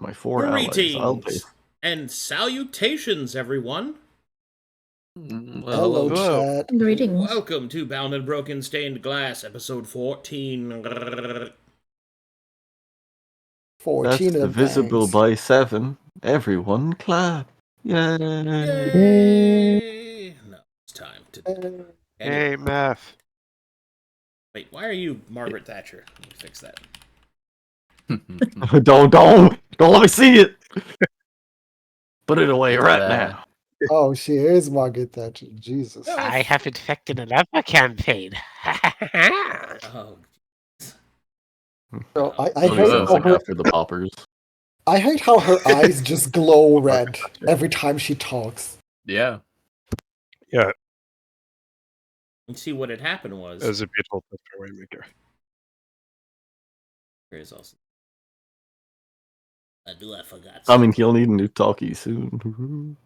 My 4 allies. I'll pay. Greetings and salutations, everyone. Hello, chat. Greetings. Welcome to Bound and Broken Stained Glass, episode 14. 14 That's divisible by 7. Everyone clap. Yay! Yay! No, it's time to... Hey, math. Wait, why are you Margaret Thatcher? Let me fix that. Don't let me see it. Put it away right now. Oh, she is Margaret Thatcher. Jesus. I have infected another campaign. Oh, Bro, I Only hate sounds how like her, after the poppers. I hate how her eyes just glow red every time she talks. Yeah. Yeah, and see what had happened was... it was a beautiful touch for Waymaker. Here's also... I forgot. I mean, he'll need a new talkie soon.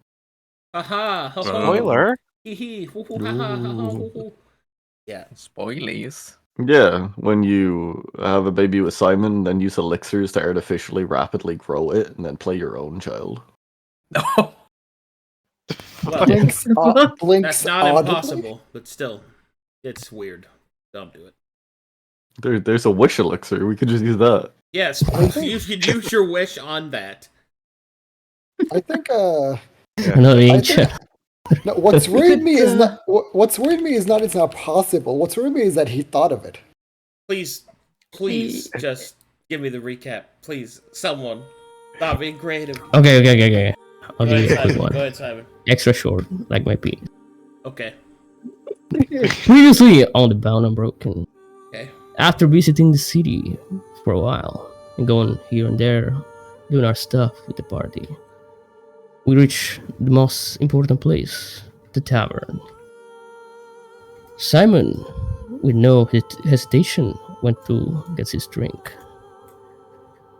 Haha! Spoiler? Yeah. Spoilies. Yeah, when you have a baby with Simon, then use elixirs to artificially rapidly grow it, and then play your own child. No. Well, Blinks that's not audibly. impossible, but still, it's weird. Don't do it. There's a wish elixir. We could just use that. Yes, you should use your wish on that. I think No, I think, no, what's worried me is not it's not possible. What's worried me is that he thought of it. Please, just give me the recap. Please, someone. Stop being creative. Okay. I'll give you a quick Go one. ahead, Simon. Extra short, like my piece. Okay. Previously on the Bound and Broken, Okay. after visiting the city for a while and going here and there, doing our stuff with the party, we reached the most important place, the tavern. Simon, with no hesitation, went to get his drink.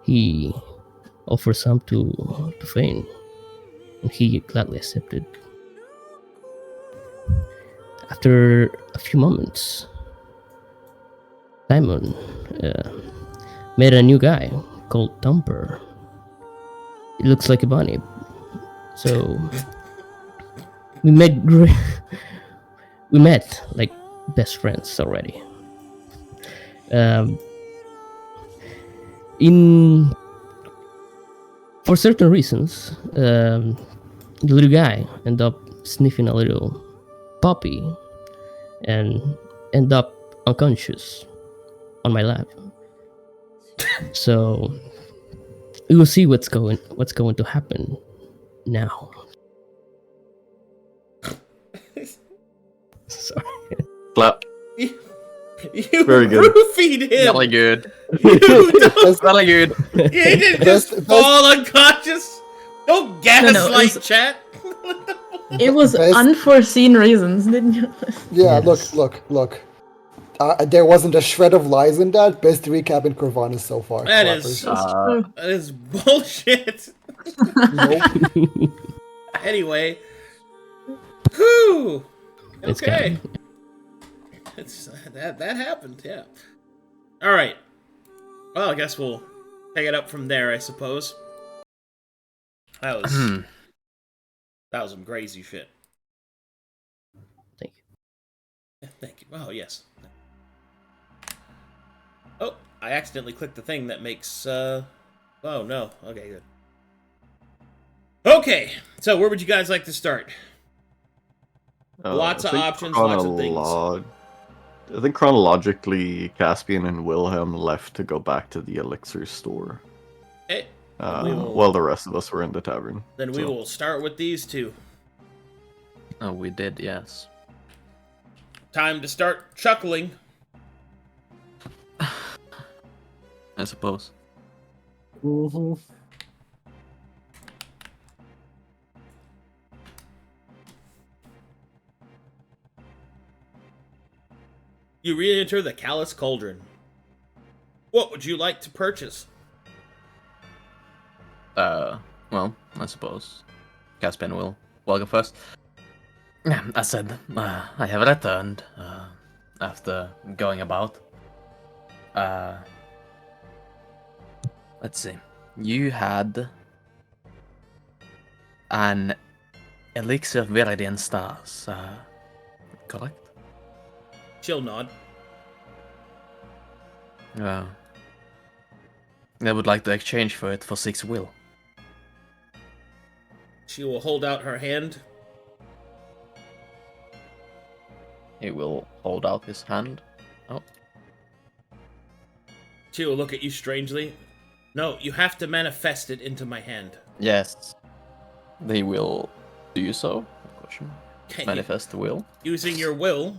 He offered some to Fane, and he gladly accepted. After a few moments, Simon met a new guy called Dumper. It looks like a bunny. So we met like best friends already. For certain reasons, the little guy ended up sniffing a little puppy and end up unconscious on my lap. So we will see what's going to happen now. Sorry. Clap. You Very good. roofied him! Really good. You don't... Really good. He didn't just fall unconscious! Don't gaslight, chat! It was Best- unforeseen reasons, didn't you? Yeah, Yes. look. There wasn't a shred of lies in that. Best recap in Corvanis so far. That Clappers. is bullshit! Nope. Anyway. Whew! It's Okay. good. It's that happened, yeah. Alright. Well, I guess we'll pick it up from there, I suppose. That was some crazy shit. Thank you. Yeah, thank you. Oh, yes. Oh, I accidentally clicked the thing that makes, Oh, no. Okay, good. Okay, so where would you guys like to start? Lots I of think options, lots of things. I think chronologically, Caspian and Wilhelm left to go back to the elixir store. Okay, we will- While the rest of us were in the tavern. then we So- will start with these two. Oh, we did, yes. Time to start chuckling. I suppose. Mhm. You re-enter the Callous Cauldron. What would you like to purchase? Well, I suppose Caspian will go first. Yeah, I said, I have returned, after going about. Let's see. you had an elixir of Viridian stars, correct? She'll nod. I would like to exchange for it for 6 will. She will hold out her hand. He will hold out his hand. Oh. She will look at you strangely. No, you have to manifest it into my hand. Yes. They will do so. Question. Manifest the will. Using your will,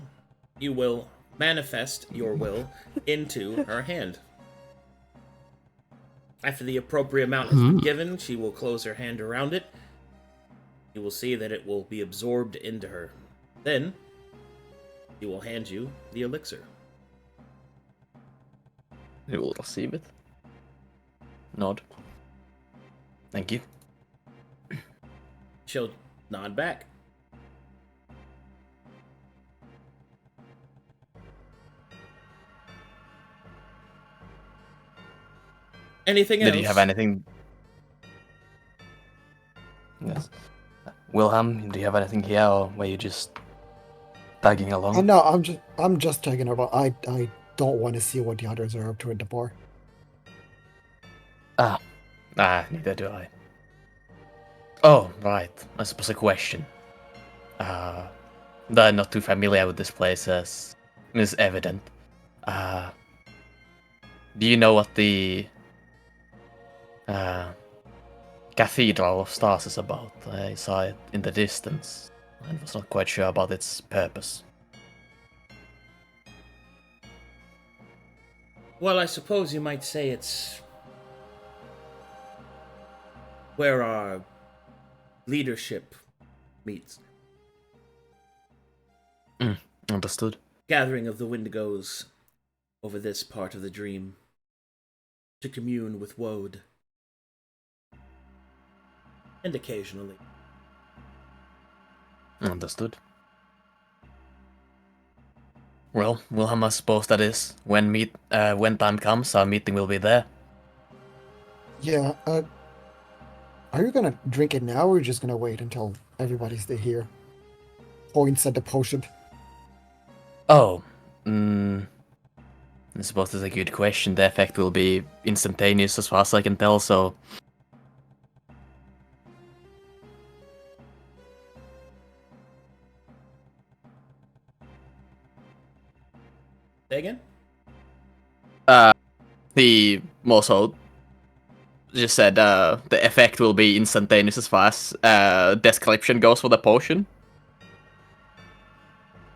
you will manifest your will into her hand. After the appropriate amount has been given, she will close her hand around it. You will see that it will be absorbed into her. Then, she will hand you the elixir. He will receive it. Nod. Thank you. She'll nod back. Anything else? Did you have anything? Yes. Wilhelm, do you have anything here, or were you just tagging along? No, I'm just taking about. I don't want to see what the others are up to at the bar. Neither do I. Oh, right. I suppose a question. Though I'm not too familiar with this place, as is evident. Do you know what the Cathedral of Stars is about? I saw it in the distance and was not quite sure about its purpose. Well, I suppose you might say it's where our leadership meets. Understood. Gathering of the Wendigos over this part of the dream to commune with Woad. And occasionally. Understood. Well, Wilhelm, I suppose that is when time comes, our meeting will be there. Yeah. Are you gonna drink it now, or are you just gonna wait until everybody's here? Points at the potion. Oh, I suppose that's a good question. The effect will be instantaneous as far as I can tell, so... Say again? He also just said the effect will be instantaneous as far as description goes for the potion.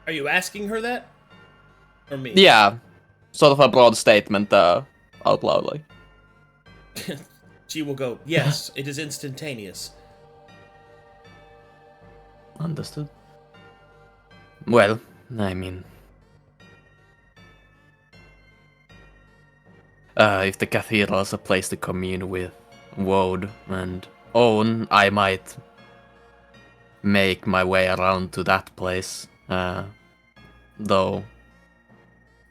Are you asking her that? Or me? Yeah, sort of a broad statement out loud, like. She will go, yes, it is instantaneous. Understood. Well, I mean... if the cathedral is a place to commune with Woad and own, I might make my way around to that place. Though,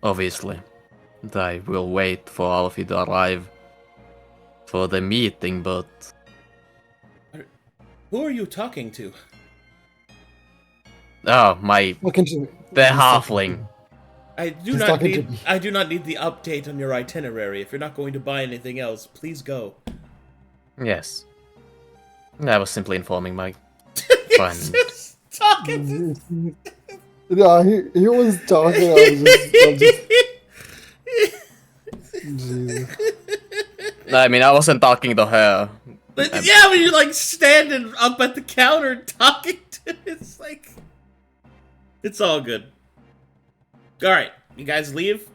obviously, I will wait for all of you to arrive for the meeting, but... Who are you talking to? Oh, the halfling. I do not need the update on your itinerary. If you're not going to buy anything else, please go. Yes. I was simply informing my friend. Just talking to... Yeah, he was talking. I mean, I wasn't talking to her. But, yeah, when you're like standing up at the counter talking to, it's like, it's all good. All right, you guys leave.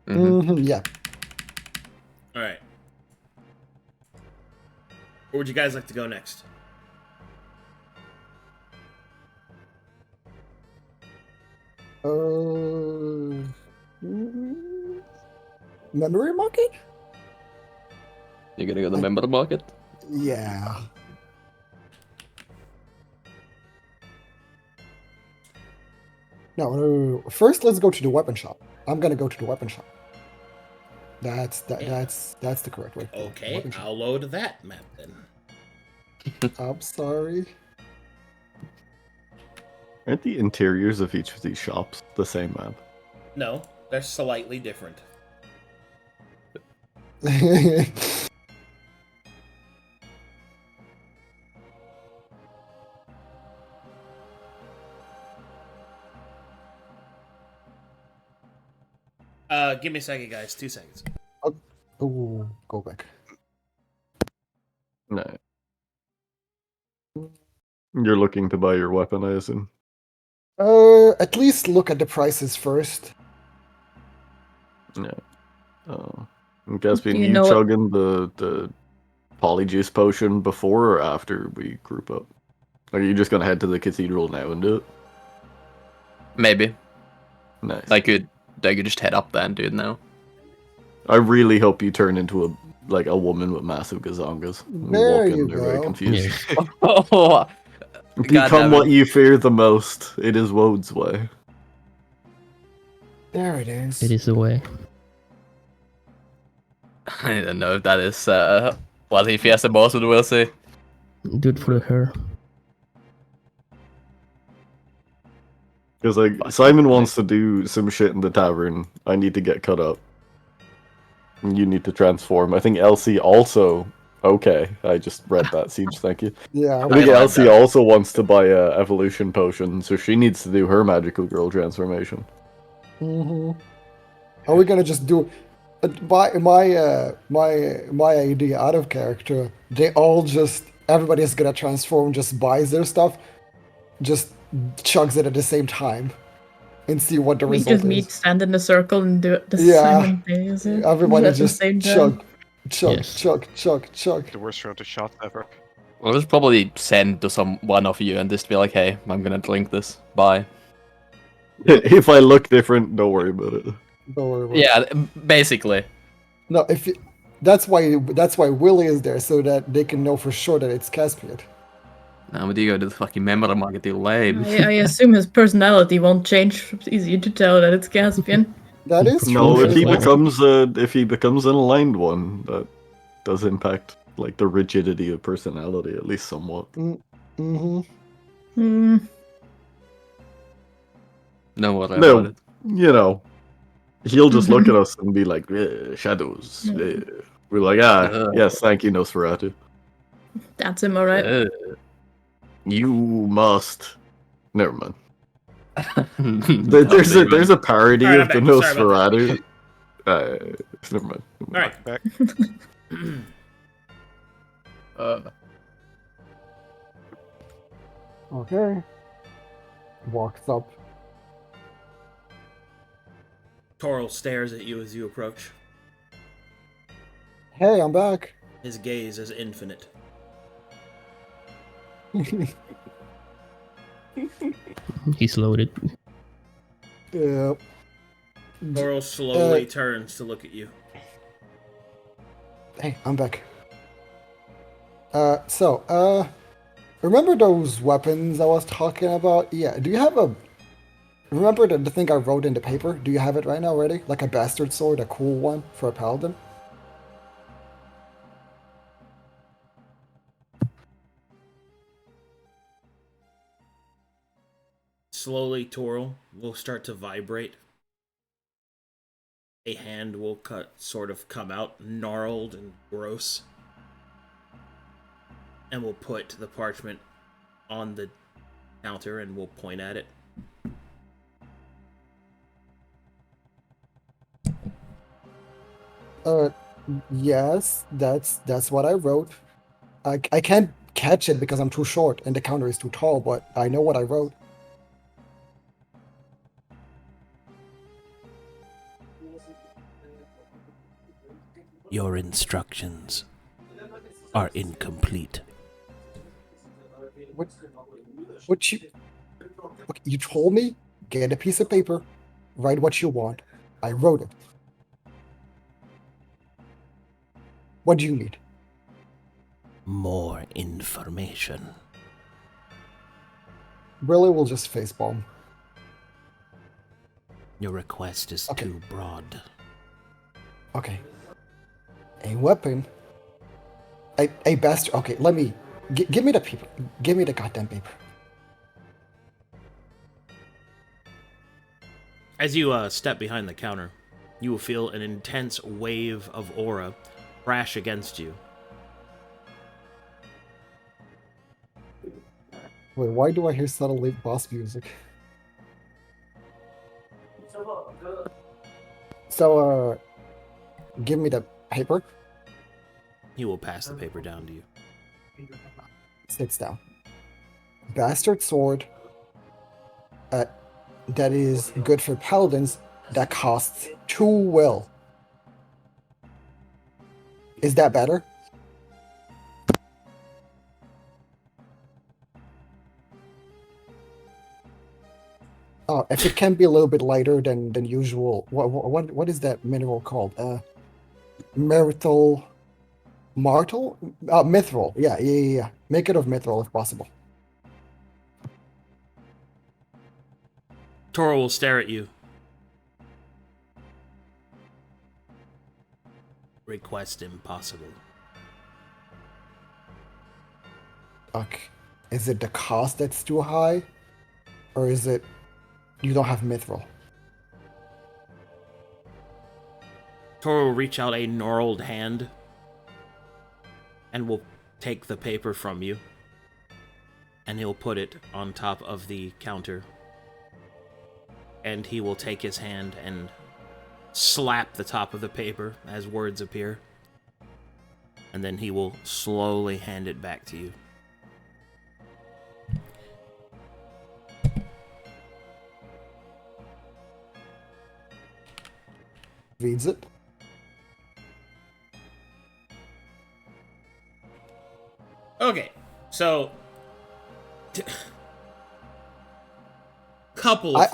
Yeah. All right. Where would you guys like to go next? Memory market? You gonna go to the member market? Yeah. No. First, let's go to the weapon shop. I'm gonna go to the weapon shop. That's the correct way. Okay, I'll load that map then. I'm sorry. Aren't the interiors of each of these shops the same map? No, they're slightly different. Give me a second, guys. 2 seconds. Oh, go back. No. You're looking to buy your weapon, I assume. At least look at the prices first. Yeah. Caspian, You you know what- chugging the polyjuice potion before or after we group up? Are you just gonna head to the cathedral now and do it? Maybe. Nice. I could just head up there and do it now. I really hope you turn into a woman with massive gazongas. And There walk in you there very go. confused. Oh, Become damn what it. you fear the most. It is Wode's way. There it is. It is the way. I don't know if that is what he fears the most, but we'll see. Do it for her. Because Simon wants to do some shit in the tavern. I need to get cut up. And you need to transform. I think Elsie also. Okay, I just read that. Siege, thank you. Yeah. I think like Elsie that. also wants to buy a evolution potion, so she needs to do her magical girl transformation. Mm-hmm. Are we gonna just do? My idea out of character. Everybody's gonna transform. Just buys their stuff. Just chugs it at the same time, and see what the We result just meet, is. stand in a circle, and do it the Yeah. simultaneously. Everybody at the just same chug, time. chug, Yes. chug, chug, chug. The worst round of shots ever. We'll just probably send to one of you and just be like, hey, I'm gonna drink this. Bye. If I look different, don't worry about it. Don't worry about it. Yeah, basically. No, that's why Willie is there, so that they can know for sure that it's Caspian. Now would you go to the fucking memory market, you lame. I assume his personality won't change. It's easy to tell that it's Caspian. That is true. No, as well. if he becomes an aligned one, that does impact the rigidity of personality at least somewhat. Mm-hmm. Hmm. No worry No. about it. You know, he'll just look at us and be like, shadows. We're like, yes, thank you, Nosferatu. That's him, alright. You must. Never mind. There's a parody Alright, of the I'm back. Sorry Nosferatu. Never mind. All right. Back. Okay. Walks up. Toril stares at you as you approach. Hey, I'm back. His gaze is infinite. He's loaded. Yeah. Toril slowly turns to look at you. Hey, I'm back. Remember those weapons I was talking about? Yeah, do you have remember the thing I wrote in the paper? Do you have it right now ready? Like a bastard sword, a cool one for a paladin? Slowly, Toril will start to vibrate. A hand will sort of come out, gnarled and gross. And we'll put the parchment on the counter and we'll point at it. Yes, that's what I wrote. I can't catch it because I'm too short and the counter is too tall, but I know what I wrote. Your instructions are incomplete. What you told me? Get a piece of paper, write what you want. I wrote it. What do you need? More information. Willie will just facepalm. Your request is Okay. too broad. Okay. A weapon. A best. Okay, let me. Give me the paper. Give me the goddamn paper. As you step behind the counter, you will feel an intense wave of aura crash against you. Wait, why do I hear suddenly boss music? So, give me the paper. He will pass the paper down to you. Sits down. Bastard sword. That is good for paladins. That costs 2 will. Is that better? Oh, if it can be a little bit lighter than usual, what is that mineral called? Mithril. Yeah. Make it of mithril if possible. Toro will stare at you. Request impossible. Okay. Is it the cost that's too high? Or is it you don't have mithril? Toro will reach out a gnarled hand and will take the paper from you. And he'll put it on top of the counter. And he will take his hand and slap the top of the paper as words appear. And then he will slowly hand it back to you. Reads it. Okay, so couple of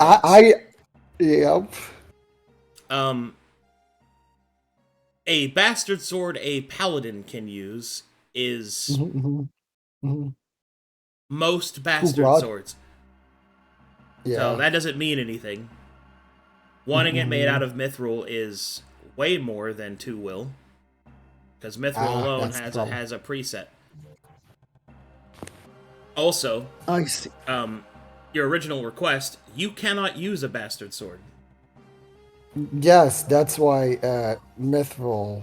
Yep. A bastard sword a paladin can use is most bastard God. swords. Yeah. So that doesn't mean anything. Wanting it made out of mithril is way more than 2 will. Because mithril alone has a preset. Also, I see. Your original request, you cannot use a bastard sword. Yes, that's why mithril.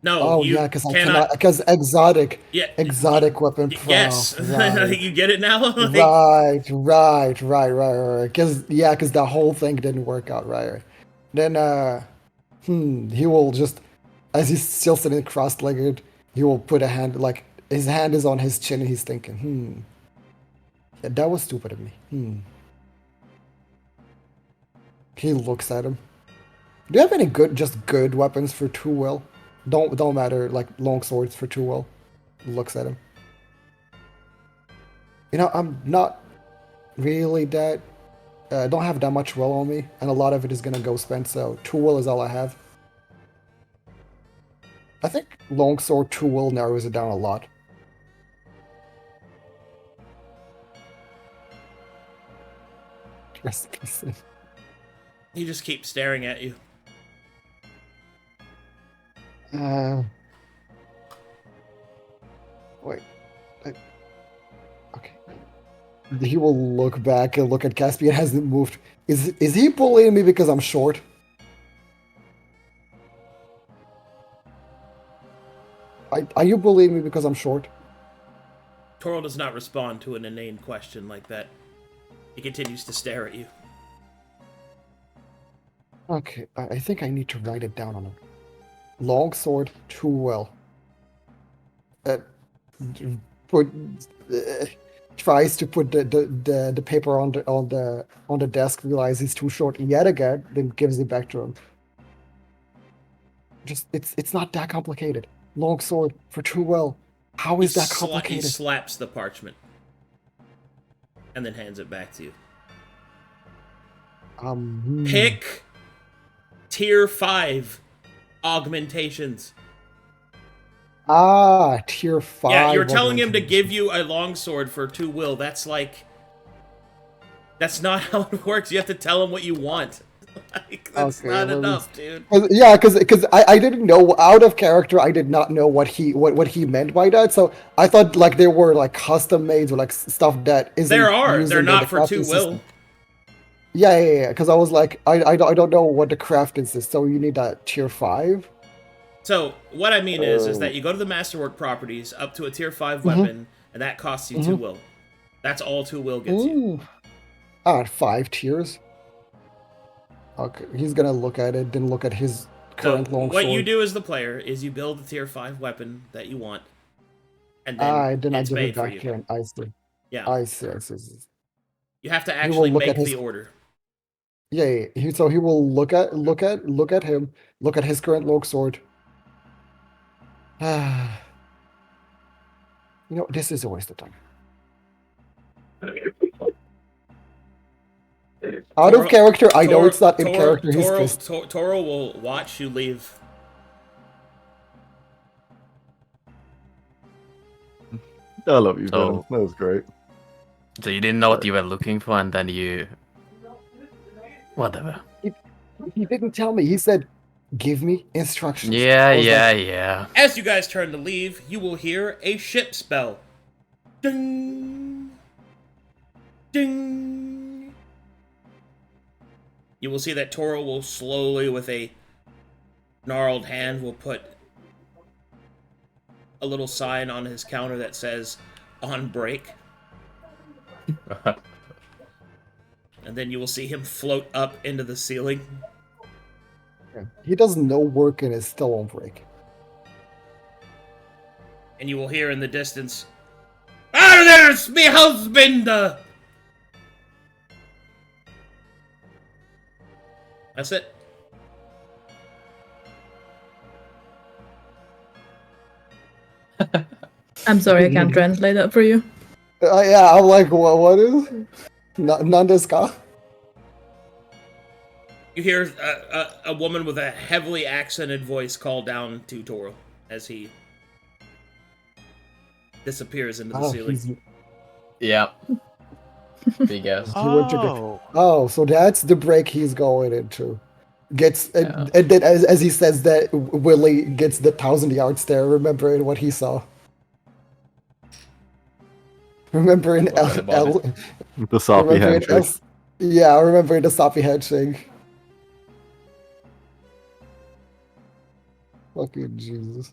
No, Oh you yeah, because I cannot. cannot. Because exotic weapon. Yes, Right. you get it now. Right. Because the whole thing didn't work out right. Then he will just, as he's still sitting cross-legged, he will put a hand, like his hand is on his chin, and he's thinking, yeah, that was stupid of me. He looks at him. Do you have any good weapons for 2 will? Don't matter, like long swords for 2 will. Looks at him. I'm not really that. I don't have that much will on me, and a lot of it is gonna go spent. So 2 will is all I have. I think longsword 2 will narrows it down a lot. He just keeps staring at you. Wait. Okay. He will look back and look at Caspian. Hasn't moved. Is he bullying me because I'm short? Are you bullying me because I'm short? Toro does not respond to an inane question like that. He continues to stare at you. Okay, I think I need to write it down on him. Longsword 2 will. Tries to put the paper on the desk, realizes he's too short yet again, then gives it back to him. Just it's not that complicated. Longsword for 2 will. How is that complicated? He slaps the parchment and then hands it back to you. Pick tier 5 augmentations. Tier 5. Yeah, you're telling him to give you a longsword for 2 will. That's not how it works. You have to tell him what you want. Like, that's Okay, not let me enough, dude. Yeah, because I didn't know, out of character, I did not know what he meant by that. So I thought like they were like custom made or like stuff that isn't There are. used They're in not the for crafting 2 system. will. Yeah. Because I was like, I don't know what the crafting is. So you need that tier 5. So what I mean is Oh. that you go to the Masterwork properties up to a tier 5 Mhm. weapon, and that costs you 2 will. That's all 2 will gets you. Ooh. 5 tiers. Okay, he's gonna look at it, then look at his So current longsword. what you do as the player is you build the tier 5 weapon that you want, and then Then I it's give made it for back you. here, and I see. Yeah. I see. You have to will actually look make at his- the order. Yeah. So he will look at him, look at his current longsword. This is a waste of time. Out of character, I know it's not in character. He's pissed. Toro will watch you leave. I love you, So- Venom. That was great. So you didn't know what you were looking for, and then you... Whatever. He didn't tell me. He said, "Give me instructions." Yeah, I was like, yeah. As you guys turn to leave, you will hear a ship spell. Ding! Ding! You will see that Toro will slowly, with a gnarled hand, will put a little sign on his counter that says, "On break." And then you will see him float up into the ceiling. He does no work and is still on break. And you will hear in the distance, "Ah, there's me husband!" That's it. I'm sorry, I can't translate that for you. Yeah, I'm like, what is? Nandeska? You hear a woman with a heavily accented voice call down to Toro as he disappears into the ceiling. Yeah. Big ass. Oh, so that's the break he's going into. And then as he says that, Willie gets the 1,000-yard stare, remembering what he saw. Remembering The soppy handshake. Yeah, remembering the soppy handshake. Fucking Jesus.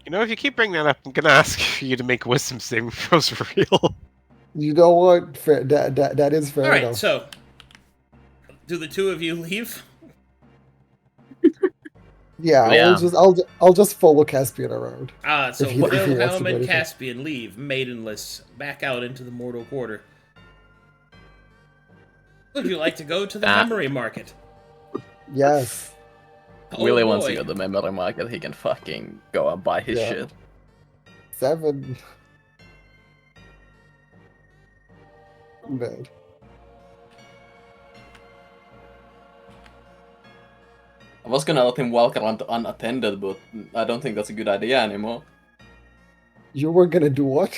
If you keep bringing that up, I'm gonna ask for you to make a wisdom saving throws for real. You know what? Fair, that is fair Alright, enough. so do the two of you leave? Yeah, I'll just follow Caspian around. So if he wants to Wilhelm do and anything. Caspian leave, maidenless, back out into the mortal quarter. Would you like to go to the memory market? Yes. Oh, Willie wants boy. to go to the memory market, he can fucking go and buy his shit. 7. Bad. I was gonna let him walk around unattended, but I don't think that's a good idea anymore. You were gonna do what?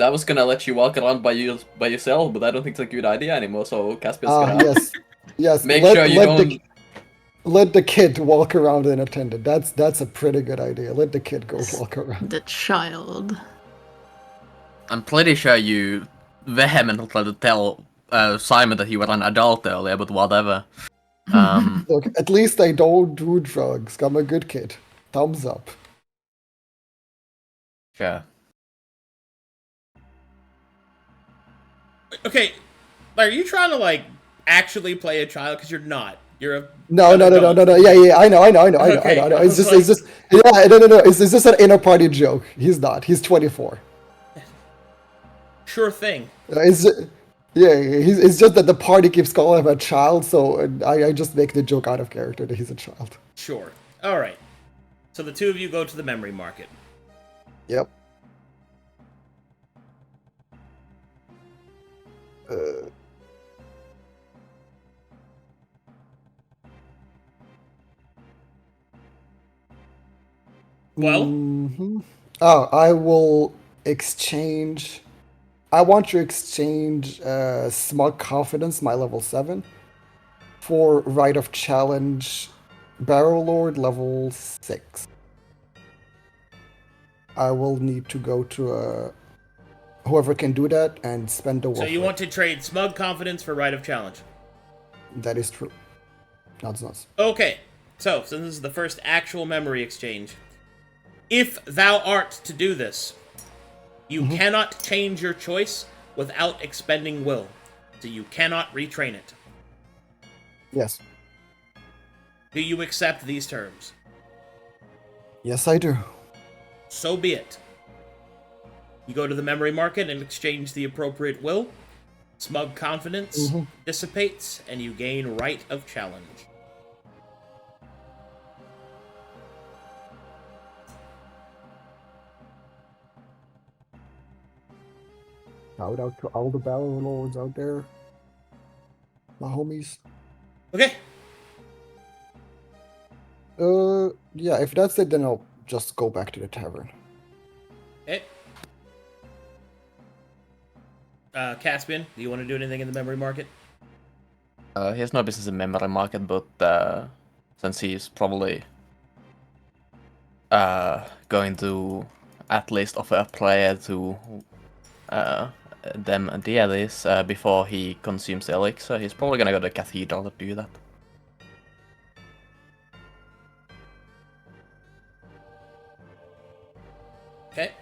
I was gonna let you walk around by yourself, but I don't think it's a good idea anymore, so Caspian's gonna... Yes. Make sure you don't... Let the kid walk around unattended. That's a pretty good idea. Let the kid go walk around. The child. I'm pretty sure you vehemently tried to tell Simon that you were an adult earlier, but whatever. Look, at least I don't do drugs. I'm a good kid. Thumbs up. Sure. Okay, are you trying to, like, actually play a child? Because you're not. You're a... No. Yeah. I know. Okay, It's just. Yeah, no. It's just an inner party joke. He's not. He's 24. Sure thing. It's just that the party keeps calling him a child, so I just make the joke out of character that he's a child. Sure. Alright. So the two of you go to the memory market. Yep. Well? Oh, I will exchange... I want to exchange Smug Confidence, my level 7, For Rite of Challenge, Barrel Lord level 6. I will need to go to whoever can do that and spend the wolf. So you want to trade Smug Confidence for Rite of Challenge? That is true. Nuts. Okay, so since this is the first actual memory exchange, if thou art to do this, you cannot change your choice without expending will. So you cannot retrain it. Yes. Do you accept these terms? Yes, I do. So be it. You go to the memory market and exchange the appropriate will. Smug Confidence dissipates, and you gain Rite of Challenge. Shout out to all the Barrel Lords out there. My homies. Okay. Yeah, if that's it, then I'll just go back to the tavern. Okay. Caspian, do you want to do anything in the memory market? He has no business in memory market, but since he's probably going to at least offer a prayer to them deities before he consumes the elixir, he's probably gonna go to the cathedral to do that. Okay.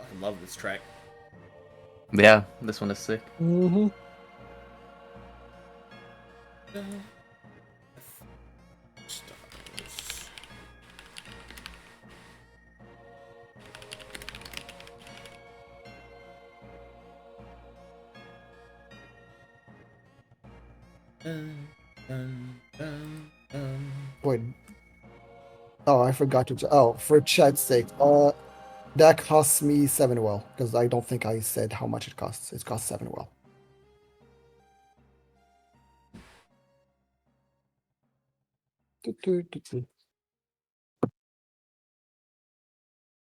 I love this track. Yeah, this one is sick. Wait. Oh, I forgot to. Oh, for chat's sake. That costs me 7 well, because I don't think I said how much it costs. It costs 7 well.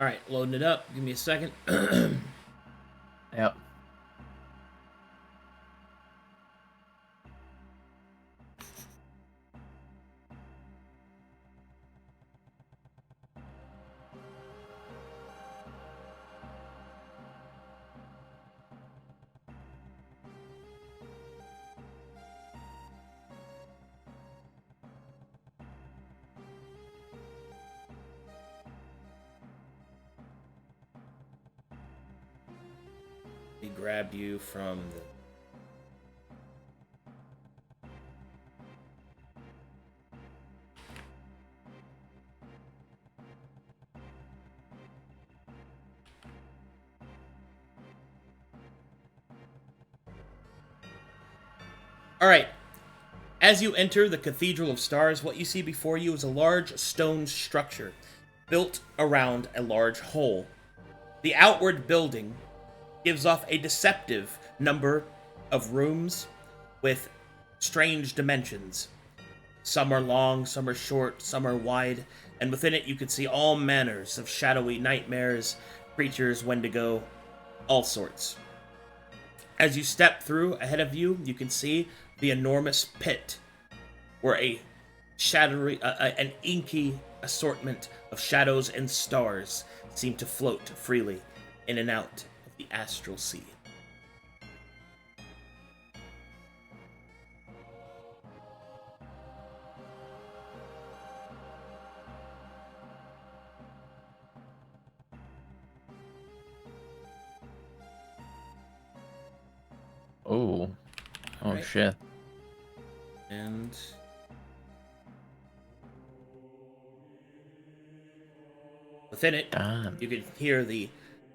Alright, loading it up. Give me a second. Yep. He grabbed you from the... Alright. As you enter the Cathedral of Stars, what you see before you is a large stone structure built around a large hole. The outward building gives off a deceptive number of rooms with strange dimensions. Some are long, some are short, some are wide, and within it you can see all manners of shadowy nightmares, creatures, Wendigo, all sorts. As you step through, ahead of you, you can see the enormous pit, where a shadowy, an inky assortment of shadows and stars seem to float freely in and out of the astral sea. Oh Right. shit. And within it, Damn. you can hear the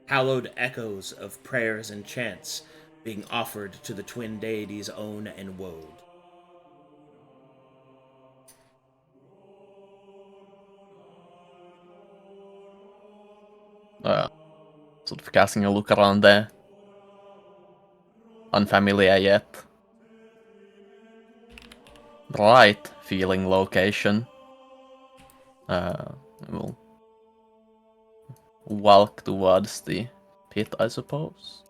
hallowed echoes of prayers and chants being offered to the twin deities Own and Woad. Sort of casting a look around there. Unfamiliar yet. Right feeling location. We'll walk towards the pit, I suppose.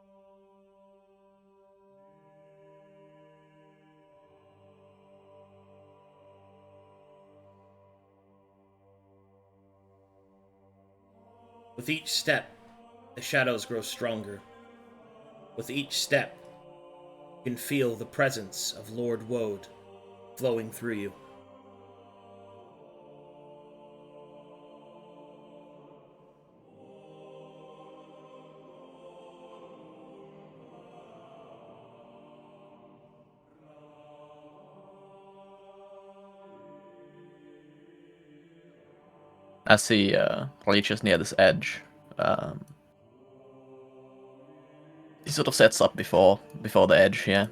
With each step, the shadows grow stronger. With each step, you can feel the presence of Lord Woad flowing through you. As he reaches near this edge, he sort of sets up before the edge here,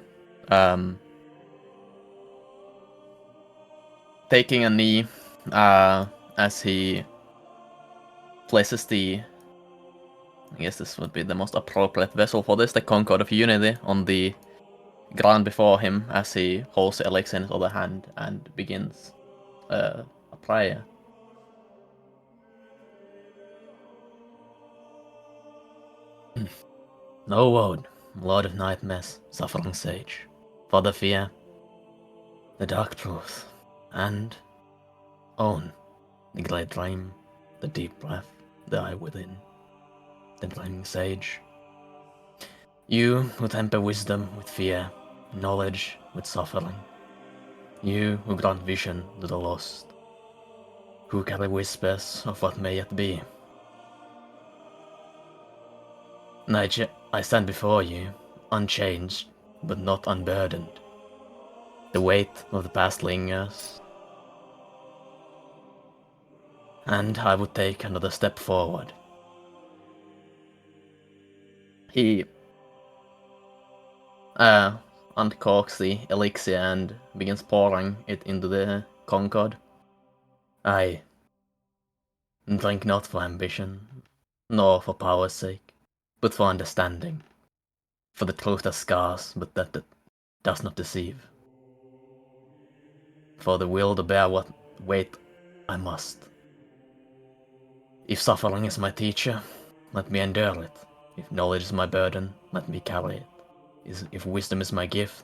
taking a knee as he places the, I guess this would be the most appropriate vessel for this, the Concord of Unity, on the ground before him as he holds the elixir in his other hand and begins a prayer. No Woad, Lord of Nightmares, Suffering Sage, for the fear, the dark truth, and own the great dream, the deep breath, the eye within, the dreaming sage. You who temper wisdom with fear, knowledge with suffering. You who grant vision to the lost, who carry whispers of what may yet be. I stand before you, unchanged, but not unburdened. The weight of the past lingers, and I would take another step forward. He uncorks the elixir and begins pouring it into the Concord. I drink not for ambition, nor for power's sake, but for understanding, for the truth that scars, but that does not deceive. For the will to bear what weight I must. If suffering is my teacher, let me endure it. If knowledge is my burden, let me carry it. If wisdom is my gift,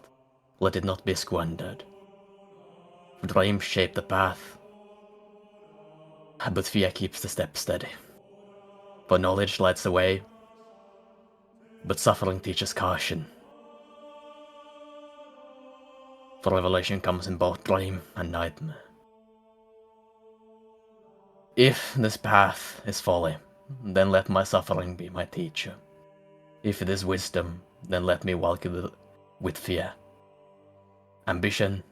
let it not be squandered. For dreams shape the path, but fear keeps the step steady. For knowledge lights the way, but suffering teaches caution. For revelation comes in both dream and nightmare. If this path is folly, then let my suffering be my teacher. If it is wisdom, then let me walk with fear. Ambition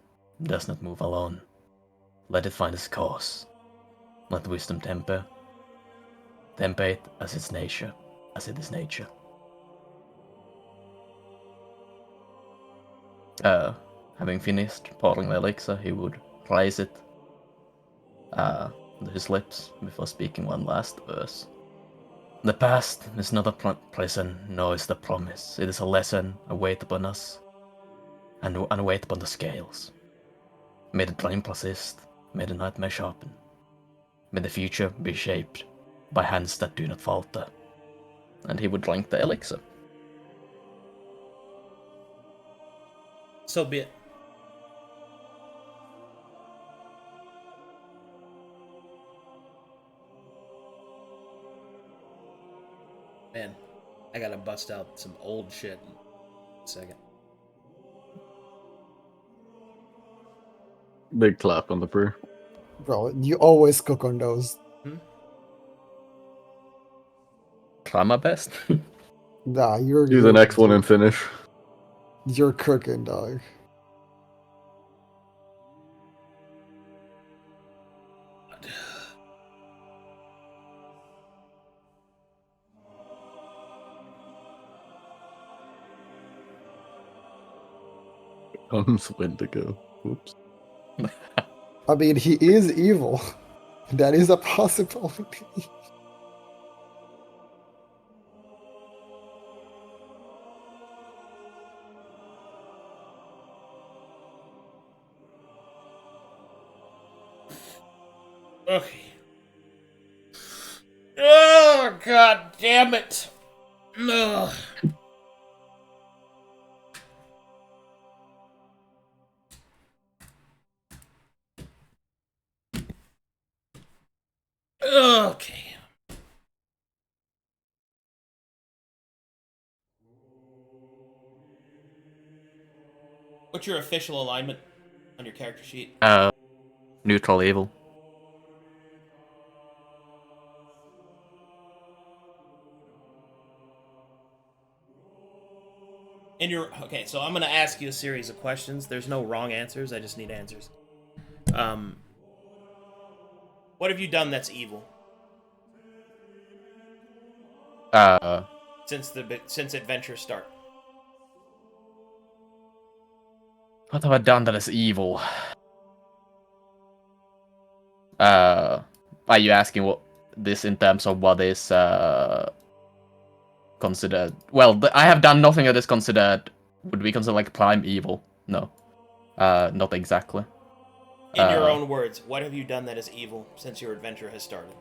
does not move alone. Let it find its course. Let wisdom temper it as its nature, as it is nature. Having finished pouring the elixir, he would raise it to his lips before speaking one last verse. The past is not a prison, nor is the promise. It is a lesson, a weight upon us, and a weight upon the scales. May the dream persist, may the nightmare sharpen. May the future be shaped by hands that do not falter. And he would drink the elixir. So be it. Man, I gotta bust out some old shit in a second. Big clap on the prayer. Bro, you always cook on those. Try my best. Nah, you're Do the next one and finish. You're cooking, dog. Comes Wendigo. Oops. I mean, he is evil. That is a possibility. Okay. Oh God damn it! Ugh. Okay. What's your official alignment on your character sheet? Neutral evil. Okay, so I'm gonna ask you a series of questions. There's no wrong answers. I just need answers. What have you done that's evil since adventure start? What have I done that is evil? Are you asking what this in terms of what is considered? Well, I have done nothing that is considered. Would we consider like prime evil? No, not exactly. In your own words, what have you done that is evil since your adventure has started?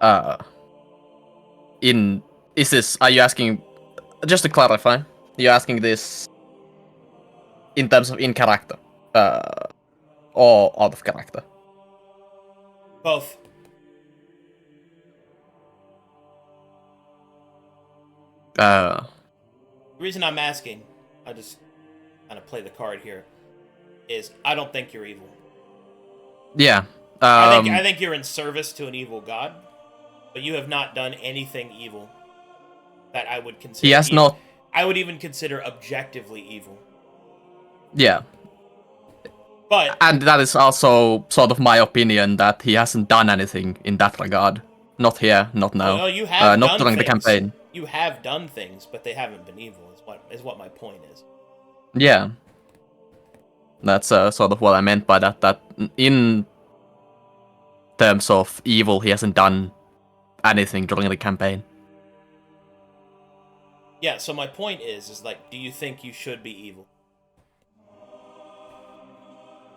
Are you asking, just to clarify, you're asking this in terms of in character, or out of character? Both. The reason I'm asking, I just kind of play the card here, is I don't think you're evil. Yeah. I think you're in service to an evil god, but you have not done anything evil that I would consider. He has not. I would even consider objectively evil. Yeah. But and that is also sort of my opinion that he hasn't done anything in that regard. Not here, not now. Well, you have not done during the things. campaign. You have done things, but they haven't been evil. Is what my point is. Yeah. That's sort of what I meant by that. That in terms of evil, he hasn't done anything during the campaign. Yeah. So my point is like, do you think you should be evil?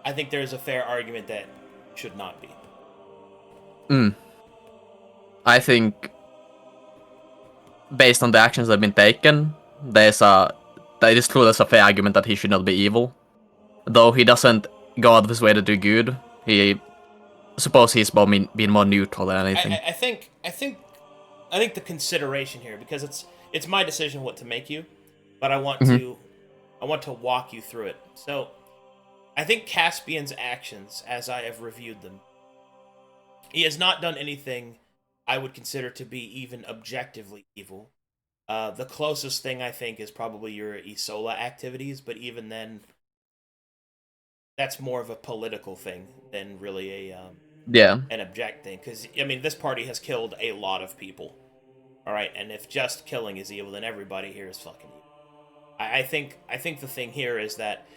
I think there's a fair argument that you should not be. I think, based on the actions that have been taken, that it is true there's a fair argument that he should not be evil. Though he doesn't go out of his way to do good, suppose he's been more neutral than anything. I think the consideration here, because it's my decision what to make you, but I want to walk you through it. So I think Caspian's actions, as I have reviewed them, he has not done anything I would consider to be even objectively evil. The closest thing I think is probably your Isola activities, but even then, that's more of a political thing than really an object thing. Because I mean, this party has killed a lot of people. All right, and if just killing is evil, then everybody here is fucking evil. I think the thing here is that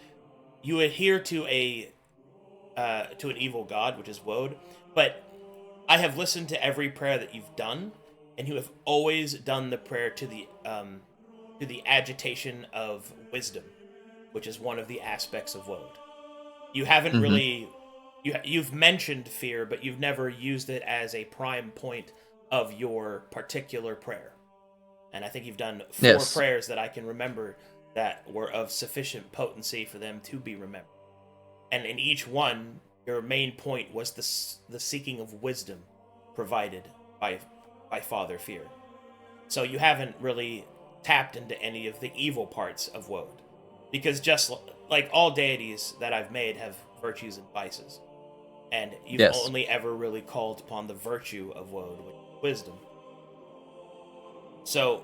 you adhere to an evil god, which is Woad, but I have listened to every prayer that you've done, and you have always done the prayer to the agitation of wisdom, which is one of the aspects of Woad. You haven't really you've mentioned fear, but you've never used it as a prime point of your particular prayer. And I think you've done 4 prayers that I can remember that were of sufficient potency for them to be remembered. And in each one, your main point was the seeking of wisdom provided by Father Fear. So you haven't really tapped into any of the evil parts of Woad. Because just like all deities that I've made have virtues and vices. And you've only ever really called upon the virtue of Woad, which is wisdom. So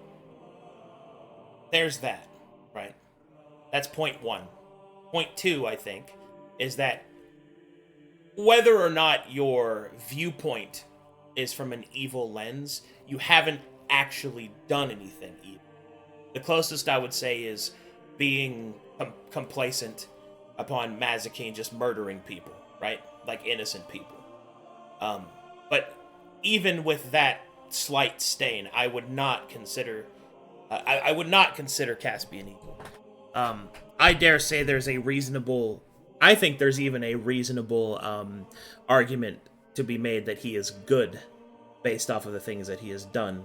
there's that, right? That's point 1. Point 2, I think, is that whether or not your viewpoint is from an evil lens, you haven't actually done anything evil. The closest I would say is being complacent upon Mazekeen just murdering people, right? Like innocent people. But even with that slight stain, I would not consider Caspian evil. I dare say there's a reasonable I think there's even a reasonable argument to be made that he is good based off of the things that he has done.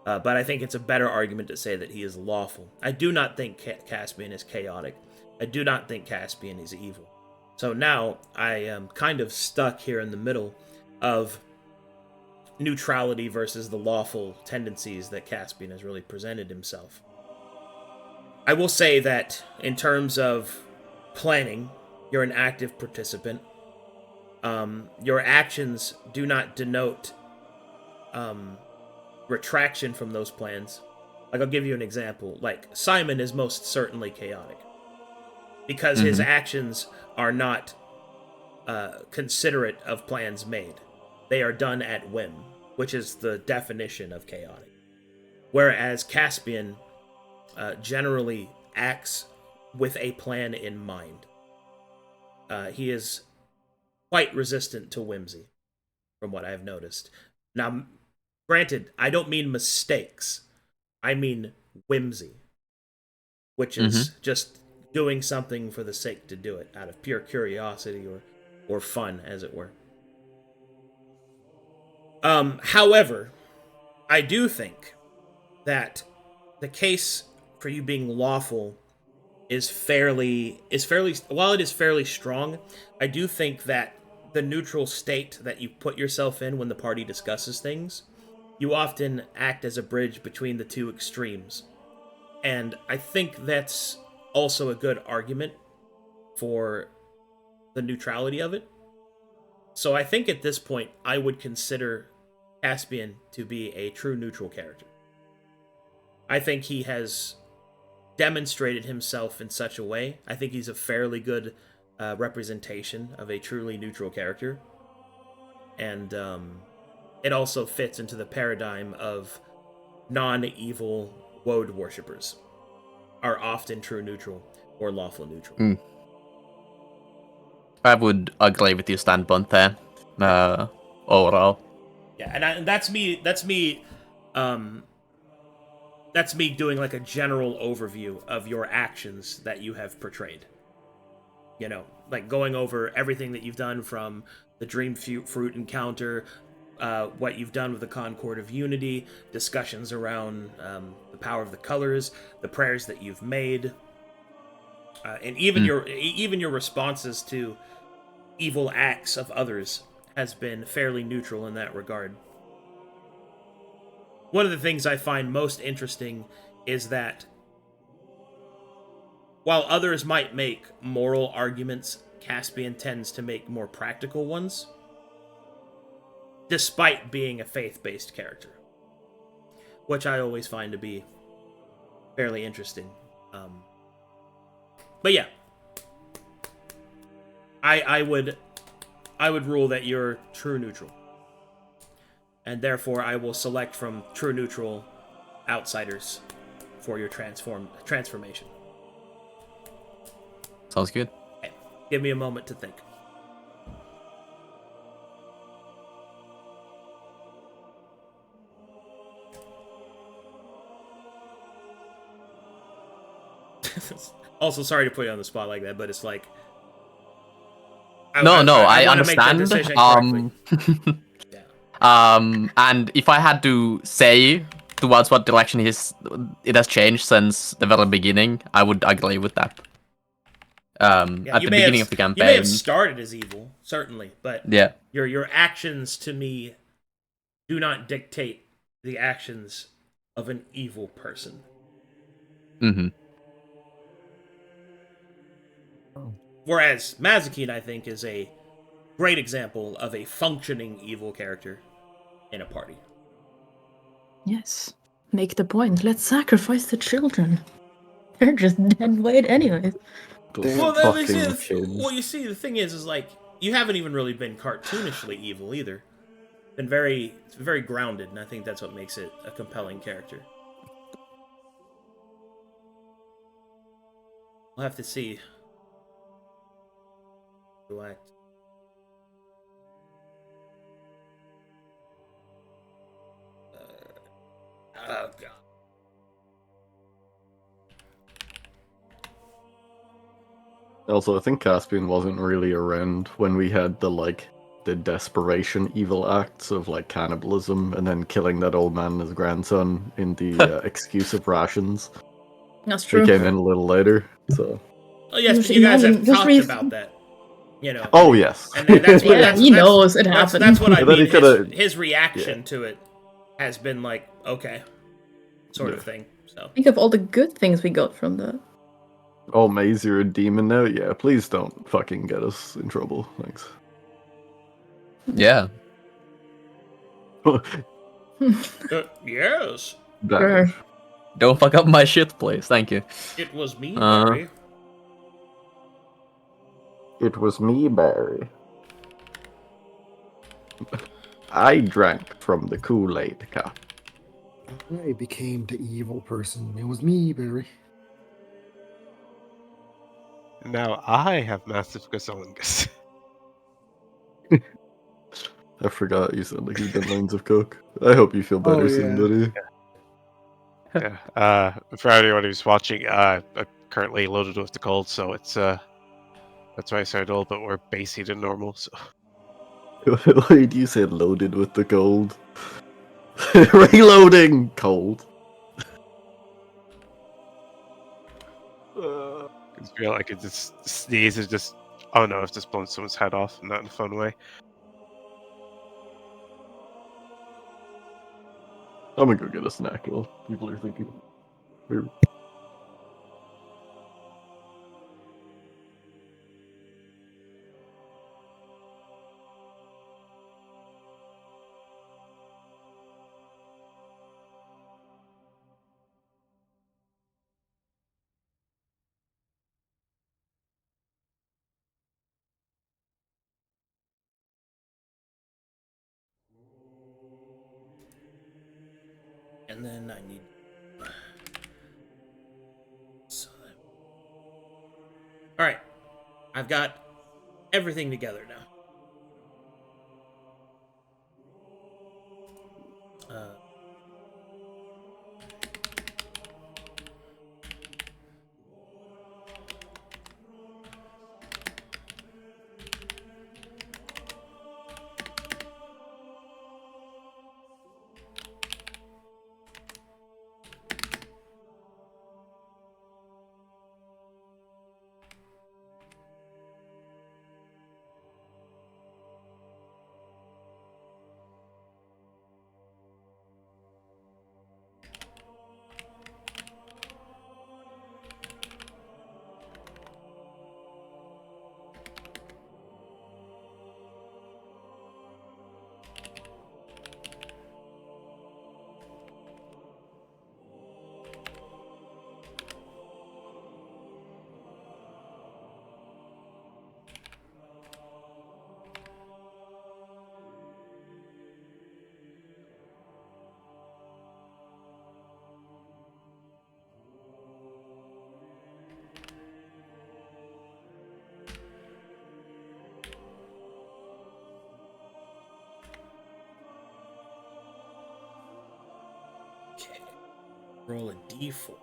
But I think it's a better argument to say that he is lawful. I do not think Caspian is chaotic. I do not think Caspian is evil. So now I am kind of stuck here in the middle of neutrality versus the lawful tendencies that Caspian has really presented himself. I will say that in terms of planning, you're an active participant. Your actions do not denote retraction from those plans. Like, I'll give you an example. Like, Simon is most certainly chaotic because his actions are not considerate of plans made. They are done at whim, which is the definition of chaotic. Whereas Caspian generally acts with a plan in mind. He is quite resistant to whimsy, from what I've noticed. Now, granted, I don't mean mistakes. I mean whimsy, which is just doing something for the sake to do it, out of pure curiosity or fun, as it were. However, I do think that the case for you being lawful is fairly while it is fairly strong, I do think that the neutral state that you put yourself in when the party discusses things, you often act as a bridge between the two extremes. And I think that's also a good argument for the neutrality of it. So I think at this point, I would consider Caspian to be a true neutral character. I think he has demonstrated himself in such a way. I think he's a fairly good representation of a truly neutral character. And it also fits into the paradigm of non-evil woad worshippers are often true neutral or lawful neutral. I would agree with your standpoint there, overall. Yeah, and that's me doing like a general overview of your actions that you have portrayed. You know, like going over everything that you've done from the Dream Fruit encounter, what you've done with the Concord of Unity, discussions around the power of the colors, the prayers that you've made, and even your responses to evil acts of others has been fairly neutral in that regard. One of the things I find most interesting is that while others might make moral arguments, Caspian tends to make more practical ones, despite being a faith-based character, which I always find to be fairly interesting. But yeah, I would rule that you're true neutral, and therefore I will select from true neutral outsiders for your transformation. Sounds good. Okay. Give me a moment to think. Also, sorry to put you on the spot like that, but it's like I understand. And if I had to say towards what direction it has changed since the very beginning, I would agree with that. At the beginning of the campaign, you may have started as evil, certainly, but yeah, your actions to me do not dictate the actions of an evil person. Whereas Mazekeen, I think, is a great example of a functioning evil character in a party. Yes. Make the point. Let's sacrifice the children. They're just dead weight anyways. Well, Fucking kids. you see, the thing is like, you haven't even really been cartoonishly evil either. It's very grounded, and I think that's what makes it a compelling character. We'll have to see. Act. Oh god. Also, I think Caspian wasn't really around when we had the desperation evil acts of like cannibalism and then killing that old man and his grandson in the excuse of rations. That's He true. came in a little later, so. Oh yes, but Just you guys have imagine- just talked re- about that. You know. Oh yes. And that's what Yeah, he knows it happened. That's what I And then mean. he coulda- His reaction to it has been like, okay, sort of Yeah. thing. So Think of all the good things we got from that. Oh, Maze, you're a demon now? Yeah, please don't fucking get us in trouble. Thanks. Yeah. yes, Damn. Sure. Don't fuck up my shit, please. Thank you. it was me, Uh. Barry. It was me, Barry. I drank from the Kool-Aid cup. I became the evil person. It was me, Barry. Now I have massive gasolungus. I forgot you said like you've done lines of coke. I hope you feel better Oh, soon, yeah. buddy. Yeah. For anyone who's watching, I'm currently loaded with the cold, so it's that's why I sound a little bit more bassy than normal. So Why do you say loaded with the gold? Reloading! Cold. I just feel like it just sneeze and just oh no, I've just blown someone's head off, and not in a fun way. I'm gonna go get a snack while people are thinking. We're- And then I need. So all right, I've got everything together now. Okay, roll a d4.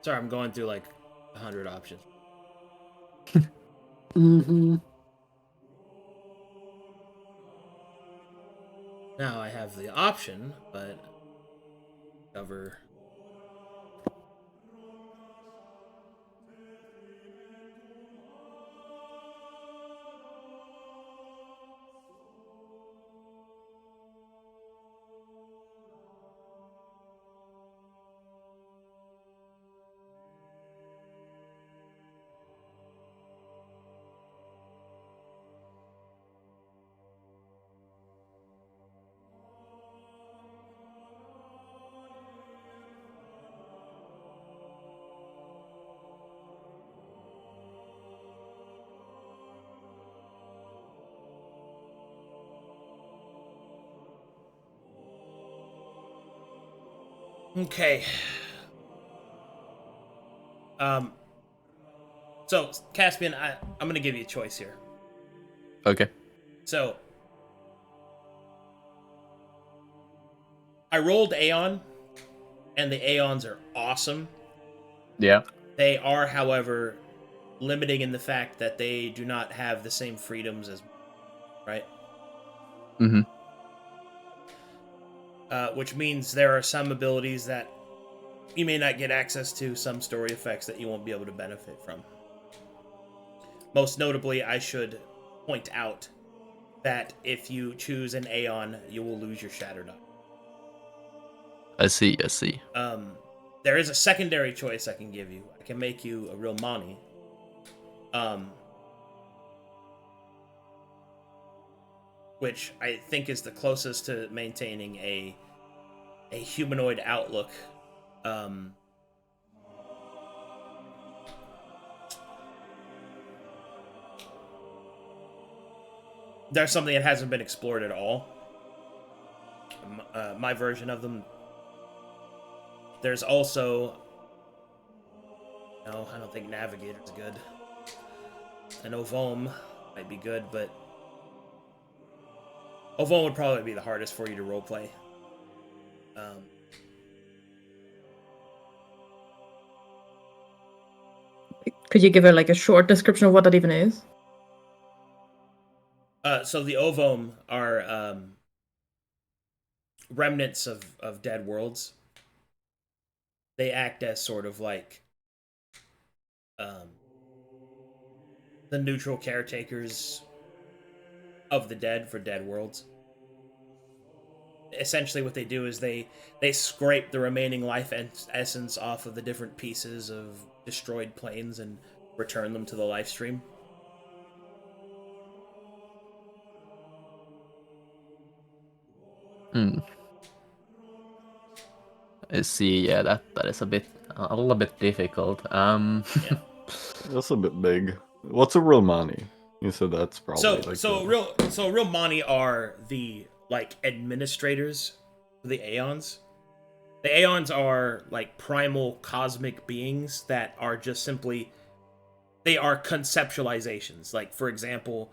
Sorry, I'm going through like 100 options. Mm-hmm. Now I have the option, but cover. Okay. So Caspian, I'm gonna give you a choice here. Okay. So I rolled Aeon, and the Aeons are awesome. Yeah. They are, however, limiting in the fact that they do not have the same freedoms as, right? Mm-hmm. Which means there are some abilities that you may not get access to, some story effects that you won't be able to benefit from. Most notably, I should point out that if you choose an Aeon, you will lose your Shattered Eye. I see. There is a secondary choice I can give you. I can make you a real Mani. Which I think is the closest to maintaining a humanoid outlook. There's something that hasn't been explored at all. My version of them. There's also... No, I don't think Navigator's good. And Ovom might be good, but... Ovom would probably be the hardest for you to roleplay. Could you give her like a short description of what that even is? So the Ovom are remnants of dead worlds. They act as sort of like the neutral caretakers of the dead for dead worlds. Essentially what they do is they scrape the remaining life essence off of the different pieces of destroyed planes and return them to the life stream. I see. Yeah, that is a little bit difficult. Yeah. That's a bit big. What's a Romani? You said that's probably real Mani are the like administrators of the Aeons. The Aeons are like primal cosmic beings that are just simply, they are conceptualizations. Like, for example,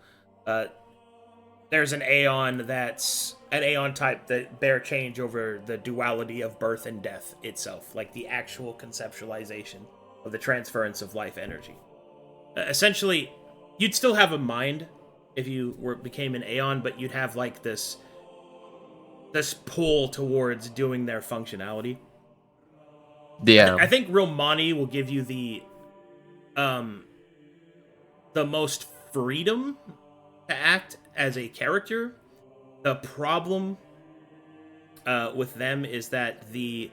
there's an Aeon that's an Aeon type that bear change over the duality of birth and death itself, like the actual conceptualization of the transference of life energy. Essentially, you'd still have a mind if you became an Aeon, but you'd have like this pull towards doing their functionality. Yeah. I think Real Mani will give you the most freedom to act as a character. The problem with them is that the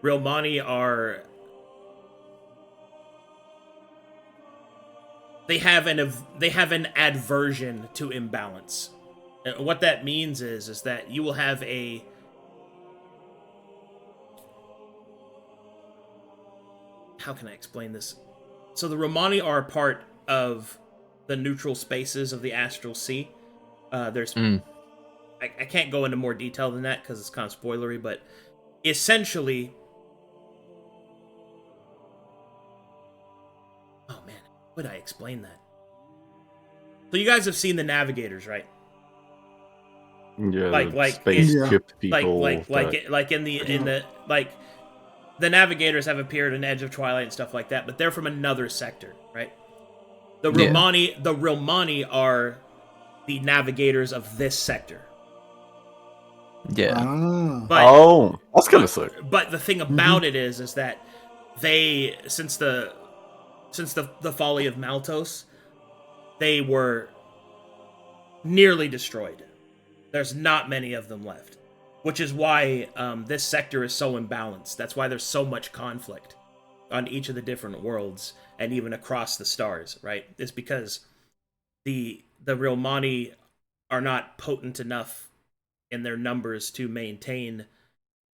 Real Mani are... They have an aversion to imbalance. And what that means is that you will have a... How can I explain this? So the Romani are a part of the neutral spaces of the Astral Sea. There's... I can't go into more detail than that because it's kind of spoilery, but essentially... Oh man, how would I explain that? So you guys have seen the Navigators, right? Yeah, like spaceship people. like in the the Navigators have appeared in Edge of Twilight and stuff like that, but they're from another sector, right? The Rilmani are the Navigators of this sector. Yeah. But, that's kind of sick. But the thing about it is that they, since the folly of Maltos, they were nearly destroyed. There's not many of them left, which is why this sector is so imbalanced. That's why there's so much conflict on each of the different worlds and even across the stars, right? It's because the Rilmani are not potent enough in their numbers to maintain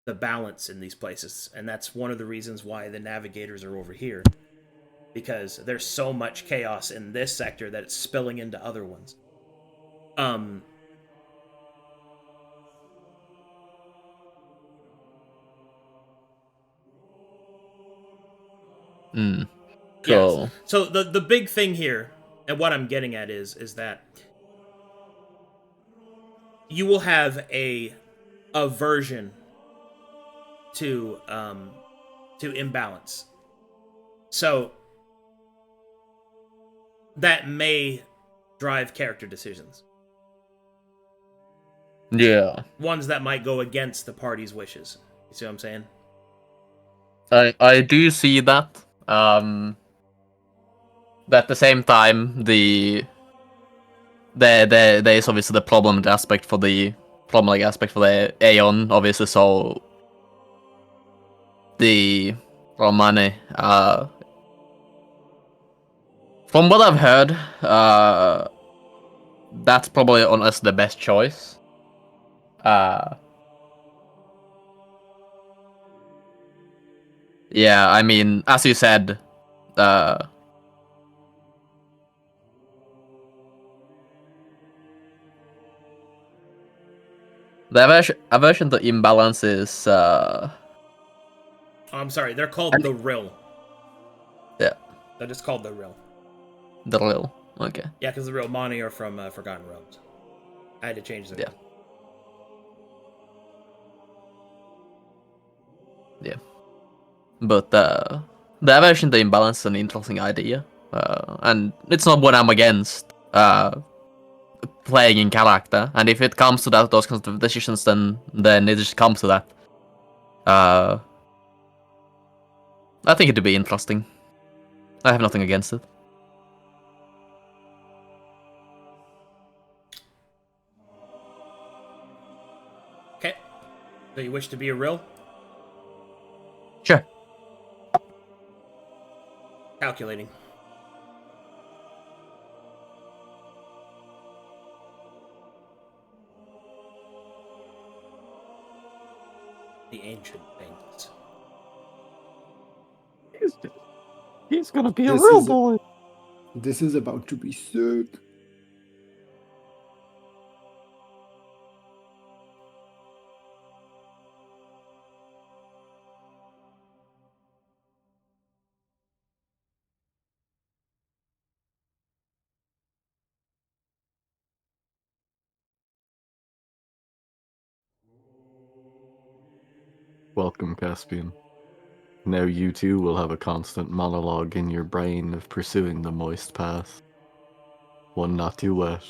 the balance in these places, and that's one of the reasons why the Navigators are over here, because there's so much chaos in this sector that it's spilling into other ones. So Yes. So the big thing here, and what I'm getting at is that you will have a aversion to imbalance. So that may drive character decisions. yeah, Ones that might go against the party's wishes. You see what I'm saying? I do see that. But at the same time, there is obviously the problematic aspect for the Aeon, obviously. So the Romani, from what I've heard, that's probably honestly the best choice. Yeah, I mean, as you said, the aversion to imbalance is I'm sorry, they're called the Rill. Yeah. They're just called the Rill. The Rill. Okay. Yeah, because the Rilmani are from Forgotten Realms. I had to change them. Yeah. Yeah. But the aversion to imbalance is an interesting idea. And it's not what I'm against playing in character. And if it comes to that, those kinds of decisions, then it just comes to that. I think it'd be interesting. I have nothing against it. Okay. So you wish to be a Rill? Sure. Calculating. The ancient things. He's gonna be a This real is- boy. This is about to be sick. Welcome, Caspian. Now you too will have a constant monologue in your brain of pursuing the moist path. One not too wet,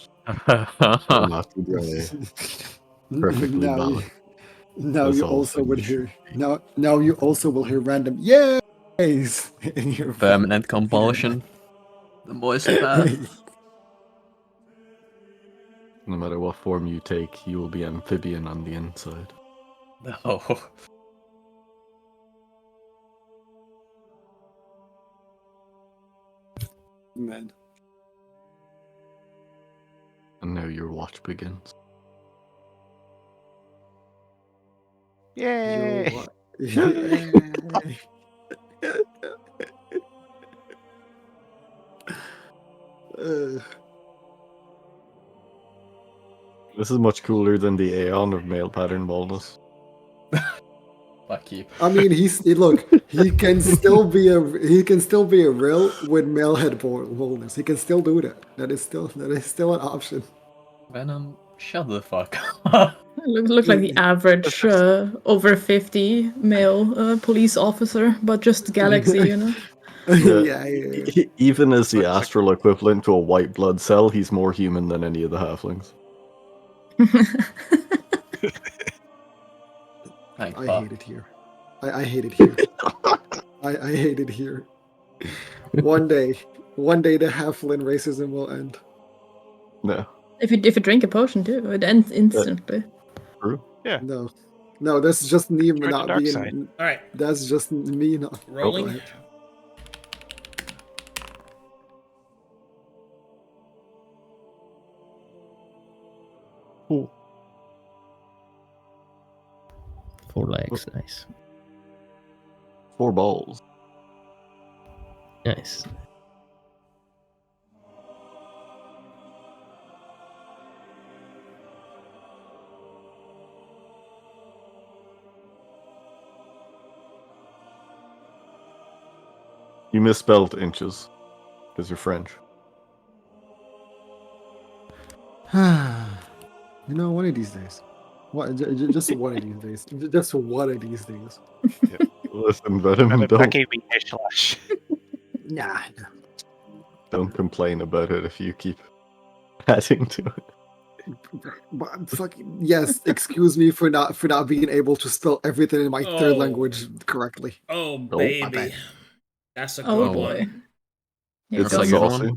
one not too dry. Perfectly now, balanced. now That's you all also would things hear now you also will hear random yays in your Permanent compulsion. The moist path. No matter what form you take, you will be amphibian on the inside. Oh. Man. And now your watch begins. Yay! This is much cooler than the Aeon of male pattern baldness. Fuck you. I mean, look. He can still be a Rill with male head baldness. He can still do that. That is still an option. Venom, shut the fuck up. Look like the average over 50 male police officer, but just galaxy, you know? Yeah. Even as the Looks like- astral equivalent to a white blood cell, he's more human than any of the halflings. Thank I fuck. hate it here. I hate it here. I hate it here. One day the halfling racism will end. No, If you drink a potion too, it ends instantly. true. No, that's just me Join the not dark being. side. All right, That's just me not. rolling. Go ahead. Cool. 4 legs, nice. 4 balls. Nice. You misspelled inches because you're French. You know, one of these days. Just one of these days. Just one of these days. Listen, Venom, That don't gave me a slash. Nah. complain about it if you keep adding to it. But fucking yes, excuse me for not being able to spell everything in my third Oh. language correctly. Oh, my baby. bad. That's a Oh good boy. one. Here It's goes. a saucy.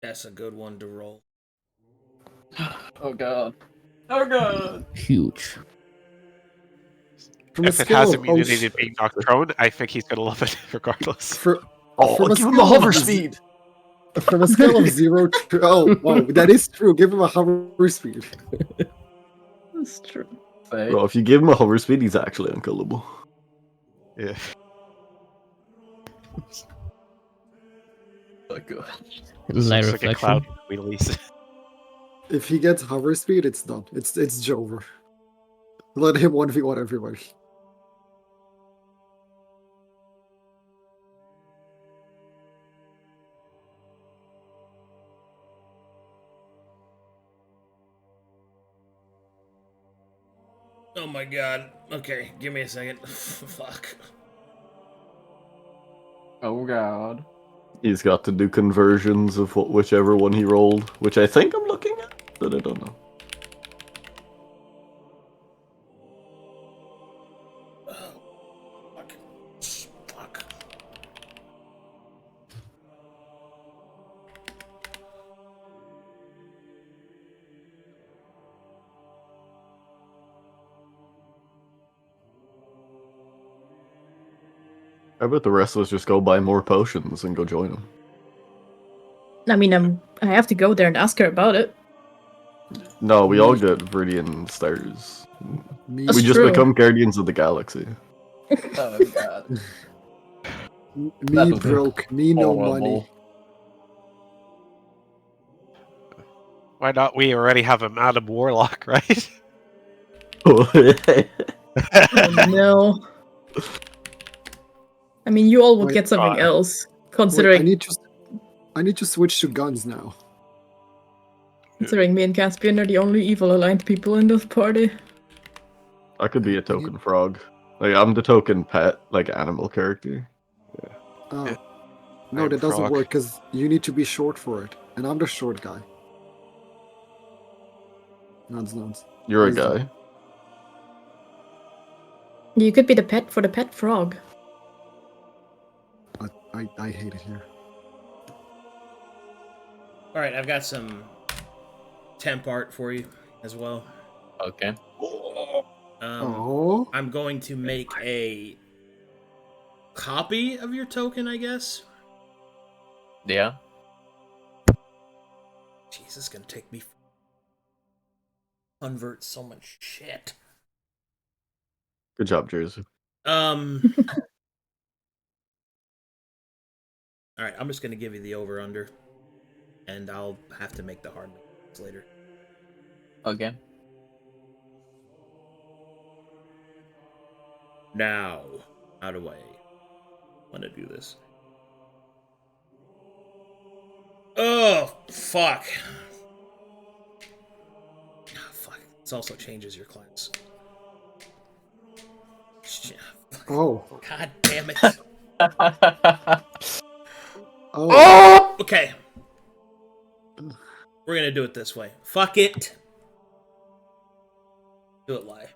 That's a good one to roll. Oh god. Oh god. Huge. From a If it scale has of immunity to being knocked prone, I think he's gonna love it regardless. Oh, from a give him a scale hover of- speed. From a scale of 0 to that is true. Give him a hover speed. That's true. Bro, if you give him a hover speed, he's actually unkillable. Yeah. Oh god. Light Looks like a reflection. cloud wheelies. If he gets hover speed, it's done. It's over. Let him 1v1 everybody. Oh my god. Okay, give me a second. Fuck. Oh god. He's got to do conversions of whichever one he rolled, which I think I'm looking at, but I don't know. Fuck. Fuck. How about the rest of us just go buy more potions and go join him? I mean, I have to go there and ask her about it. No, we all get Viridian stars. Me, That's we just true. become Guardians of the Galaxy. Oh god. me That'll be broke. Me no horrible. money. Why not? We already have a Madam Warlock, right? Oh no. I mean, you all would Wait, get something else, Wait, considering I need to switch to guns now. considering me and Caspian are the only evil aligned people in this party. I could be a token frog. Like, I'm the token pet, like, animal character. Oh. Yeah. No, I'm that doesn't frog. work because you need to be short for it, and I'm the short guy. Nods. You're a Please don't. guy. You could be the pet for the pet frog. I hate it here. Alright, I've got some temp art for you as well. Okay. Oh, I'm going to make a copy of your token, I guess. Yeah. Jeez, this is gonna take me convert so much shit. Good job, Jarzu. Alright, I'm just gonna give you the over-under. And I'll have to make the hard ones later. Okay. Now, how do I want to do this? Oh, fuck. Oh, fuck. This also changes your class. Oh. God damn it. Oh. Okay. We're gonna do it this way. Fuck it. Do it live.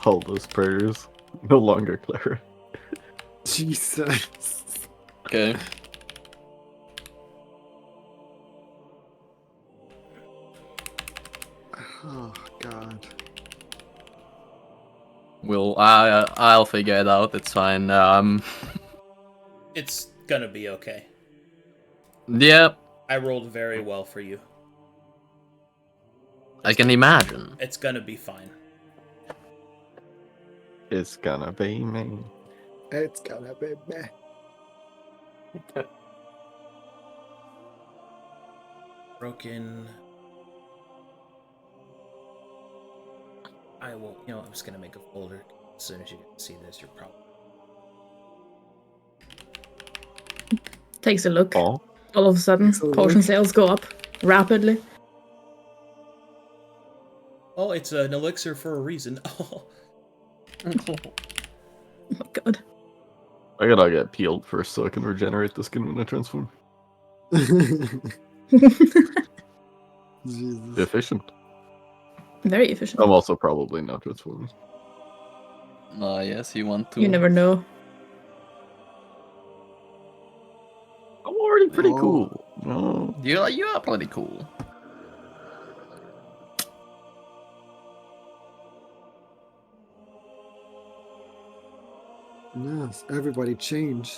All those prayers. No longer Clara. Jesus. Okay. Oh, God. I'll figure it out. It's fine. It's gonna be okay. Yep. I rolled very well for you. I can imagine. It's gonna be fine. It's gonna be me. It's gonna be me. Broken. I will. You know, I'm just gonna make a folder. As soon as you see this, you're probably. Takes a look. Oh. All of a sudden, Takes a potion look. sales go up rapidly. Oh, it's an elixir for a reason. Oh. Oh my god. I gotta get peeled first so I can regenerate the skin when I transform. Jesus. Efficient. Very efficient. I'm also probably not transforming. Yes, you want to. You never know. I'm already pretty Oh. cool. No. You are pretty cool. Yes, everybody change.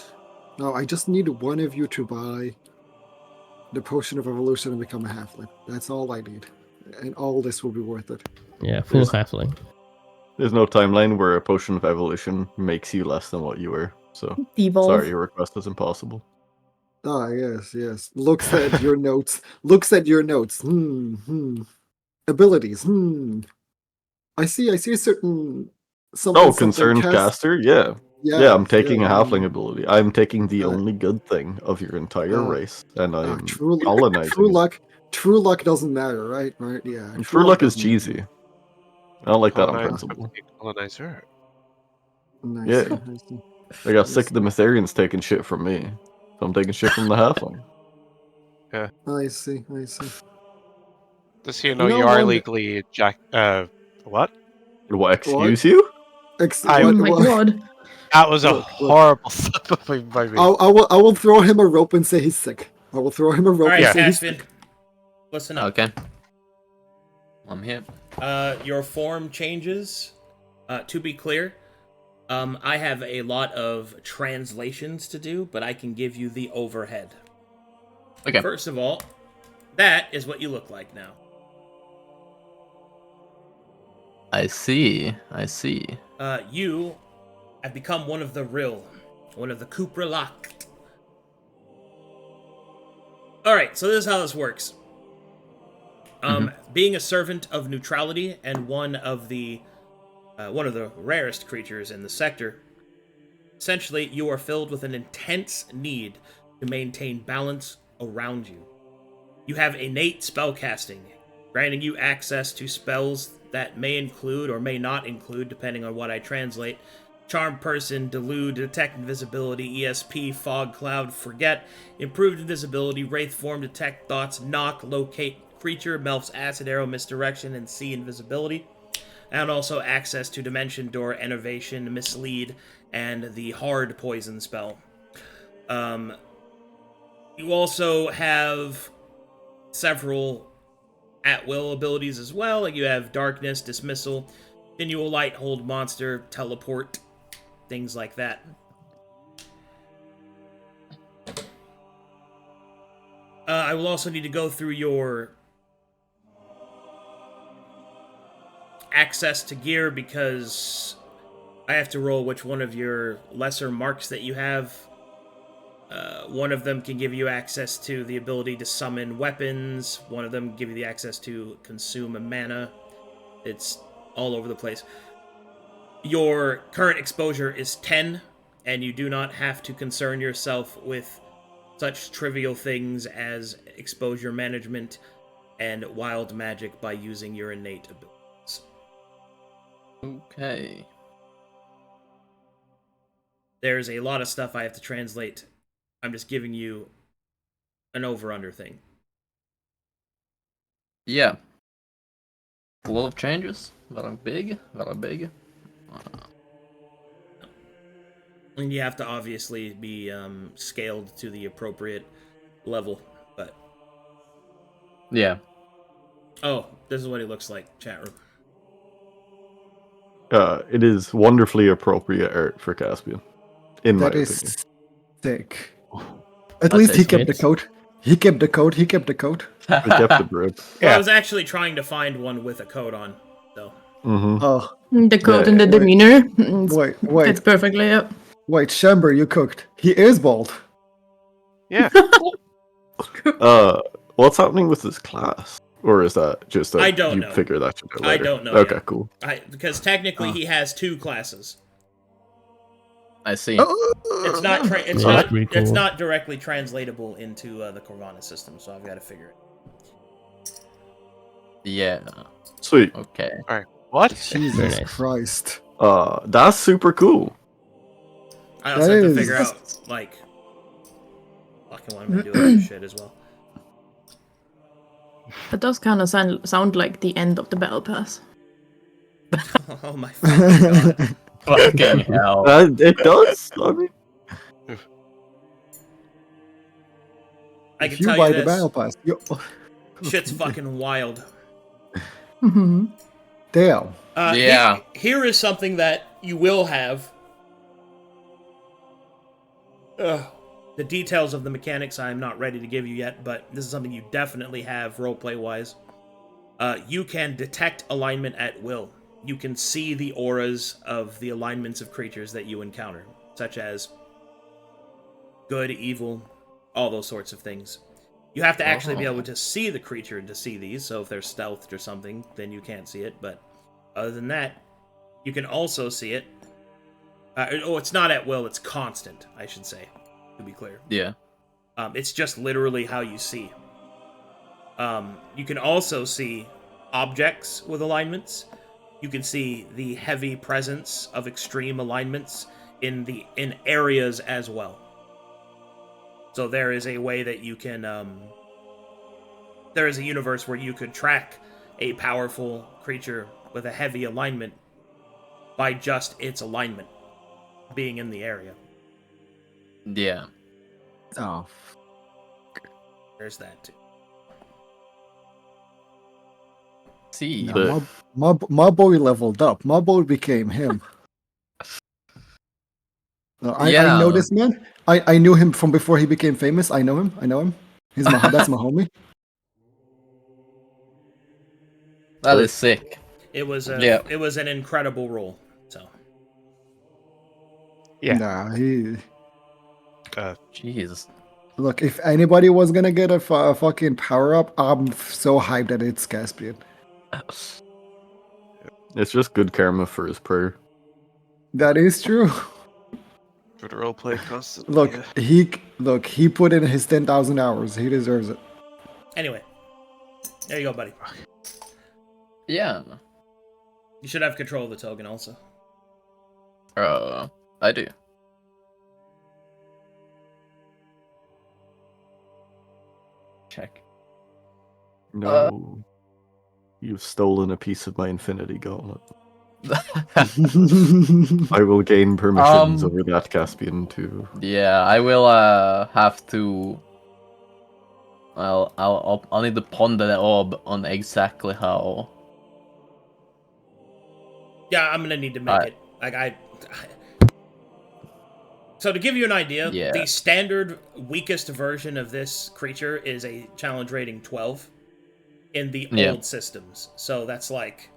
No, I just need one of you to buy the potion of evolution and become a halfling. That's all I need. And all this will be worth it. Yeah, full There's- halfling. There's no timeline where a potion of evolution makes you less than what you were. So Devolve. sorry, your request is impossible. Ah, yes, yes. Looks at your notes. Looks at your notes. Abilities. I see a certain Oh, concerned caster? Yeah. Yeah, I'm taking a halfling yeah. ability. I'm taking the Uh, only good thing of your entire race, and I'm True colonizing. True luck. True luck doesn't matter, right? Right? Yeah. True luck is doesn't matter. cheesy. I don't like that on Colonize principle. with the colonizer. Nice. Yeah. Nice. I got sick of the Mytharians taking shit from me, so I'm taking shit from the halfling. I see. Just so you know, No you are wonder- legally what? What, excuse you? Oh my What? god. That was a Look. horrible slip by me. I will throw him a rope and say he's sick. I will throw him a rope Alright, and say he's Caspian. sick. Listen up. Okay. I'm here. Your form changes. To be clear, I have a lot of translations to do, but I can give you the overhead. Okay. First of all, that is what you look like now. I see. You have become one of the Rill, one of the Kupralak. Alright, so this is how this works. Being a servant of neutrality and one of the rarest creatures in the sector, essentially you are filled with an intense need to maintain balance around you. You have innate spellcasting, granting you access to spells that may include or may not include, depending on what I translate, Charm Person, Delude, Detect Invisibility, ESP, Fog Cloud, Forget, Improved Invisibility, Wraith Form, Detect Thoughts, Knock, Locate Creature, Melf's Acid Arrow, Misdirection, and See Invisibility. And also access to Dimension Door, Enervation, Mislead, and the Hard Poison spell. You also have several at-will abilities as well. Like you have Darkness, Dismissal, Continual Light, Hold Monster, Teleport, things like that. I will also need to go through your access to gear because I have to roll which one of your lesser marks that you have One of them can give you access to the ability to summon weapons. One of them give you the access to consume a mana. It's all over the place. Your current exposure is 10, and you do not have to concern yourself with such trivial things as exposure management and wild magic by using your innate abilities. Okay. There's a lot of stuff I have to translate. I'm just giving you an over-under thing. Yeah. A lot of changes. Very big. Very big. And you have to obviously be scaled to the appropriate level, but... Yeah. Oh, this is what he looks like, chat room. It is wonderfully appropriate art for Caspian, in my That is opinion. sick. At I'd least say he kept the sweet. coat. He kept the coat. He kept the coat. I kept the bread. Well, Yeah. I was actually trying to find one with a coat on, so... Mm-hmm. Oh, The coat and the wait. demeanor. Wait. Fits perfectly up. Wait, Shamber, you cooked. He is bald. Yeah. What's happening with this class? Or is that just I don't you know. figure that shit out I later? don't know Okay, yet. cool. Because technically he has 2 classes. I see. It's not Yeah, that's pretty it's cool. not directly translatable into the Corvana system, so I've got to figure it. Yeah. Sweet. Okay. What? Jesus Very nice. Christ. That's super cool. I also That have to is- figure out like fucking what I'm gonna do with this shit as well. That does kind of sound like the end of the battle pass. Oh my fucking god! Fucking hell. It does. I mean, I If can you tell buy you the battle this: pass, you... shit's fucking wild. Mm-hmm. Damn. Yeah. Here is something that you will have. The details of the mechanics I'm not ready to give you yet, but this is something you definitely have roleplay-wise. You can detect alignment at will. You can see the auras of the alignments of creatures that you encounter, such as good, evil, all those sorts of things. You have to actually be able to see the creature to see these, so if they're stealthed or something, then you can't see it, but other than that, you can also see it. It's not at will, it's constant, I should say, to be clear. Yeah. It's just literally how you see. You can also see objects with alignments. You can see the heavy presence of extreme alignments in areas as well. So there is a way that you can... there is a universe where you could track a powerful creature with a heavy alignment by just its alignment being in the area. Yeah. Oh. There's that too. See. No, my boy leveled up. My boy became him. No, I know this man. I knew him from before he became famous. I know him. That's my homie. That is sick. It was an incredible role. So Yeah. Nah, he... Jeez. Look, if anybody was gonna get a fucking power up, I'm so hyped that it's Caspian. it's just good karma for his prayer. That is true. For the roleplay constantly. Look, he put in his 10,000 hours. He deserves it. anyway, there you go, buddy. Yeah. You should have control of the token also. I do. Check. No. You've stolen a piece of my infinity gauntlet. I will gain permissions over that Caspian too. Yeah, I will have to. I'll need to ponder the orb on exactly how. Yeah, I'm gonna need to make it. So to give you an idea, Yeah. the standard weakest version of this creature is a challenge rating 12 in the old systems. So that's like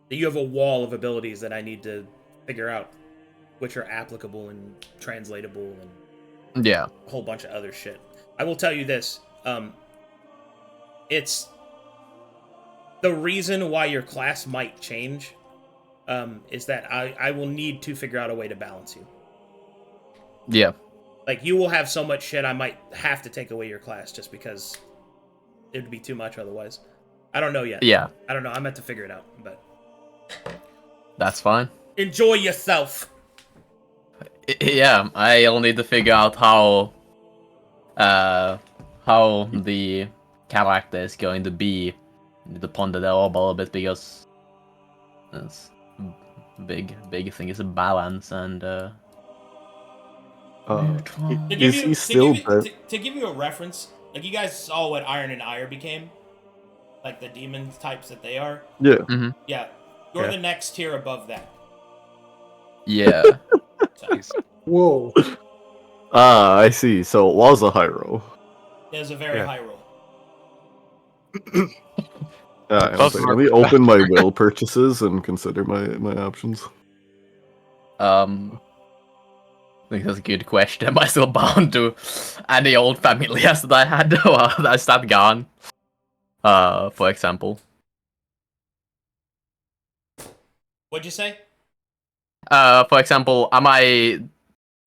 you have a wall of abilities that I need to figure out which are applicable and translatable and Yeah. a whole bunch of other shit. I will tell you this. It's the reason why your class might change is that I will need to figure out a way to balance you. Yeah. Like, you will have so much shit, I might have to take away your class just because it would be too much otherwise. I don't know yet. Yeah. I don't know. I'm meant to figure it out, but That's fine. enjoy yourself. Yeah, I'll need to figure out how the character is going to be. I need to ponder that up a little bit because that's big thing is a balance and Is he still to give you a reference, like, you guys saw what Iron and Ire became, like the demon types that they are. Yeah. Yeah, you're the next tier above that. Yeah. Whoa. Ah, I see. So it was a high roll. It was a very high roll. Let me open my will purchases and consider my options. I think that's a good question. Am I still bound to any old familiars that I had or is that gone? For example. What'd you say? For example,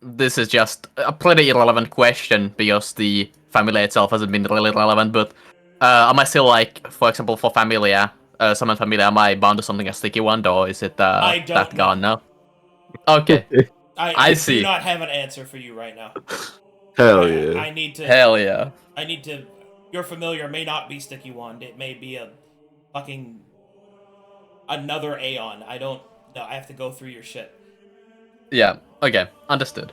this is just a pretty irrelevant question because the familiar itself hasn't been really relevant, but am I still, like, for example, for familiar, summon familiar, am I bound to something a sticky one, or is it that gone now? Okay. I see. Do not have an answer for you right now. Hell yeah. I need to. Hell yeah. I need to. Your familiar may not be sticky wand. It may be a fucking another Aeon. I don't know. I have to go through your shit. Yeah. Okay. Understood.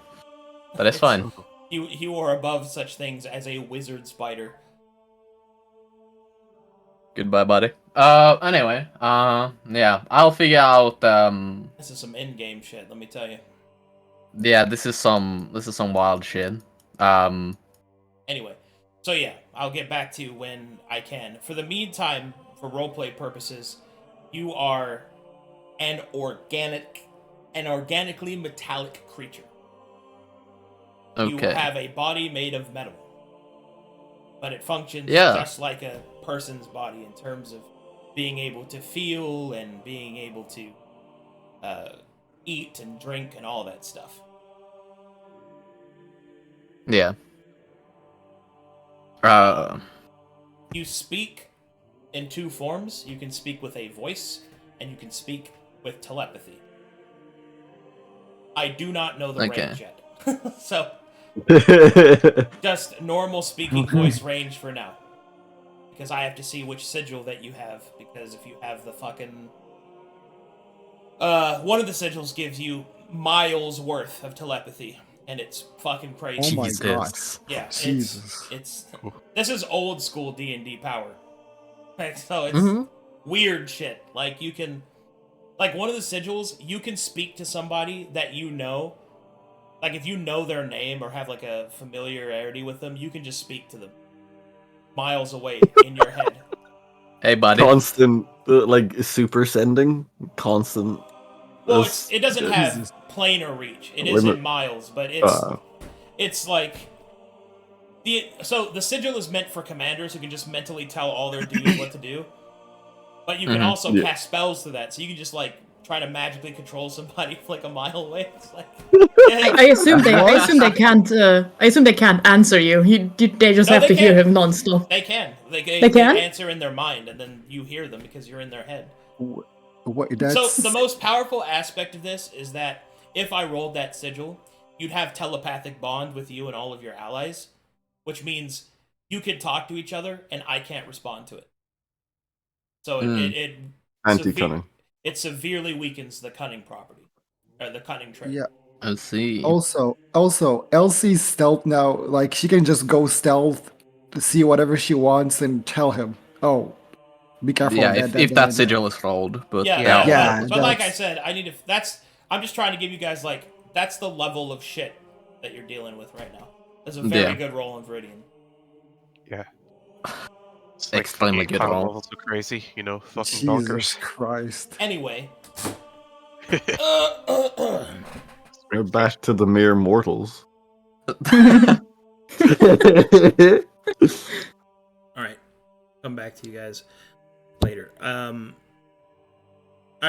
That is fine. You are above such things as a wizard spider. Goodbye, buddy. Anyway. Yeah. I'll figure out. This is some in-game shit. Let me tell you. Yeah. This is some wild shit. Anyway, so yeah, I'll get back to you when I can. For the meantime, for roleplay purposes, you are an organically metallic creature. Okay. You have a body made of metal, but it functions just like a person's body in terms of being able to feel and being able to eat and drink and all that stuff. Yeah. You speak in two forms. You can speak with a voice, and you can speak with telepathy. I do not know the range yet. So, just normal speaking voice range for now. Because I have to see which sigil that you have, because if you have the fucking... one of the sigils gives you miles worth of telepathy, and it's fucking crazy. Oh my god. Yeah, Jesus. it's this is old school D&D power. Like, so it's weird shit. Like, you can... Like, one of the sigils, you can speak to somebody that you know. Like, if you know their name or have, like, a familiarity with them, you can just speak to them. Miles away in your head. Hey, buddy. Constant, like, super sending? Constant... Well, it doesn't have planar reach. It is in miles, but it's like... So, the sigil is meant for commanders who can just mentally tell all their dudes what to do. But you can also cast spells to that, so you can just, like, try to magically control somebody like a mile away. It's like... I assume they can't answer you. They just have to hear him non-stop. They can. They can answer in their mind, and then you hear them because you're in their head. That's... So the most powerful aspect of this is that if I rolled that sigil, you'd have telepathic bond with you and all of your allies, which means you could talk to each other, and I can't respond to it. So it anti-cunning. It severely weakens the cunning property, or the cunning trait. Yeah. I see. Also, Elsie's stealth now. Like, she can just go stealth to see whatever she wants and tell him, "Oh, be careful." Yeah, if that sigil is rolled, but but like I said, I'm just trying to give you guys, like, that's the level of shit that you're dealing with right now. It's a very good roll in Viridian. Yeah. It's extremely good roll. Levels are crazy, you know, fucking Jesus bonkers. Christ. Anyway. We're back to the mere mortals. Alright. Come back to you guys later. Alright,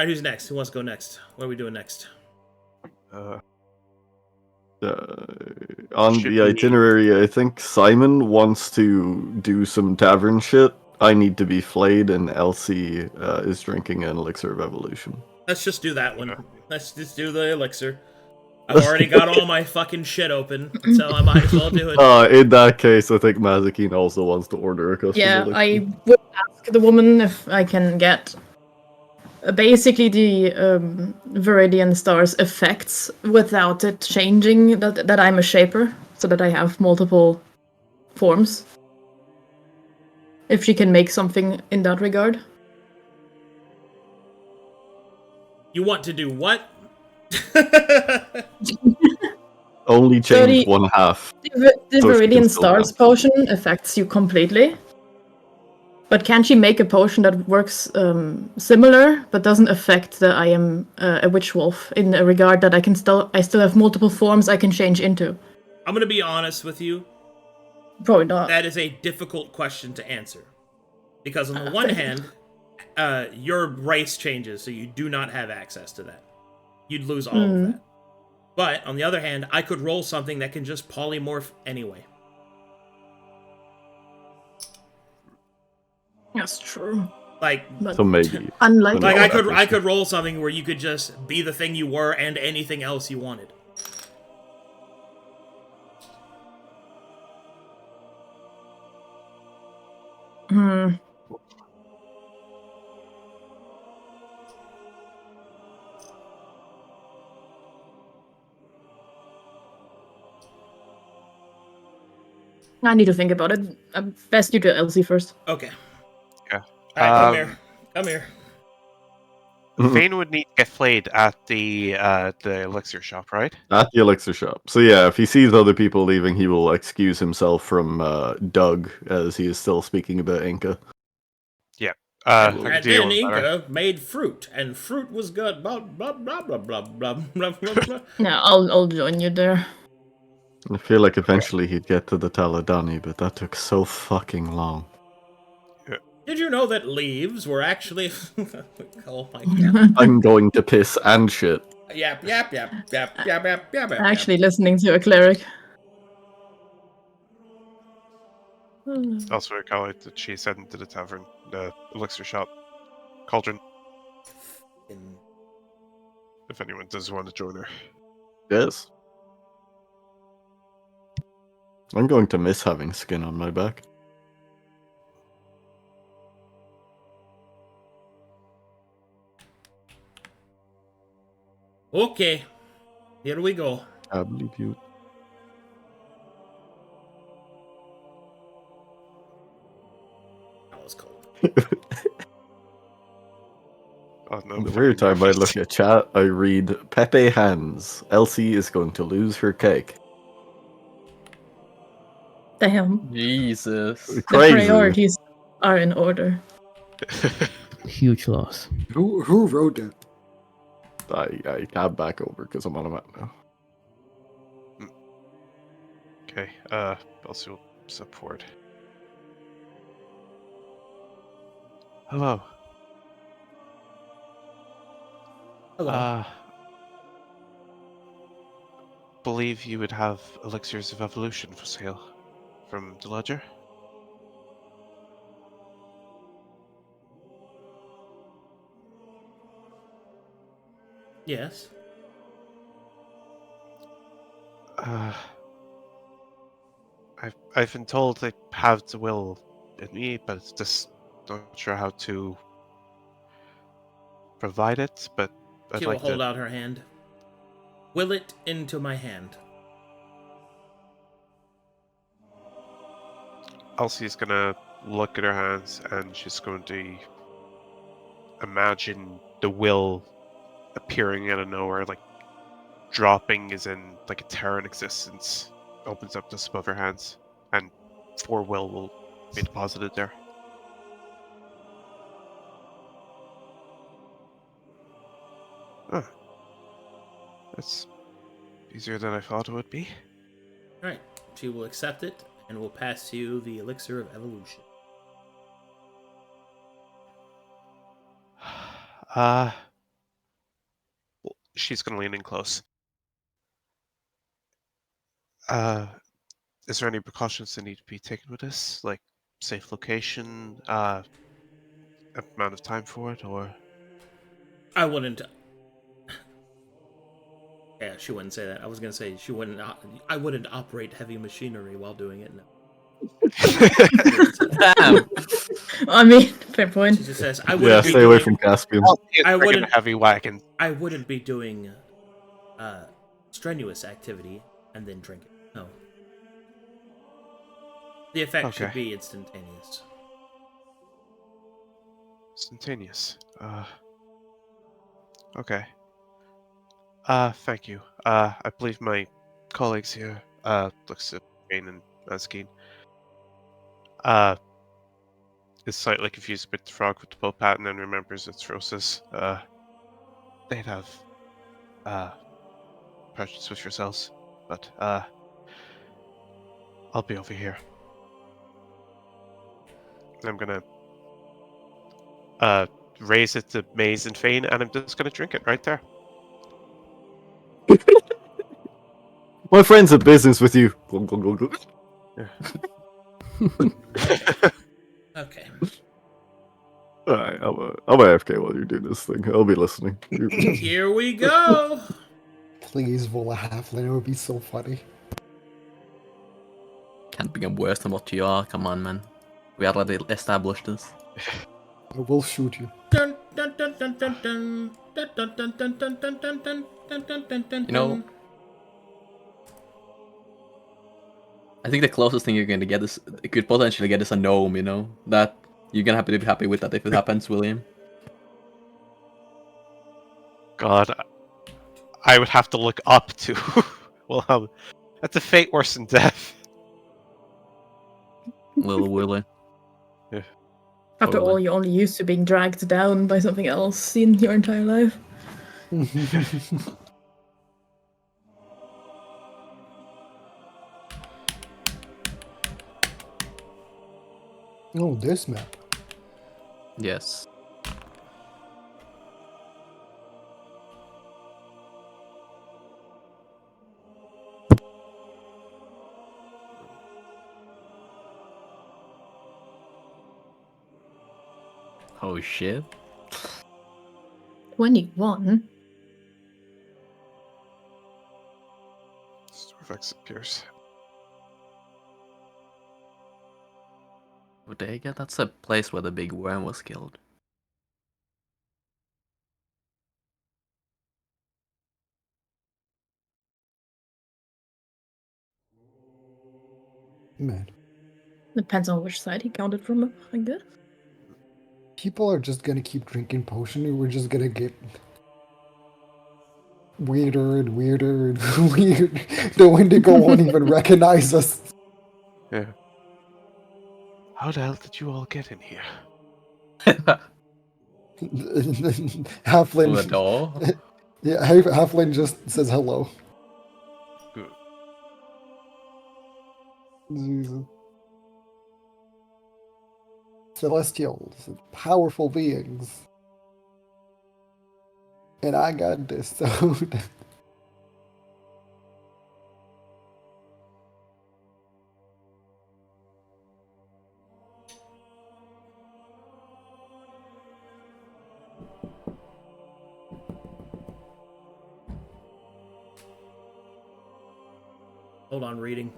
who's next? Who wants to go next? What are we doing next? On Should the we- itinerary, I think Simon wants to do some tavern shit. I need to be flayed, and Elsie is drinking an elixir of evolution. Let's just do that one. Let's just do the elixir. I've already got all my fucking shit open, so I might as well do it. In that case, I think Mazekeen also wants to order a custom Yeah, elixir. I would ask the woman if I can get basically the Viridian Star's effects without it changing that I'm a shaper, so that I have multiple forms. If she can make something in that regard. You want to do what? Only So change the- one half. The So she can Viridian still Stars dance. potion affects you completely. But can she make a potion that works similar, but doesn't affect that I am a witch wolf in a regard that I still have multiple forms I can change into? I'm gonna be honest with you. Probably not. That is a difficult question to answer. Because on the one hand, your race changes, so you do not have access to that. You'd lose all of that. But, on the other hand, I could roll something that can just polymorph anyway. That's true. Like, But So maybe. unlike like No, I could roll something where you could just be the thing you were and anything else you wanted. I need to think about it. Best you do Elsie first. Okay. Yeah. Alright, come here. Come here. Fane would need to get flayed at the elixir shop, right? At the elixir shop. So yeah, if he sees other people leaving, he will excuse himself from Doug, as he is still speaking about Inca. Yeah. And I can do then one better. Inca made fruit, and fruit was good. Blah blah blah blah blah blah blah blah blah. Yeah, I'll join you there. I feel like eventually he'd get to the Taladani, but that took so fucking long. Did you know that leaves were actually? Oh my god! I'm going to piss and shit. Yap yap yap yap yap yap yap. Actually listening to a cleric. Also, I call it that she's heading to the tavern, the elixir shop, Cauldron. If anyone does want to join her. Yes. I'm going to miss having skin on my back. Okay, here we go. I believe you. That was cold. Oh, no, The weird time I look at chat, I read Pepe hands. Elsie is going to lose her cake. Damn. Jesus. The Crazy. priorities are in order. Huge loss. Who wrote that? I tab back over because I'm on a map now. Okay, also support. Hello. Hello. Believe you would have elixirs of evolution for sale from the ledger? Yes. I've been told I have the will in me, but it's just not sure how to provide it. But I'd She will like hold to. out her hand. Will it into my hand. Elsie's gonna look at her hands and she's going to imagine the will appearing out of nowhere, like dropping as in like a Terran existence opens up just above her hands, and 4 will be deposited there. Huh. That's easier than I thought it would be. Alright, she will accept it and will pass you the Elixir of Evolution. She's gonna lean in close. Is there any precautions that need to be taken with this? Like safe location, amount of time for it, or? I wouldn't. Yeah, she wouldn't say that. I was gonna say she wouldn't. I wouldn't operate heavy machinery while doing it. No. Damn. I mean, fair She point. just says, "I Yeah, wouldn't be stay away doing. from Caspian. I wouldn't- a heavy wagon. I wouldn't be doing strenuous activity and then drink it. No. The effect should Okay. be instantaneous. Instantaneous. Okay. Thank you. I believe my colleagues here, looks at Fane and Mazekeen, is slightly confused with the frog with the bow pattern and remembers its roses. They'd have, purchased with yourselves, but, I'll be over here. I'm gonna, raise it to Maze and Fane, and I'm just gonna drink it right there. My friend's in business with you. Glug, glug, glug, glug. Okay. Alright, I'm AFK while you do this thing. I'll be listening. Here we go. Please roll a halfling. It would be so funny. Can't become worse than what you are. Come on, man. We already established this. I will shoot you. Dun, dun, dun, dun, dun, dun. Dun, dun, dun, dun, dun, dun, dun, dun, dun, dun, dun, dun, You know, I think the closest thing you're going to get is, it could potentially get is a gnome, you know? That, you're going to have to be happy with that if it happens, William. God, I would have to look up to Wilhelm. That's a fate worse than death. Little Willie. After Totally. all, you're only used to being dragged down by something else in your entire life. Oh, this map. Yes. Oh shit. 21? Storvex appears. Bodega? That's a place where the big worm was killed. Man, Depends on which side he counted from, I guess. people are just gonna keep drinking potion and we're just gonna get weirder and weirder and weird. The Wendigo won't even recognize us. Yeah. How the hell did you all get in here? Halfling. The door? Yeah, Halfling just says hello. Good. Jesus. Celestials, powerful beings. And I got this, so... Hold on, reading.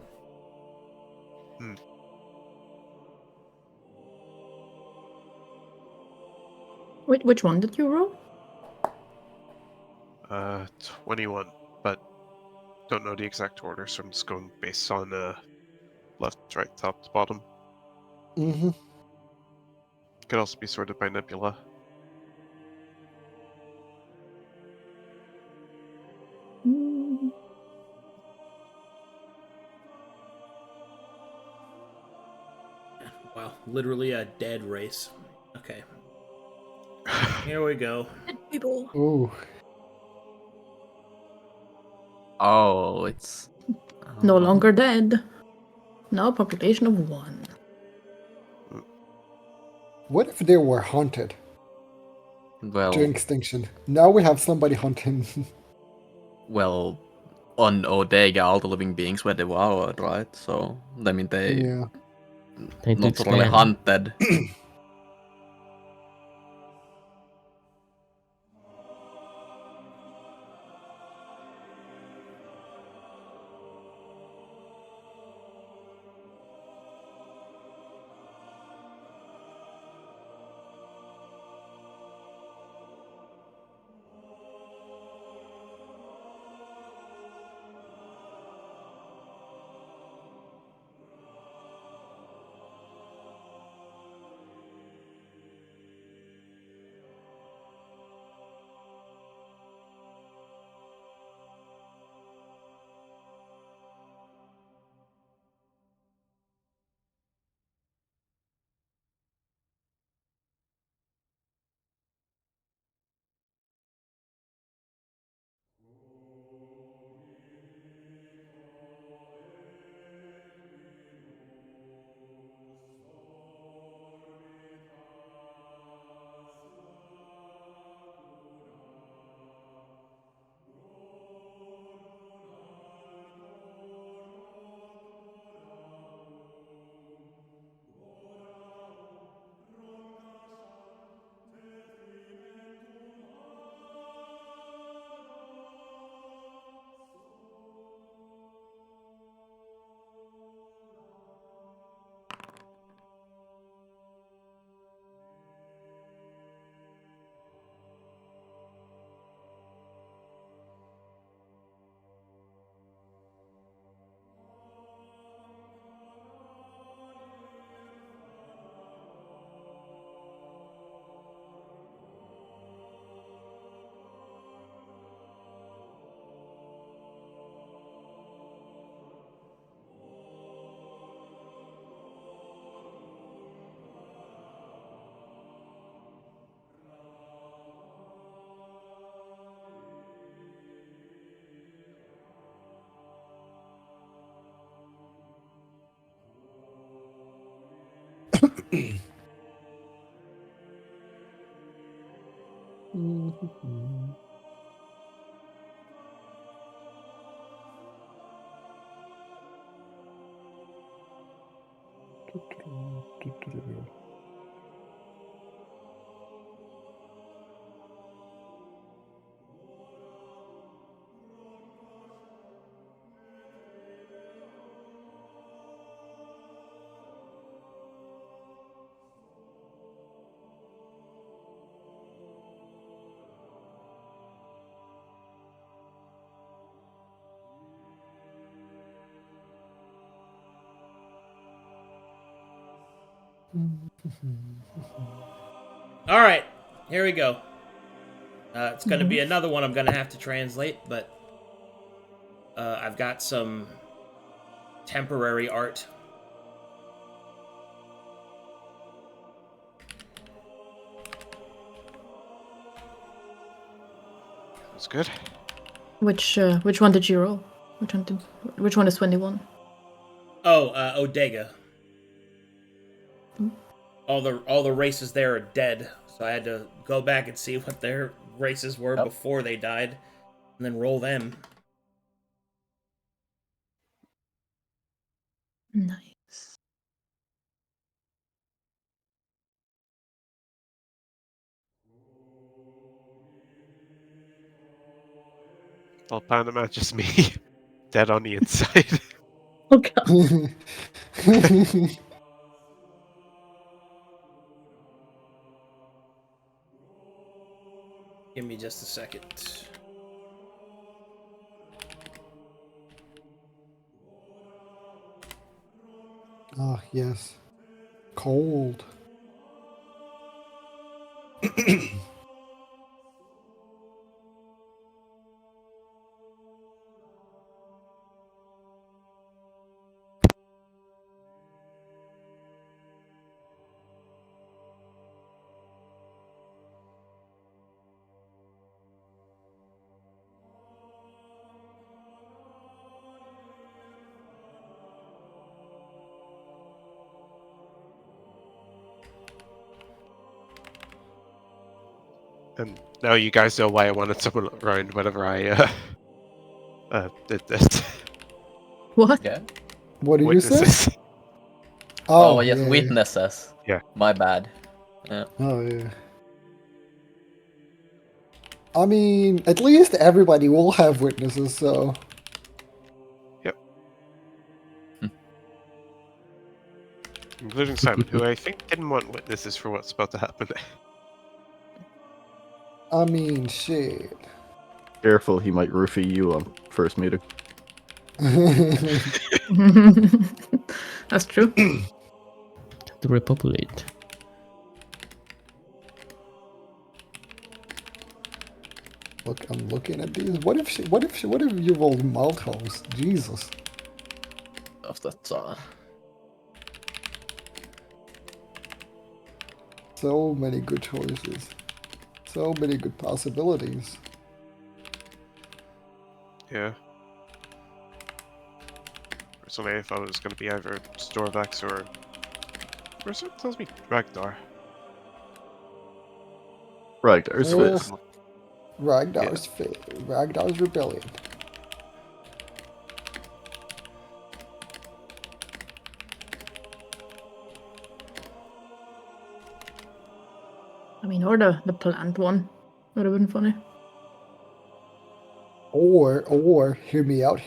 Wait, which one did you roll? 21, but don't know the exact order, so I'm just going based on left, right, top to bottom. Mm-hmm. Could also be sorted by nebula. Mm, Wow, literally a dead race. Okay. Here we go. people. Ooh. Oh, it's... No longer dead. Now a population of 1. What if they were hunted Well, during extinction? Now we have somebody hunting. well, on Odega, all the living beings were devoured, right? So, I mean, they Yeah. Time to not really expand. hunted. All right, here we go. It's going to be another one I'm going to have to translate, but I've got some temporary art. That's good. Which one did you roll? Which one is 21? Oh, Odega. All the races there are dead, so I had to go back and see what their races were before they died, and then roll them. Nice. Well, Panama, just me. Dead on the inside. Oh god. Give me just a second. Ah, yes. Cold. And now you guys know why I wanted someone around whenever I did this. What? Yeah. What did you say? Witnesses. Oh, yes, yeah. witnesses. Yeah. My bad. Yeah. Oh yeah. I mean, at least everybody will have witnesses, so Yep. Including Simon, who I think didn't want witnesses for what's about to happen. I mean, shit. Careful, he might roofie you on first meeting. That's true. To repopulate. Look, I'm looking at these. What if you rolled Malthouse? Jesus. That's So many good choices. So many good possibilities. Yeah. Personally, I thought it was going to be either Storvax or something tells me Ragnar. Right, there's Yeah. Fizz. Ragnar's rebellion. I mean, or the plant one would have been funny. Or hear me out.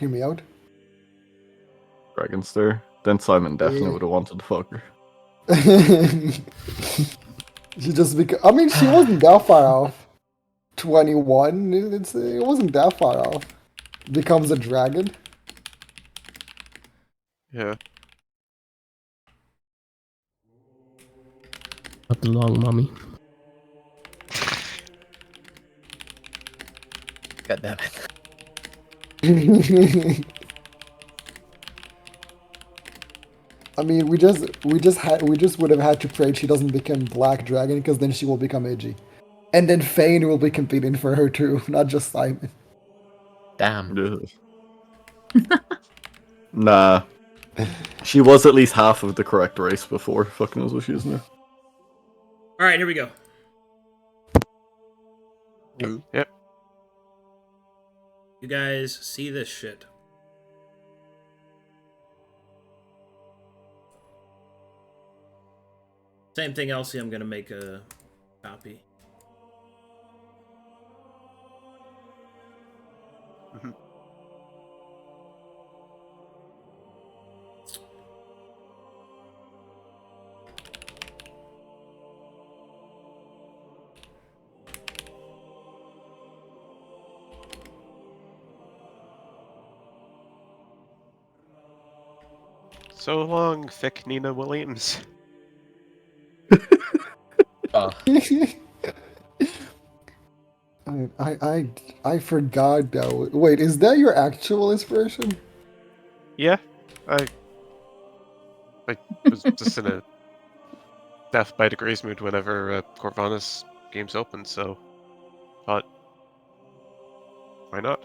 Dragonster. Then Simon definitely Yeah. would have wanted to fuck her. She just I mean, she wasn't that far off. 21. It wasn't that far off. Becomes a dragon. Yeah. Not the long mommy. God damn it. I mean, we just would have had to pray she doesn't become Black Dragon, because then she will become edgy, and then Fane will be competing for her too, not just Simon. Damn. Yeah. Nah. She was at least half of the correct race before. Fuck knows what she is now. All right, here we go. Yep. You guys see this shit? Same thing, Elsie. I'm gonna make a copy. So long, thick Nina Williams. Oh, I forgot though. Wait, is that your actual inspiration? Yeah, I was just in a death by degrees mood whenever Corvinus games open, so thought, why not?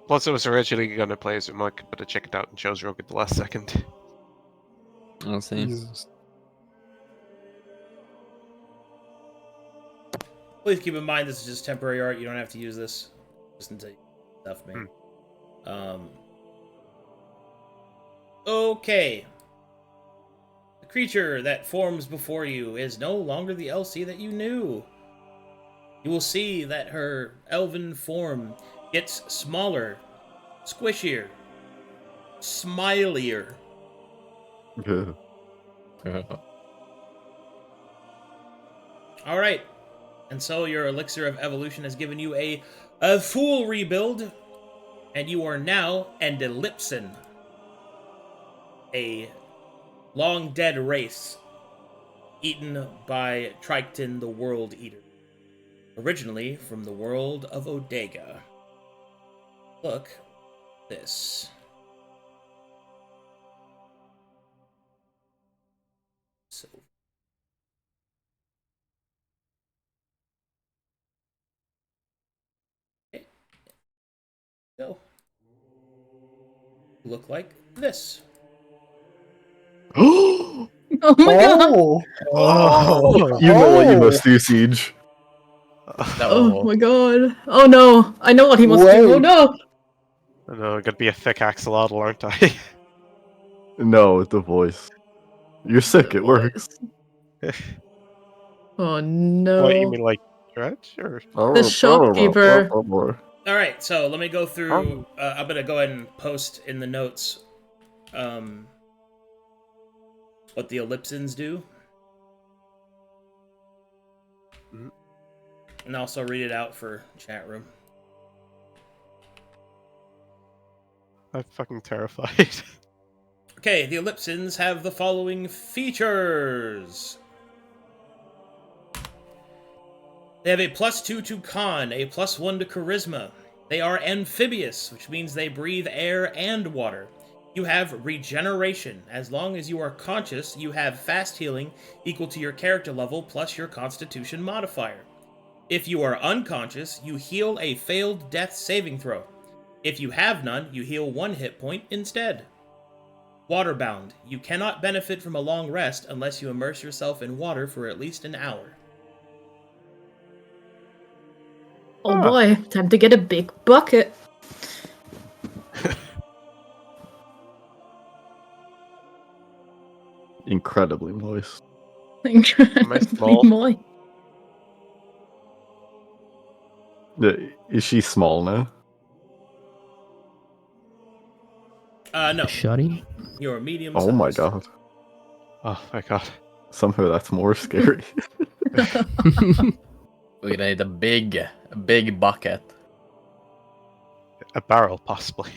Plus, I was originally gonna play as a monk, but I checked out and chose Rogue at the last second. I'll see. Jesus. Please keep in mind this is just temporary art. You don't have to use this just until you stuff made. Okay. The creature that forms before you is no longer the Elsie that you knew. You will see that her elven form gets smaller, squishier, smilier. All right. And so your elixir of evolution has given you a full rebuild, and you are now an Ellipsin, a long dead race eaten by Triton the World Eater, originally from the world of Odega. Look, this. So. Okay. Go. Look like this. Oh my god! Oh. You know what you must do, Siege. Oh my god! Oh no! I know what he must do. Oh Wait. no! I know, I'm gonna be a thick axolotl, aren't I? No, the voice. You're sick, it works. Oh no! What, you mean like stretch or? The shopkeeper. All right, so let me go through. I'm gonna go ahead and post in the notes what the ellipsins do, and also read it out for chat room. I'm fucking terrified. Okay, the ellipsins have the following features. They have a +2 to con, a +1 to charisma. They are amphibious, which means they breathe air and water. You have regeneration. As long as you are conscious, you have fast healing equal to your character level plus your constitution modifier. If you are unconscious, you heal a failed death saving throw. If you have none, you heal 1 hit point instead. Waterbound. You cannot benefit from a long rest unless you immerse yourself in water for at least an hour. Oh boy! Time to get a big bucket. Incredibly moist. Incredibly small? moist. Is she small now? No. Shoddy? You're medium Oh my sized. god. Oh my god. Somehow that's more scary. We're gonna need a big bucket. A barrel, possibly.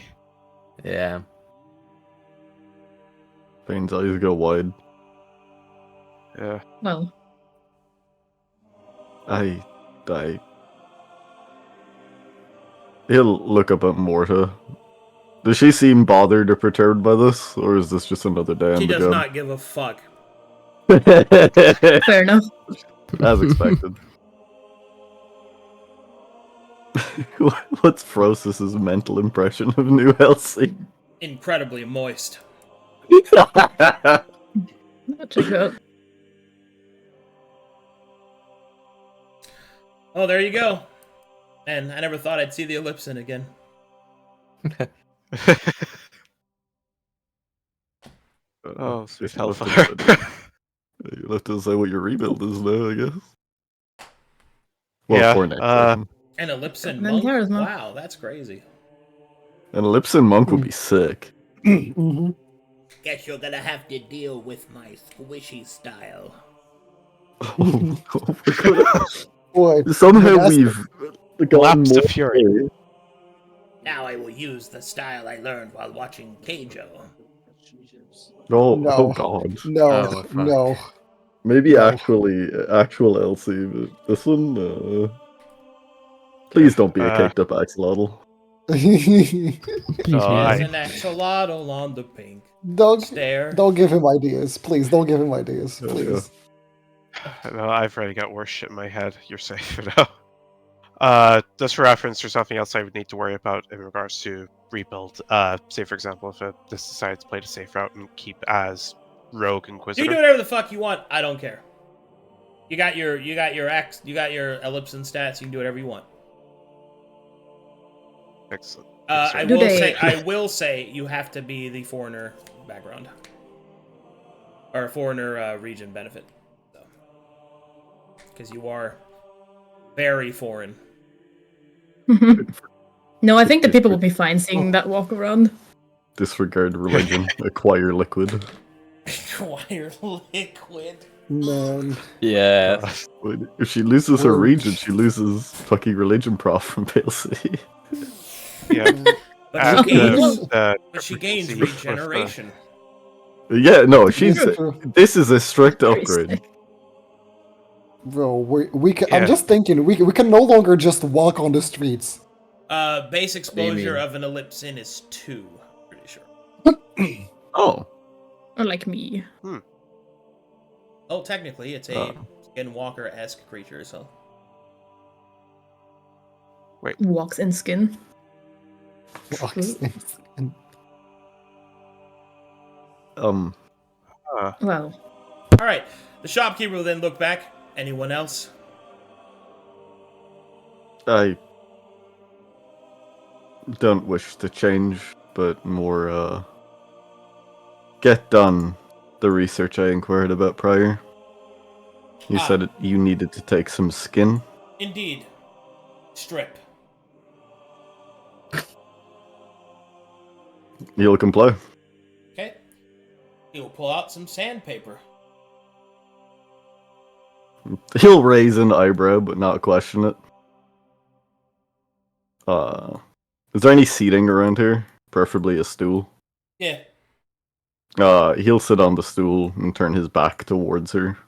Yeah. Fane's eyes go wide. Yeah. Well, He'll look up at Morta. Does she seem bothered or perturbed by this, or is this just another day on She the does job? not give a fuck. fair enough. As expected. What's Frosis's mental impression of new Elsie? Incredibly moist. I'll check it out. Oh, there you go. And I never thought I'd see the ellipsin again. Oh, sweet If you left hellfire. it, you'll have to say what your rebuild is now, I guess. Well, Yeah, for next session. An ellipsin And monk? charisma. Wow, that's crazy. An Ellipsin monk would be sick. Mm-hmm. Guess you're gonna have to deal with my squishy style. Boy, Somehow that's- we've gotten Lapse more of fury. Now I will use the style I learned while watching Keijo. Oh, No. oh god. No, Oh, fuck. no. Maybe No. actual Elsie, but this one, please don't be a caked up axolotl. Please, Oh, yeah. There's an axolotl on the pink don't stair. give him ideas, please. Don't give him ideas, Yeah, please. No, I've already got worse shit in my head. You're safe for now. Just for reference, there's nothing else I would need to worry about in regards to rebuild. Say, for example, if this decides to play the safe route and keep as Rogue You Inquisitor. can do whatever the fuck you want. I don't care. You got your ellipsin stats. You can do whatever you want. Excellent. I Do will they- say you have to be the foreigner background or foreigner region benefit, because you are very foreign. No, I think the people will be fine seeing that walk around. Disregard religion, acquire liquid. Wire liquid. Man. Yeah. If she loses her Word. region, she loses fucking religion prof from PLC. Yeah. But And she gains, the but she gains proficiency with, regeneration. Yeah, no, she's. True. This is a strict Very upgrade. sick. Bro, we can, I'm Yeah. just thinking, we can no longer just walk on the streets. Base exposure mean? of an ellipsin is 2. Pretty sure. Oh, Or like me. Oh, technically, it's a Oh. skinwalker-esque creature, so. Walks in skin. Walks in- um, Well, Alright, the shopkeeper will then look back. Anyone else? I don't wish to change, but more, get done the research I inquired about prior. You said you needed to take some skin. Indeed. Strip. You'll comply. Okay. He will pull out some sandpaper. He'll raise an eyebrow, but not question it. Is there any seating around here? Preferably a stool. Yeah. He'll sit on the stool and turn his back towards her.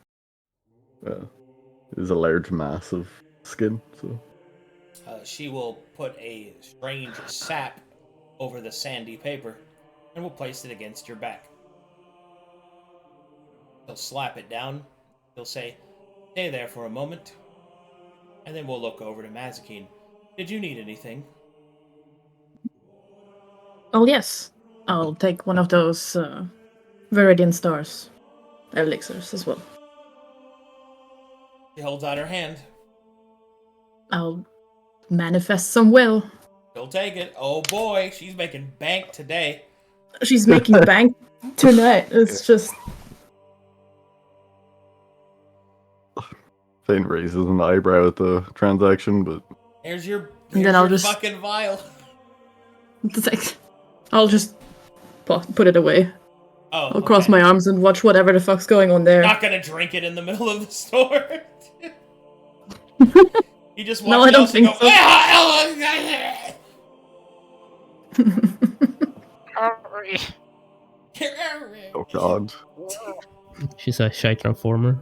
There's a large mass of skin, so... She will put a strange sap over the sandy paper and will place it against your back. He'll slap it down. He'll say, "Stay there for a moment." And then we'll look over to Mazekeen. Did you need anything? Oh, yes. I'll take one of those Viridian Stars elixirs as well. She holds out her hand. I'll manifest some will. She'll take it. Oh boy, she's making bank today. She's making bank tonight. It's just... Fane raises an eyebrow at the transaction, but... Here's your I'll just... fucking vial. It's like, I'll just put it away. Oh, I'll cross my arms and watch whatever the fuck's going on there. Not gonna drink it in the middle of the store. You just watch No, I don't think go, so. Oh god. She's a shy transformer.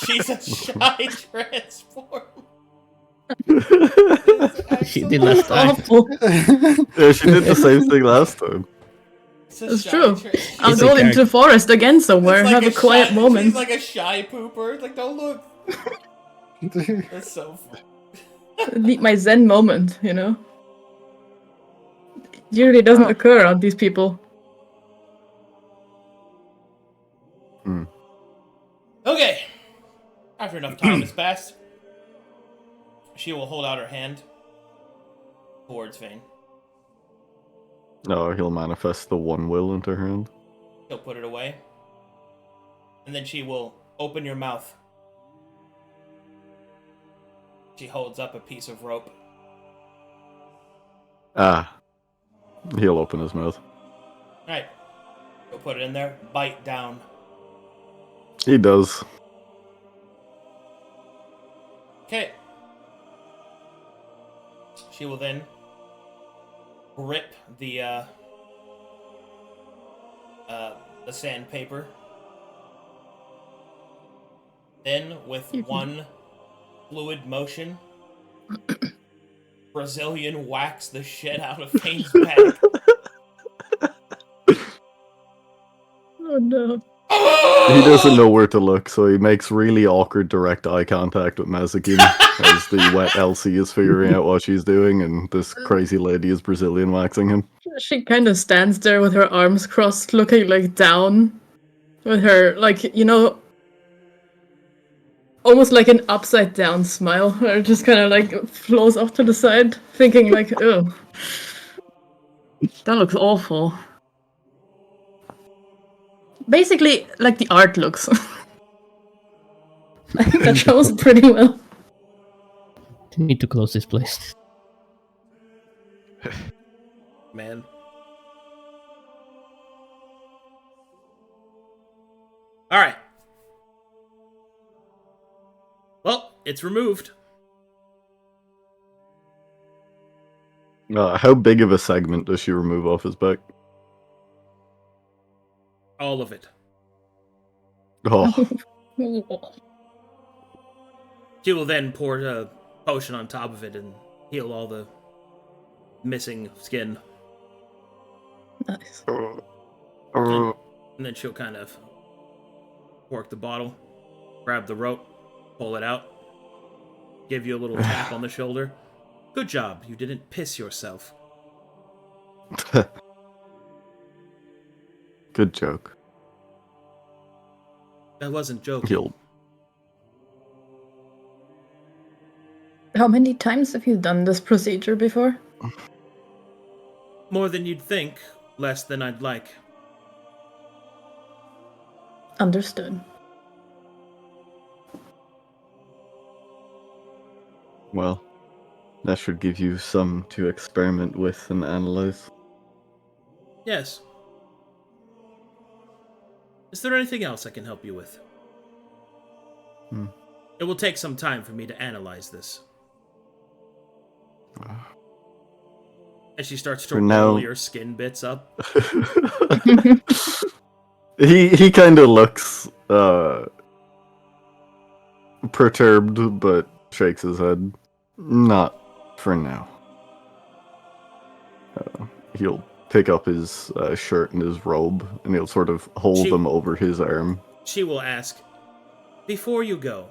She's a shy transformer. She did last time. Awful. Yeah, she did the same thing last time. It's true. I'll It's go a into the forest again somewhere, It's like have a quiet shy, moment. She's like a shy pooper. It's like, don't look. That's so funny. Need my zen moment, you know? It usually doesn't occur on these people. Okay. After enough time has passed, she will hold out her hand towards Fane. No, he'll manifest the one will into her hand. She'll put it away. And then she will open your mouth. She holds up a piece of rope. He'll open his mouth. Alright. She'll put it in there. Bite down. He does. Okay. She will then grip the sandpaper. Then, with one fluid motion, Brazilian whacks the shit out of Fane's back. Oh no. He doesn't know where to look, so he makes really awkward direct eye contact with Mazekeen as the wet Elsie is figuring out what she's doing, and this crazy lady is Brazilian waxing him. She kind of stands there with her arms crossed, looking like down. With her, like, you know, almost like an upside down smile. Or just kind of like flows off to the side, thinking like, oh, that looks awful. Basically, like the art looks. I think that shows pretty well. We need to close this place. Man. Alright. Well, it's removed. How big of a segment does she remove off his back? All of it. Oh, She will then pour a potion on top of it and heal all the missing skin. Nice. And then she'll kind of cork the bottle, grab the rope, pull it out, give you a little tap on the shoulder. Good job, you didn't piss yourself. good joke. I wasn't joking. He'll How many times have you done this procedure before? More than you'd think, less than I'd like. Understood. Well, that should give you some to experiment with and analyze. Yes. Is there anything else I can help you with? It will take some time for me to analyze this. As she starts to For now- roll your skin bits up. He kind of looks perturbed, but shakes his head. Not for now. He'll pick up his shirt and his robe, and he'll sort of hold them over his arm. She will ask, before you go,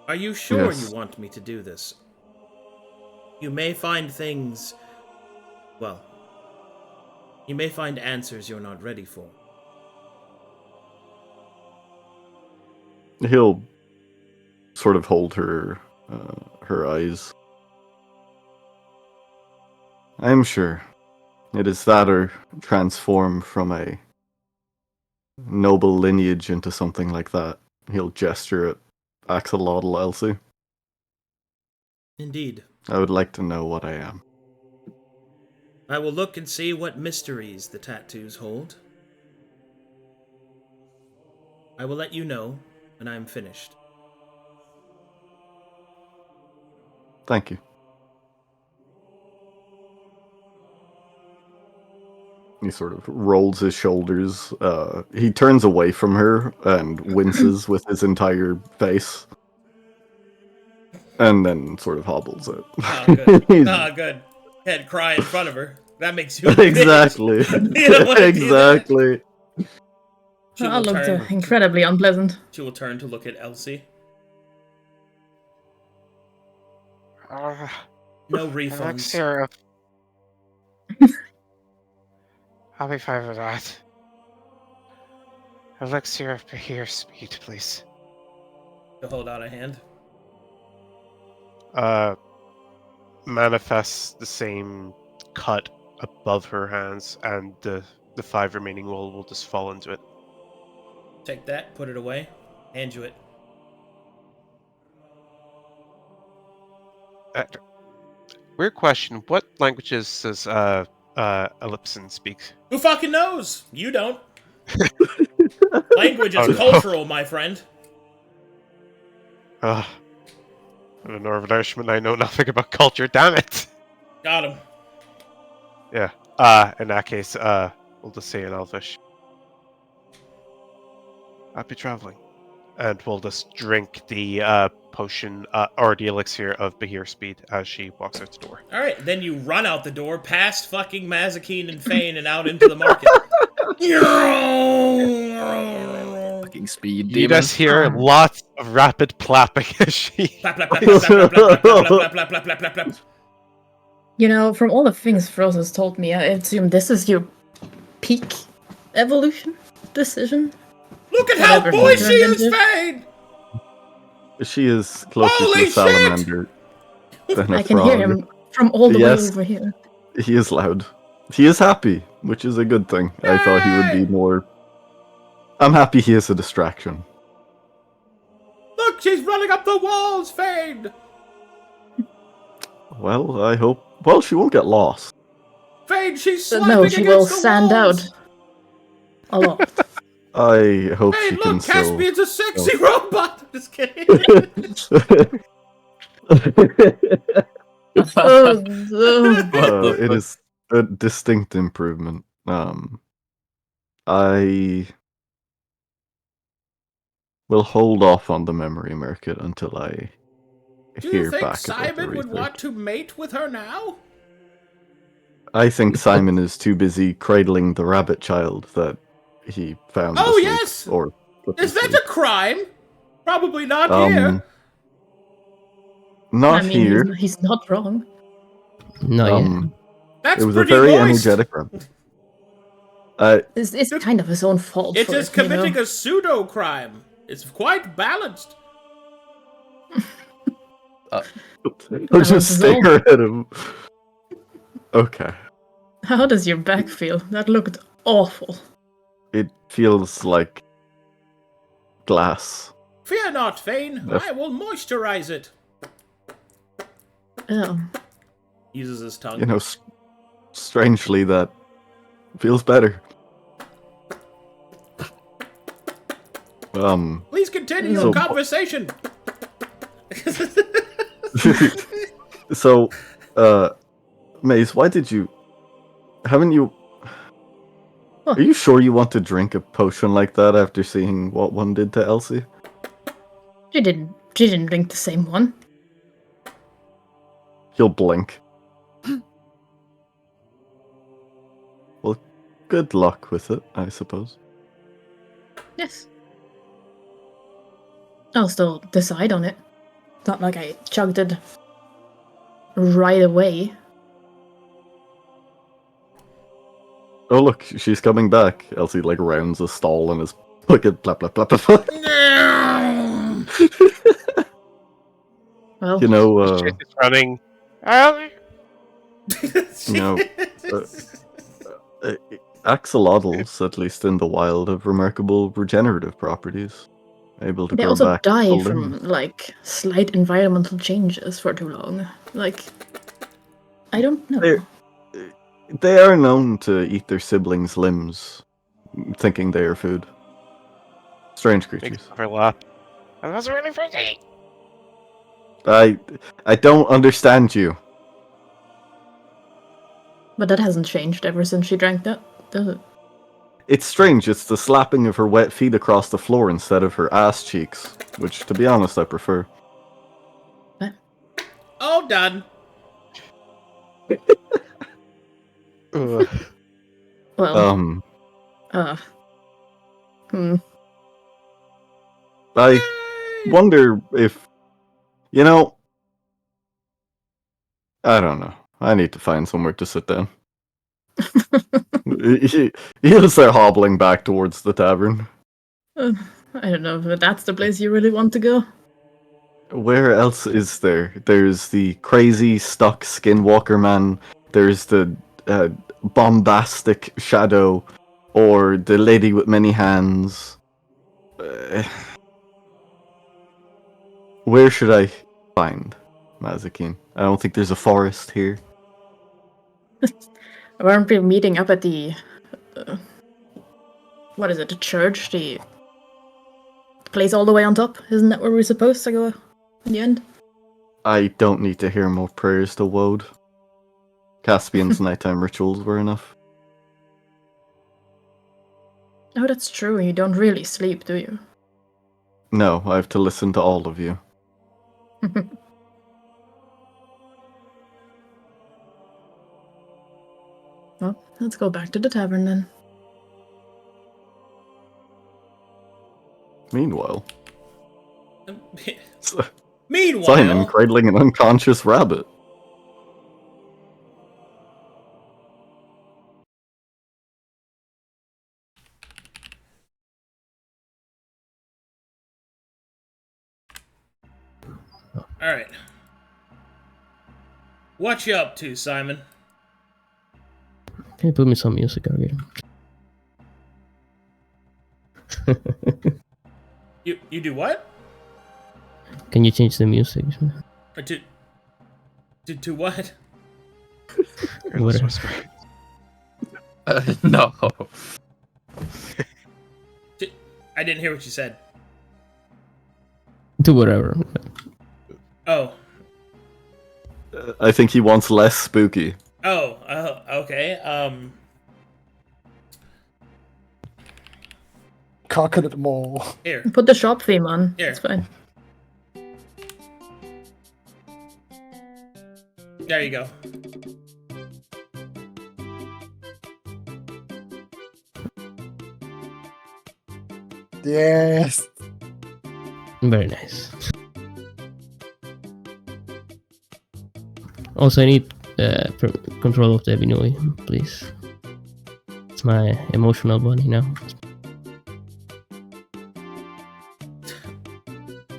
are you sure Yes. you want me to do this? You may find things... Well, you may find answers you're not ready for. He'll sort of hold her eyes. I'm sure it is that or transform from a noble lineage into something like that. He'll gesture at Axolotl Elsie. Indeed. I would like to know what I am. I will look and see what mysteries the tattoos hold. I will let you know when I am finished. Thank you. He sort of rolls his shoulders. He turns away from her and winces with his entire face. And then sort of hobbles out. Ah, good. He's- Ah, good. Can't cry in front of her. That makes you a bitch. Exactly. You don't wanna do that. Exactly. She That will looked turn. incredibly unpleasant. She will turn to look at Elsie. No refunds. Elixir. I'll be fine with that. Elixir of Behir speed, please. To hold out a hand. Manifests the same cut above her hands, and the 5 remaining will just fall into it. Take that, put it away, hand you it. Weird question. What languages does Ellipson speak? Who fucking knows? You don't. Language is Oh, no. cultural, my friend. I'm a Northern Irishman. I know nothing about culture. Damn it. Got him. Yeah. In that case, we'll just say in Elvish. Happy traveling. And we'll just drink the potion or the elixir of Behir speed as she walks out the door. Alright, then you run out the door past fucking Mazekeen and Fane and out into the market. Fucking speed You demon. just hear lots of rapid clapping as she. Plap, plap, plap, plap, plap, plap, plap, plap, plap, plap, plap, plap, plap, plap. You know, from all the things Frost has told me, I assume this is your peak evolution decision. Look at how Whatever boy he she turned is, into. Fane! She is closer Holy to a shit! salamander than a I can frog. hear him from all the Yes. way over here. He is loud. He is happy, which is a good thing. I thought he would be more... I'm happy he is a distraction. Look, she's running up the walls, Fane! Well, I hope... Well, she won't get lost. Fane, she's slapping No, she against will the stand walls. out a lot. I hope Hey, she can look, still... Caspian's a sexy robot! Just kidding. Oh, no. It is a distinct improvement. I will hold off on the memory market until I Do hear you think back about the Simon would research. want to mate with her now? I think Simon is too busy cradling the rabbit child that he found Oh, this week, yes! or put Is this that week. a crime? Probably not here. Not I mean, here. he's not wrong. No, yeah. It That's was a pretty very moist. energetic rabbit. It's kind of his own fault. It for is it, you know? committing a pseudo crime. It's quite balanced. I'll Balance just is stare all. at him. Okay. How does your back feel? That looked awful. It feels like glass. Fear not, Fane. Yes. I will moisturize it. Oh. Uses his tongue. You know, strangely, that feels better. Please continue So- your conversation. So, Maze, why did you... Haven't you... What? Are you sure you want to drink a potion like that after seeing what one did to Elsie? She didn't drink the same one. He'll blink. Well, good luck with it, I suppose. Yes. I'll still decide on it. Not like I chugged it right away. Oh look, she's coming back. Elsie like rounds a stall and is like a blah blah blah blah. blah. Well, You know, Shit is running. Ellie? you know, axolotls, at least in the wild, have remarkable regenerative properties. Able to they grow also back die a from limb. like slight environmental changes for too long. Like, I don't know. They are known to eat their siblings' limbs, thinking they are food. Strange Big creatures. overlap. And that's really pretty. I don't understand you. But that hasn't changed ever since she drank that, does it? It's strange, it's the slapping of her wet feet across the floor instead of her ass cheeks, which, to be honest, I prefer. All done. Ugh. Well, I wonder if, you know, I don't know. I need to find somewhere to sit down. He'll start hobbling back towards the tavern. I don't know if that's the place you really want to go. Where else is there? There's the crazy stuck skinwalker man. There's the bombastic shadow, or the lady with many hands. Where should I find Mazekeen? I don't think there's a forest here. Weren't we meeting up at the... what is it, the church? The place all the way on top? Isn't that where we're supposed to go in the end? I don't need to hear more prayers to Wode. Caspian's nighttime rituals were enough. Oh, that's true. You don't really sleep, do you? No, I have to listen to all of you. Well, let's go back to the tavern then. Meanwhile, Meanwhile, Simon cradling an unconscious rabbit. all right. What you up to, Simon? Can you put me some music out here? You do what? Can you change the music? To what? Careless Whatever. whisper. No. I didn't hear what you said. Do whatever. Oh. I think he wants less spooky. Oh, okay. Coconut mole. Here. Put the shop theme on. Here. It's fine. There you go. Yes. Very nice. Also, I need control of the Abinoy, please. It's my emotional body now.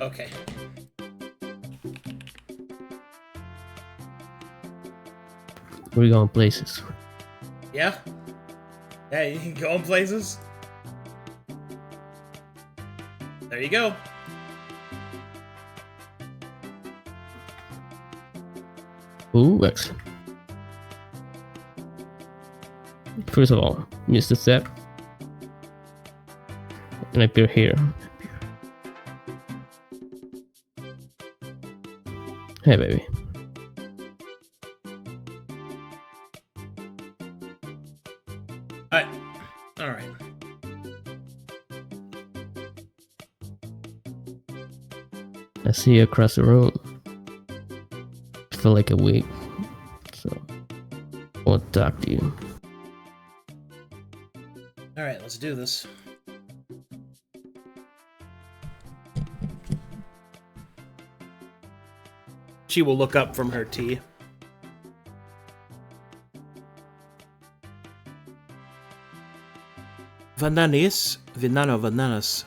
Okay. We're going places. Yeah? Yeah, you can go in places. There you go. Ooh, excellent. First of all, use the step. And appear here. Hey, baby. Alright. I see you across the room. I feel like a week. So, I want to talk to you. Alright, let's do this. She will look up from her tea. Vananis, Vinano Vananas.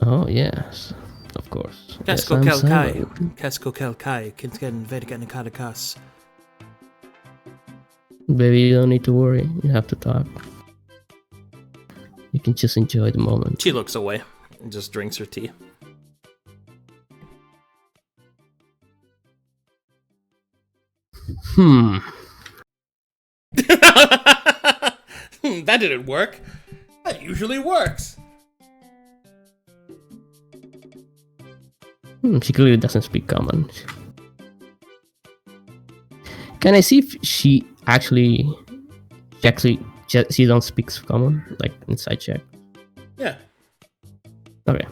Oh, yes. Of course. Yes, Casco I'm Kelkai. Cyber. Casco Kelkai. Kintken Vedgan Kadakas. Baby, you don't need to worry. You have to talk. You can just enjoy the moment. She looks away and just drinks her tea. That didn't work. That usually works. She clearly doesn't speak common. Can I see if she she don't speak common, like inside check? Yeah. Okay.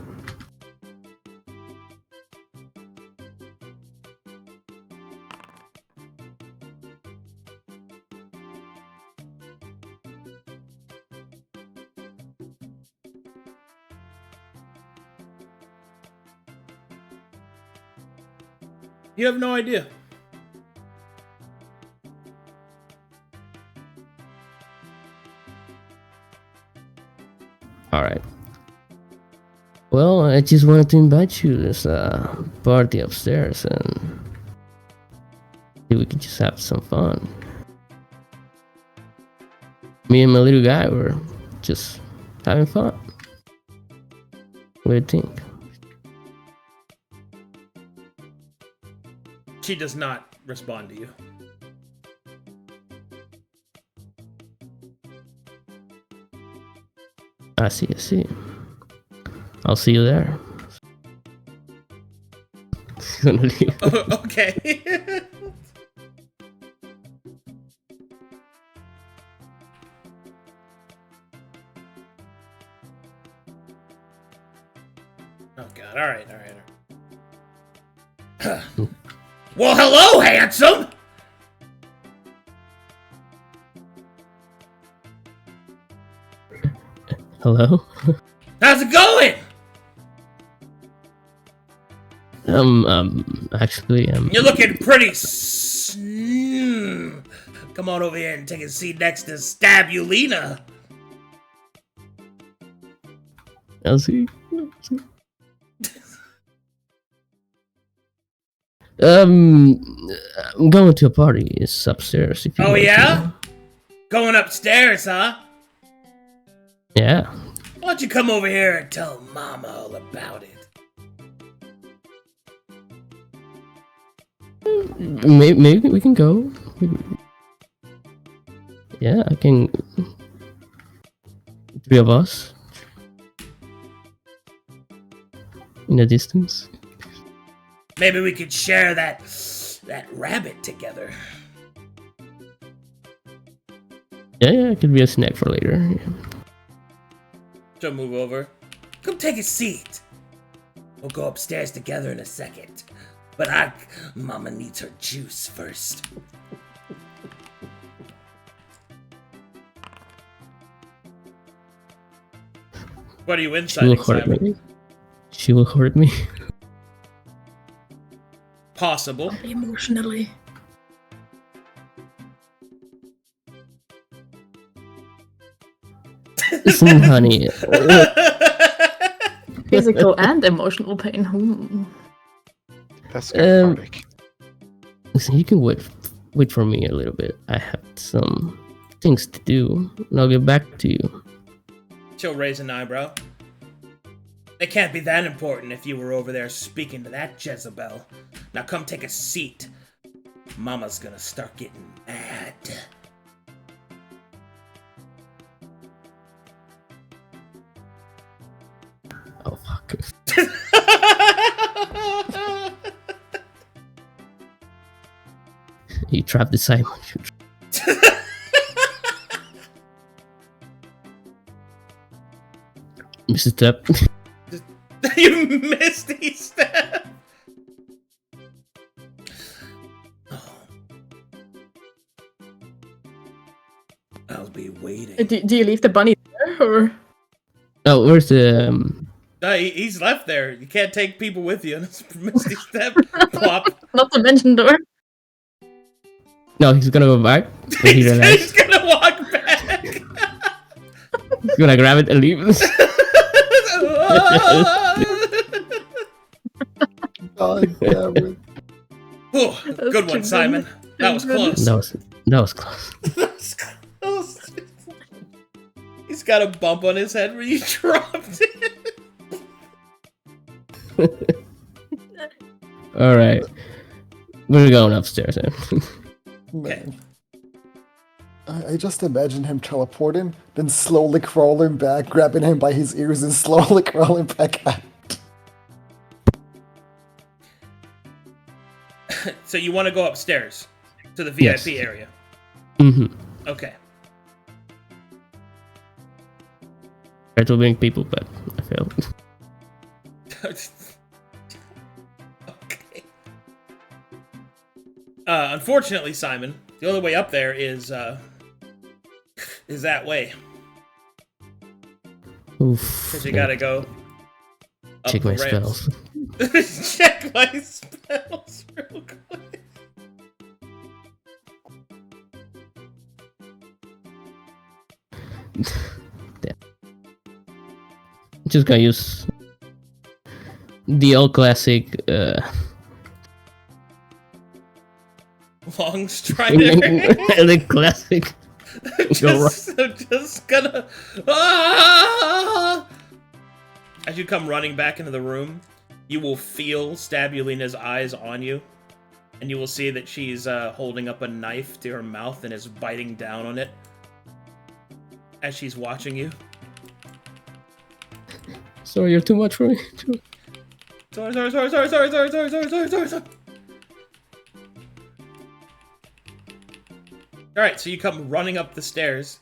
You have no idea. Alright. Well, I just wanted to invite you. There's a party upstairs and we can just have some fun. Me and my little guy were just having fun. What do you think? She does not respond to you. I see. I'll see you there. She's gonna leave. Okay. Oh god, alright. Well, hello, handsome! Hello? How's it going? Actually, You're looking pretty Come on over here and take a seat next to Stabulina. Elsie? I'm going to a party. It's upstairs. If you Oh want yeah? to. Going upstairs, huh? Yeah. Why don't you come over here and tell Mama all about it? Maybe we can go. Yeah, I can. 3 of us. In the distance. Maybe we could share that rabbit together. Yeah, it could be a snack for later. Yeah. She'll move over. Come take a seat. We'll go upstairs together in a second. But Mama needs her juice first. What are you She will inciting, hurt Cyber? me. She will hurt me. Possible. Emotionally. Listen, honey. Physical and emotional pain. That's cathartic. Listen, you can wait for me a little bit. I have some things to do, and I'll get back to you. She'll raise an eyebrow. It can't be that important if you were over there speaking to that Jezebel. Now come take a seat. Mama's gonna start getting mad. Oh fuck. You trapped the Simon. Mr. Step. You misty step. I'll be waiting. Do you leave the bunny there, or? Oh, where's the No, he's left there. You can't take people with you. It's misty step. Plop. Not to mention door. No, he's gonna go back. When he He's realizes. gonna walk back. He's gonna grab it and leave. God damn it. Ooh, good one, Simon. That was close. That was close. That was close. He's got a bump on his head where you dropped it. Alright. We're going upstairs then. Man. I just imagine him teleporting, then slowly crawling back, grabbing him by his ears, and slowly crawling back out. So you want to go upstairs to the VIP area? Mm-hmm. Okay. Try to bring people, but I failed. Okay. Unfortunately, Simon, the only way up there is that way. Oof. Because you gotta go. Up Check the my ramps. spells. Check my spells real quick. Just gonna use the old classic Long strider. the classic just gonna. Ah! As you come running back into the room, you will feel Stabulina's eyes on you, and you will see that she's holding up a knife to her mouth and is biting down on it as she's watching you. Sorry, you're too much for me. Sorry. Alright, so you come running up the stairs.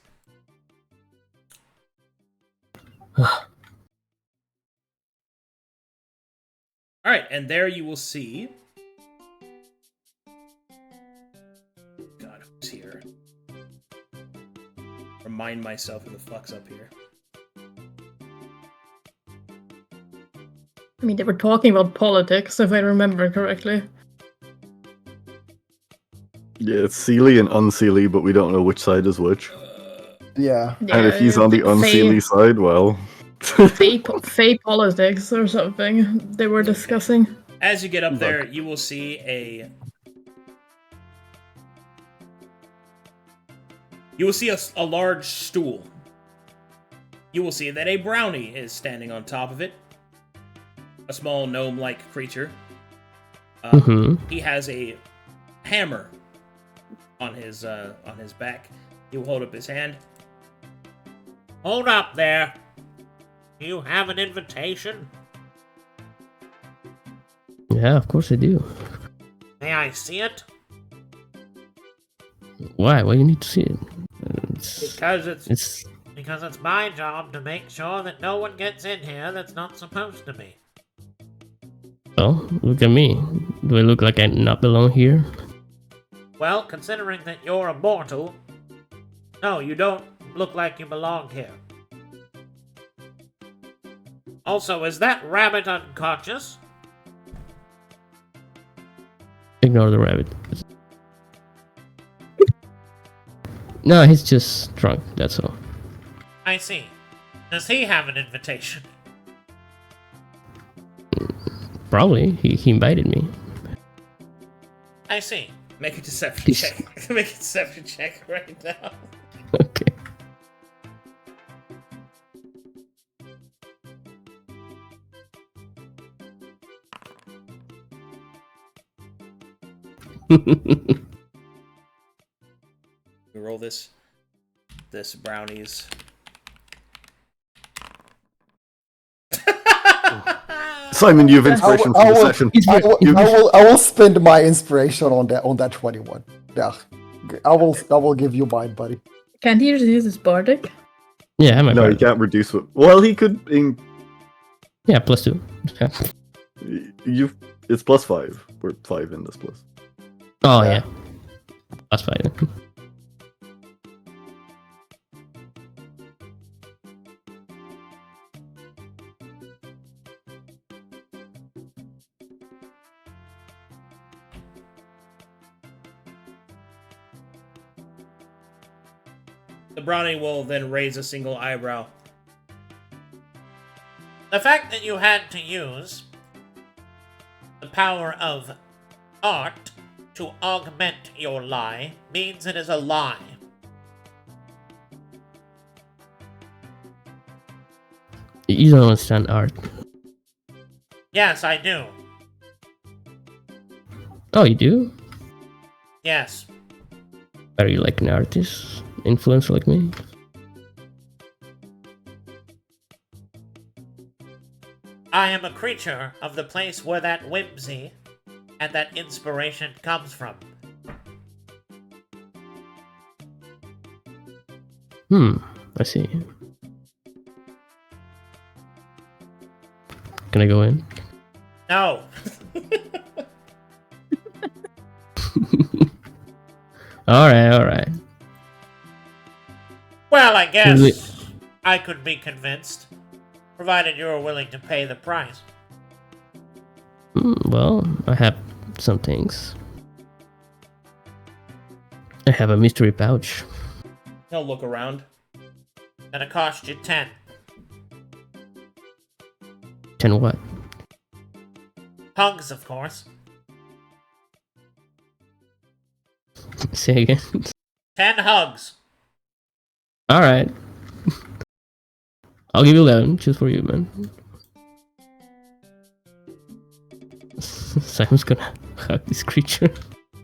Alright, and there you will see... God, who's here? Remind myself who the fuck's up here. I mean, they were talking about politics, if I remember correctly. Yeah, it's Sealy and Unsealy, but we don't know which side is which. Yeah. And if he's on the Unsealy side, well... Fey politics or something they were discussing. As you get up there, you will see a large stool. You will see that a brownie is standing on top of it. A small gnome-like creature. He has a hammer on his back. He will hold up his hand. Hold up there. You have an invitation? Yeah, of course I do. May I see it? Why? Why do you need to see it? Because it's my job to make sure that no one gets in here that's not supposed to be. Oh, look at me. Do I look like I not belong here? Well, considering that you're a mortal, no, you don't look like you belong here. Also, is that rabbit unconscious? Ignore the rabbit. No, he's just drunk, that's all. I see. Does he have an invitation? Probably. He invited me. I see. Make a deception check. Make a deception check right now. Okay. We roll this brownies. Simon, you have inspiration for the session. I will spend my inspiration on that 21. Yeah, I will give you mine, buddy. Can't he just use his bardic? Yeah, I have my No, he bardic. can't reduce it. Well, he could. Yeah, +2. Yeah. It's +5. We're 5 in this plus. Oh yeah. That's fine. The brownie will then raise a single eyebrow. The fact that you had to use the power of art to augment your lie means it is a lie. You don't understand art. Yes, I do. Oh, you do? Yes. Are you like an artist? Influencer like me? I am a creature of the place where that whimsy and that inspiration comes from. I see. Can I go in? No. Alright. Well, I guess Really? I could be convinced, provided you are willing to pay the price. Well, I have some things. I have a mystery pouch. He'll look around. Gonna cost you 10. 10 what? Hugs, of course. Say again. 10 hugs. Alright. I'll give you 11, just for you, man. Simon's gonna hug this creature.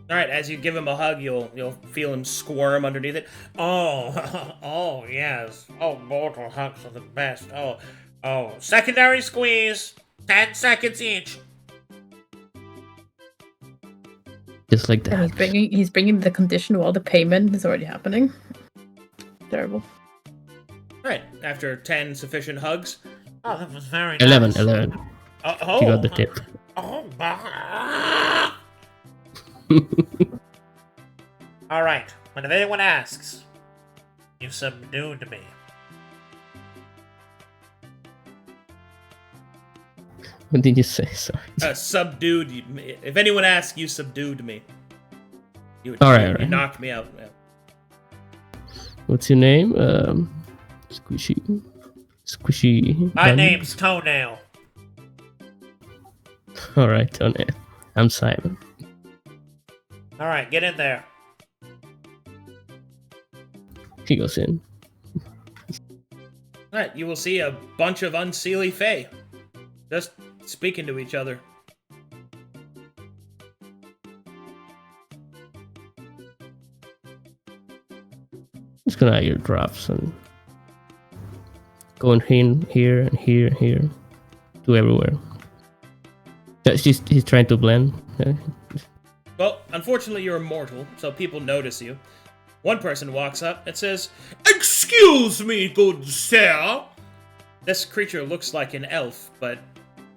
All right, as you give him a hug, you'll feel him squirm underneath it. Oh, oh yes. Oh, mortal hugs are the best. Oh, secondary squeeze. 10 seconds each. Just like And that. he's bringing the condition while the payment is already happening. Terrible. All right, after 10 sufficient hugs. Oh, that was very 11, nice. 11. Oh, You got the tip. Oh, all right. When anyone asks, you subdued me. What did you say? Sorry. Subdued. If anyone asks, you subdued me. You Alright. knocked me out. Yeah. What's your name? Squishy. My Bunny? name's Toenail. Alright, Tony. I'm Simon. All right, get in there. He goes in. All right, you will see a bunch of unseelie fae just speaking to each other. Just gonna add your drops and going here and here and here to everywhere. He's trying to blend. Well, unfortunately, you're immortal, so people notice you. One person walks up and says, "Excuse me, good sir." This creature looks like an elf, but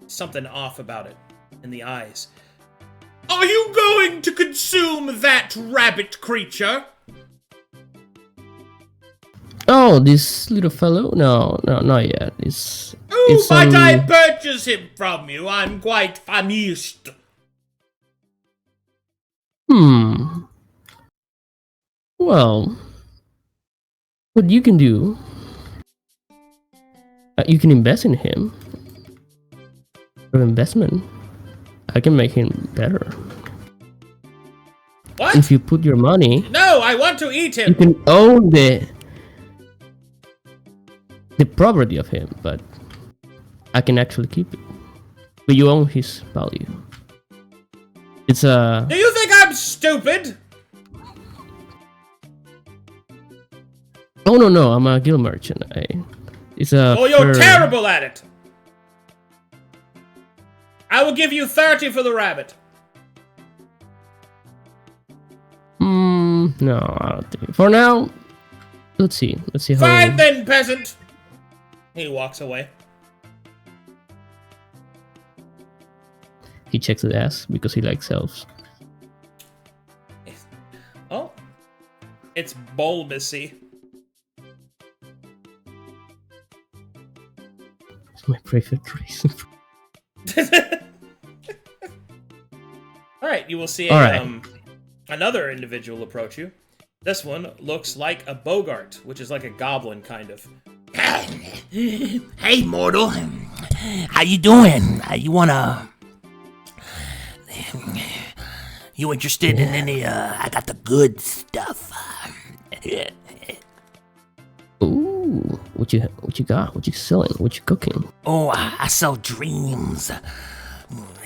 something off about it in the eyes. "Are you going to consume that rabbit creature?" Oh, this little fellow? No, not yet. It's But I purchase him from you. I'm quite famished. Well, what you can do You can invest in him. For investment, I can make him better. What? If you put your money, No, I want to eat him. you can own the property of him, but I can actually keep it. But you own his value. It's a. Do you think I'm stupid? Oh no, I'm a guild merchant. It's a. Oh, you're terrible at it. I will give you 30 for the rabbit. No, I don't think. For now, let's see. Let's see how. Fine then, peasant. He walks away. He checks his ass because he likes elves. Oh, it's bulbousy. It's my favorite race. All right, you will see another individual approach you. This one looks like a Bogart, which is like a goblin, kind of. Hey, mortal. How you doing? You interested in any, I got the good stuff. Ooh, what you got? What you selling? What you cooking? Oh, I sell dreams.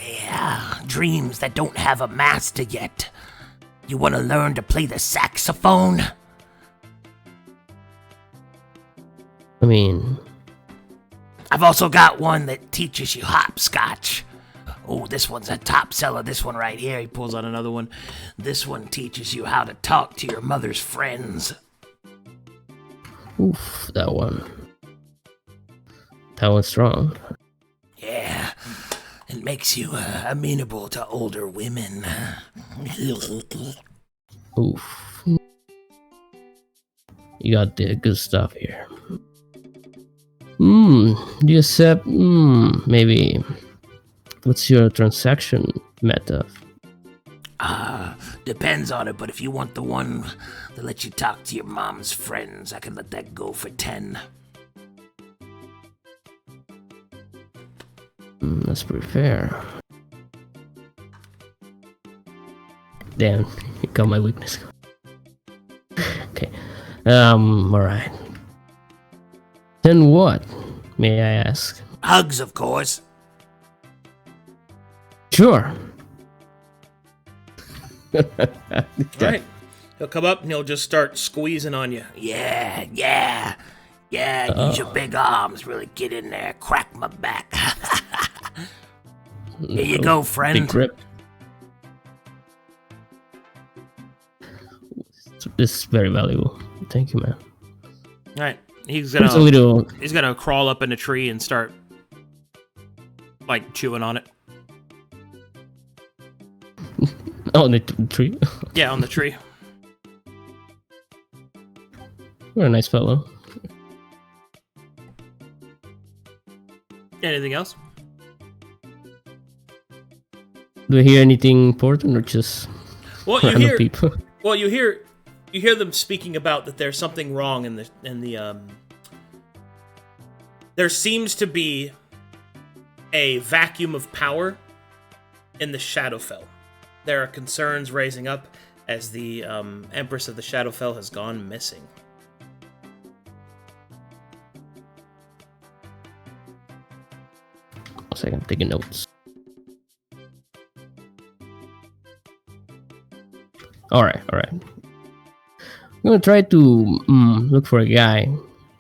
Yeah, dreams that don't have a master yet. You want to learn to play the saxophone? I mean, I've also got one that teaches you hopscotch. Oh, this one's a top seller. This one right here. He pulls out another one. This one teaches you how to talk to your mother's friends. oof, that one. That one's strong. Yeah, it makes you amenable to older women. Oof. You got the good stuff here. Do you accept, maybe, what's your transaction method? Depends on it, but if you want the one that lets you talk to your mom's friends, I can let that go for 10. That's pretty fair. Damn, you got my weakness. Okay. Alright. Then what, may I ask? Hugs, of course. Sure. Right. He'll come up and he'll just start squeezing on you. Yeah, use your big arms, really get in there, crack my back. Here you go, friend. Big grip. This is very valuable. Thank you, man. All right. He's It's a little. gonna crawl up in a tree and start like chewing on it. Oh, the tree. Yeah, on the tree. You're a nice fellow. Anything else? Do you hear anything important or just Well, you random hear. people? Well, you hear them speaking about that there's something wrong in the there seems to be a vacuum of power in the Shadowfell. There are concerns raising up as the Empress of the Shadowfell has gone missing. One second, I'm taking notes. Alright. I'm gonna try to look for a guy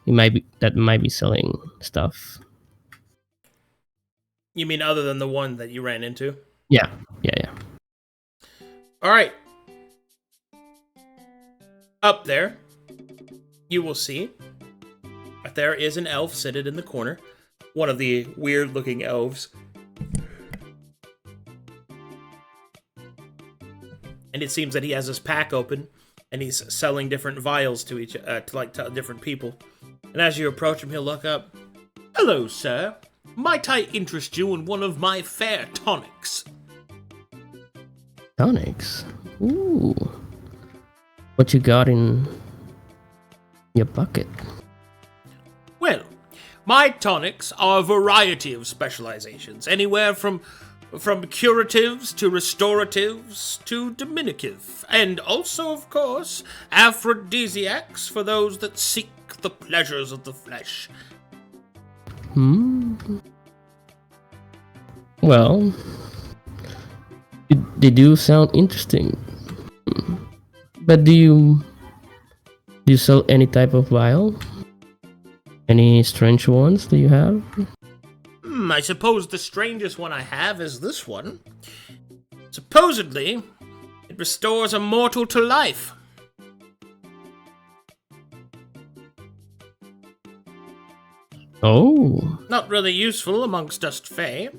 that might be selling stuff. You mean other than the one that you ran into? Yeah. All right. Up there, you will see that there is an elf seated in the corner. One of the weird-looking elves. And it seems that he has his pack open, and he's selling different vials to different people. And as you approach him, he'll look up. Hello, sir. Might I interest you in one of my fair tonics? Tonics. Ooh. What you got in your bucket? Well, My tonics are a variety of specializations, anywhere from curatives to restoratives to diminutive, and also, of course, aphrodisiacs for those that seek the pleasures of the flesh. Well, they do sound interesting. But do you sell any type of vial? Any strange ones do you have? I suppose the strangest one I have is this one. Supposedly, it restores a mortal to life. Oh. Not really useful amongst us Fae.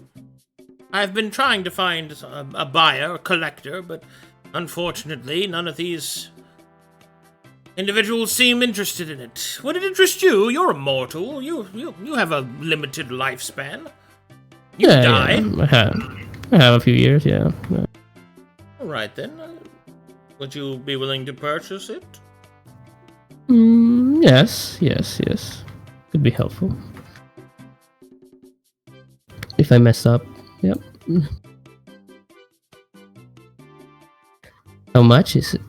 I've been trying to find a buyer, a collector, but unfortunately none of these individuals seem interested in it. Would it interest you? You're immortal. You have a limited lifespan. You die. Yeah, I have a few years, yeah. Alright then. Would you be willing to purchase it? Yes. Could be helpful. If I mess up, yep. How much is it?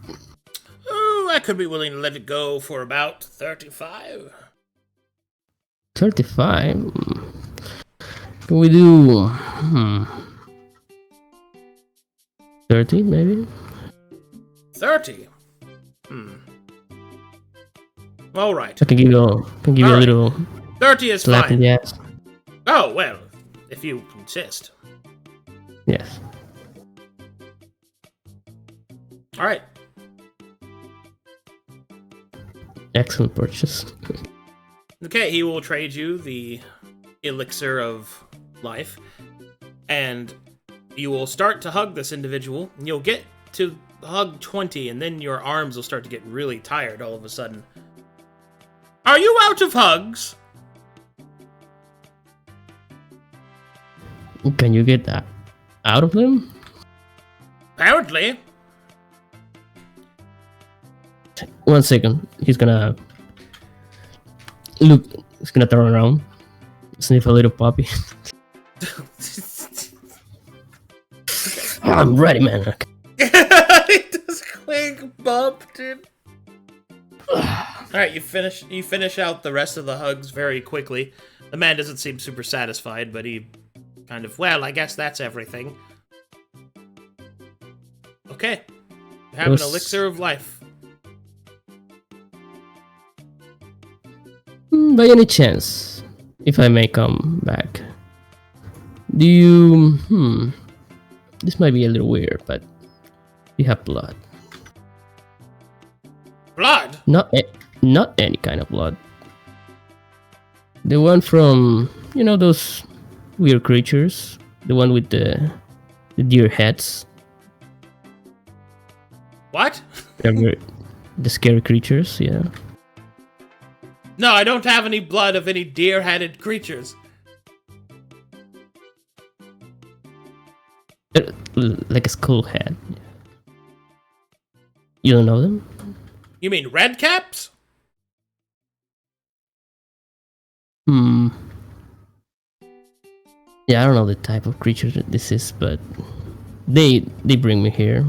Oh, I could be willing to let it go for about 35. 35? Can we do 30 maybe? 30? Alright. I can give you a little 30 is slap fine. in the ass. Oh, well, if you insist. Yes. Alright. Excellent purchase. Okay, he will trade you the elixir of life, and you will start to hug this individual, and you'll get to hug 20, and then your arms will start to get really tired all of a sudden. Are you out of hugs? Can you get that out of them? Apparently. 1 second. He's gonna look. He's gonna turn around, sniff a little puppy. I'm ready, man. He does quick bump, dude. Alright, you finish out the rest of the hugs very quickly. The man doesn't seem super satisfied, but he kind of, well, I guess that's everything. Okay. You have an elixir of life. By any chance, if I may come back, do you... This might be a little weird, but you have blood. Blood? Not any kind of blood. The one from, those weird creatures. The one with the deer heads. What? The scary creatures, yeah. No, I don't have any blood of any deer-headed creatures. Like a skull head. You don't know them? You mean red caps? Yeah, I don't know the type of creature that this is, but they bring me here.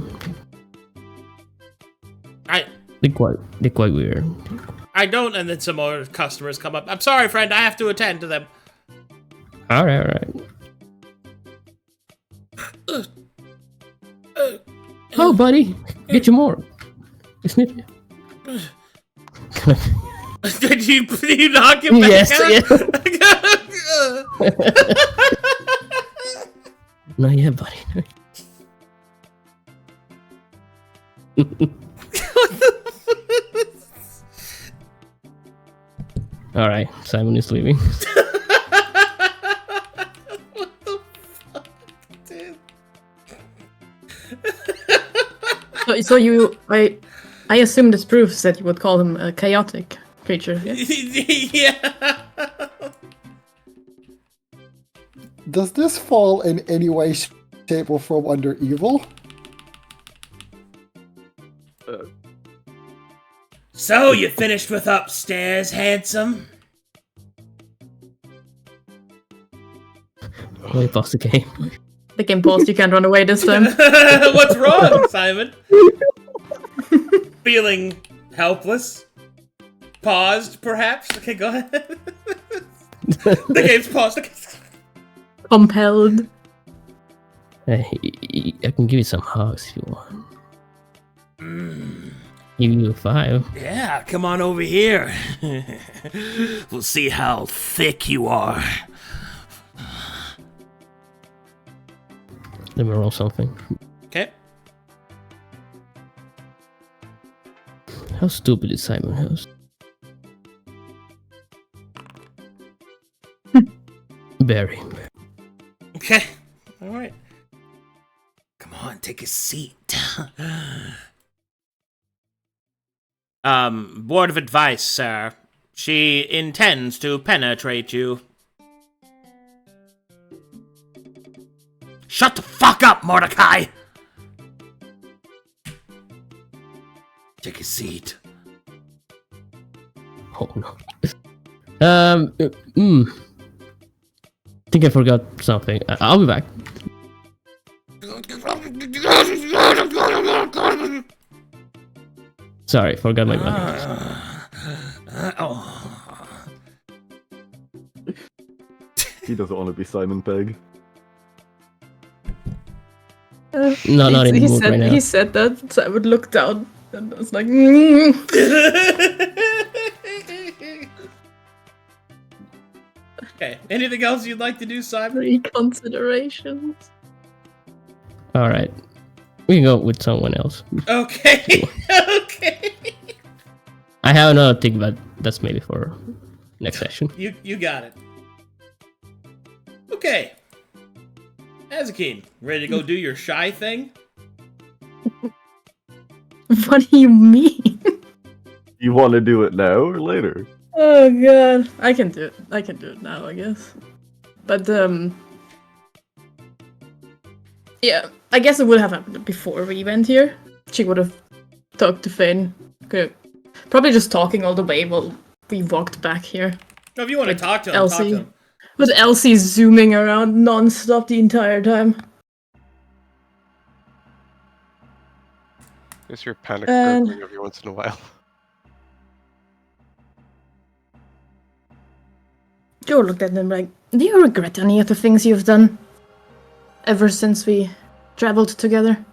They're quite weird. I don't, and then some more customers come up. I'm sorry, friend, I have to attend to them. Alright. Oh, buddy, get you more. Sniff you. Did you knock him back? Yes. No, yeah, buddy. All right, Simon is leaving. What the fuck, dude? So I assume this proves that you would call him a chaotic creature. Yes? Yeah. Does this fall in any way, shape, or form under evil? So, you finished with upstairs, handsome? Let me pause the game. The game paused, you can't run away this time. What's wrong, Simon? Feeling helpless? Paused, perhaps? Okay, go ahead. The game's paused. Compelled. I can give you some hugs if you want. Give you a 5. Yeah, come on over here. We'll see how thick you are. Let me roll something. Okay. How stupid is Simon House? Very. Okay. Alright. Come on, take a seat. Word of advice, sir. She intends to penetrate you. Shut the fuck up, Mordecai! Take a seat. Oh no. Think I forgot something. I'll be back. Sorry, forgot my gun. He doesn't want to be Simon Pegg. No, not anymore right now. He said that, so I would look down, and I was like, Okay. Anything else you'd like to do, Simon? reconsiderations. Alright. We can go with someone else. Okay. Okay. I have another thing, but that's maybe for next session. You got it. Okay. Mazekeen, ready to go do your shy thing? What do you mean? You want to do it now or later? Oh god. I can do it now, I guess. But, yeah, I guess it would have happened before we went here. She would have talked to Fane. Okay. Probably just talking all the way while we walked back here. No, if you want to talk to him, Elsie. talk to him. With Elsie zooming around non-stop the entire time. Is your panic And- gurgling every once in a while? Joe looked at them like, do you regret any of the things you've done? Ever since we traveled together?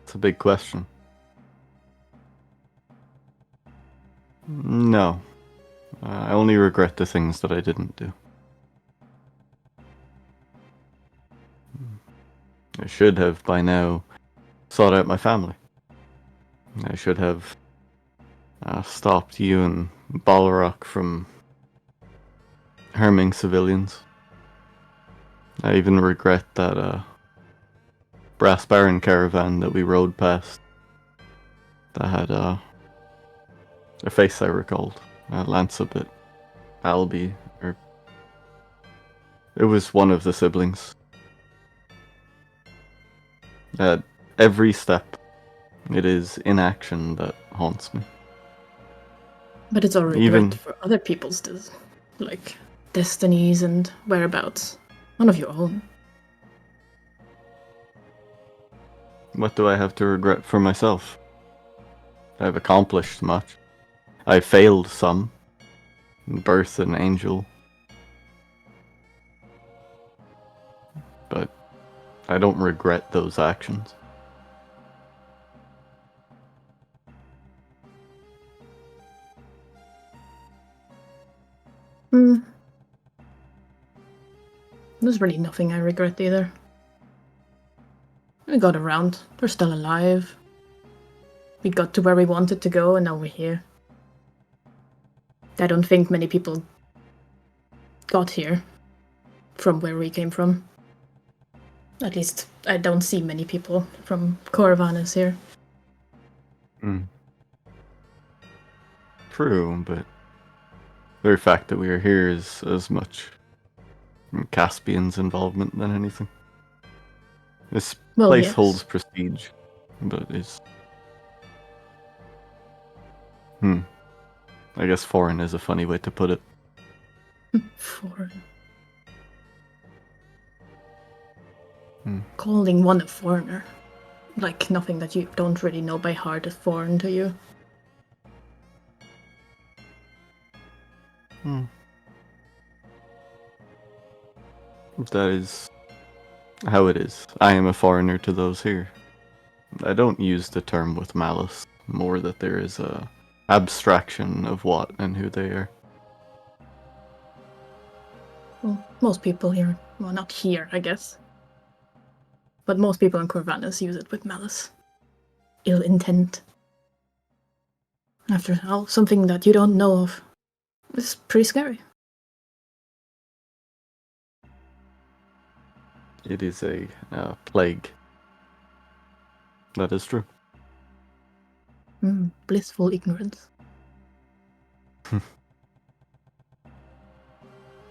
It's a big question. No. I only regret the things that I didn't do. I should have, by now, sought out my family. I should have stopped you and Balrog from harming civilians. I even regret that Brass Baron caravan that we rode past that had a face I recalled. Lancebit, Albi, or it was one of the siblings. At every step, it is inaction that haunts me. But it's all regret Even- for other people's like destinies and whereabouts. None of your own. What do I have to regret for myself? I've accomplished much. I failed some. Birth an angel. But I don't regret those actions. There's really nothing I regret either. We got around. We're still alive. We got to where we wanted to go, and now we're here. I don't think many people got here from where we came from. At least, I don't see many people from Korvanas here. True, but the very fact that we are here is as much Caspian's involvement than anything. This Well, place yes. holds prestige, but is I guess foreign is a funny way to put it. Foreign. Hmm. Calling one a foreigner. Like nothing that you don't really know by heart is foreign to you. That is how it is. I am a foreigner to those here. I don't use the term with malice, more that there is a abstraction of what and who they are. Well, most people here, well, not here, I guess. But most people in Corvallis use it with malice. Ill intent. After all, something that you don't know of is pretty scary. It is a plague. That is true. Blissful ignorance.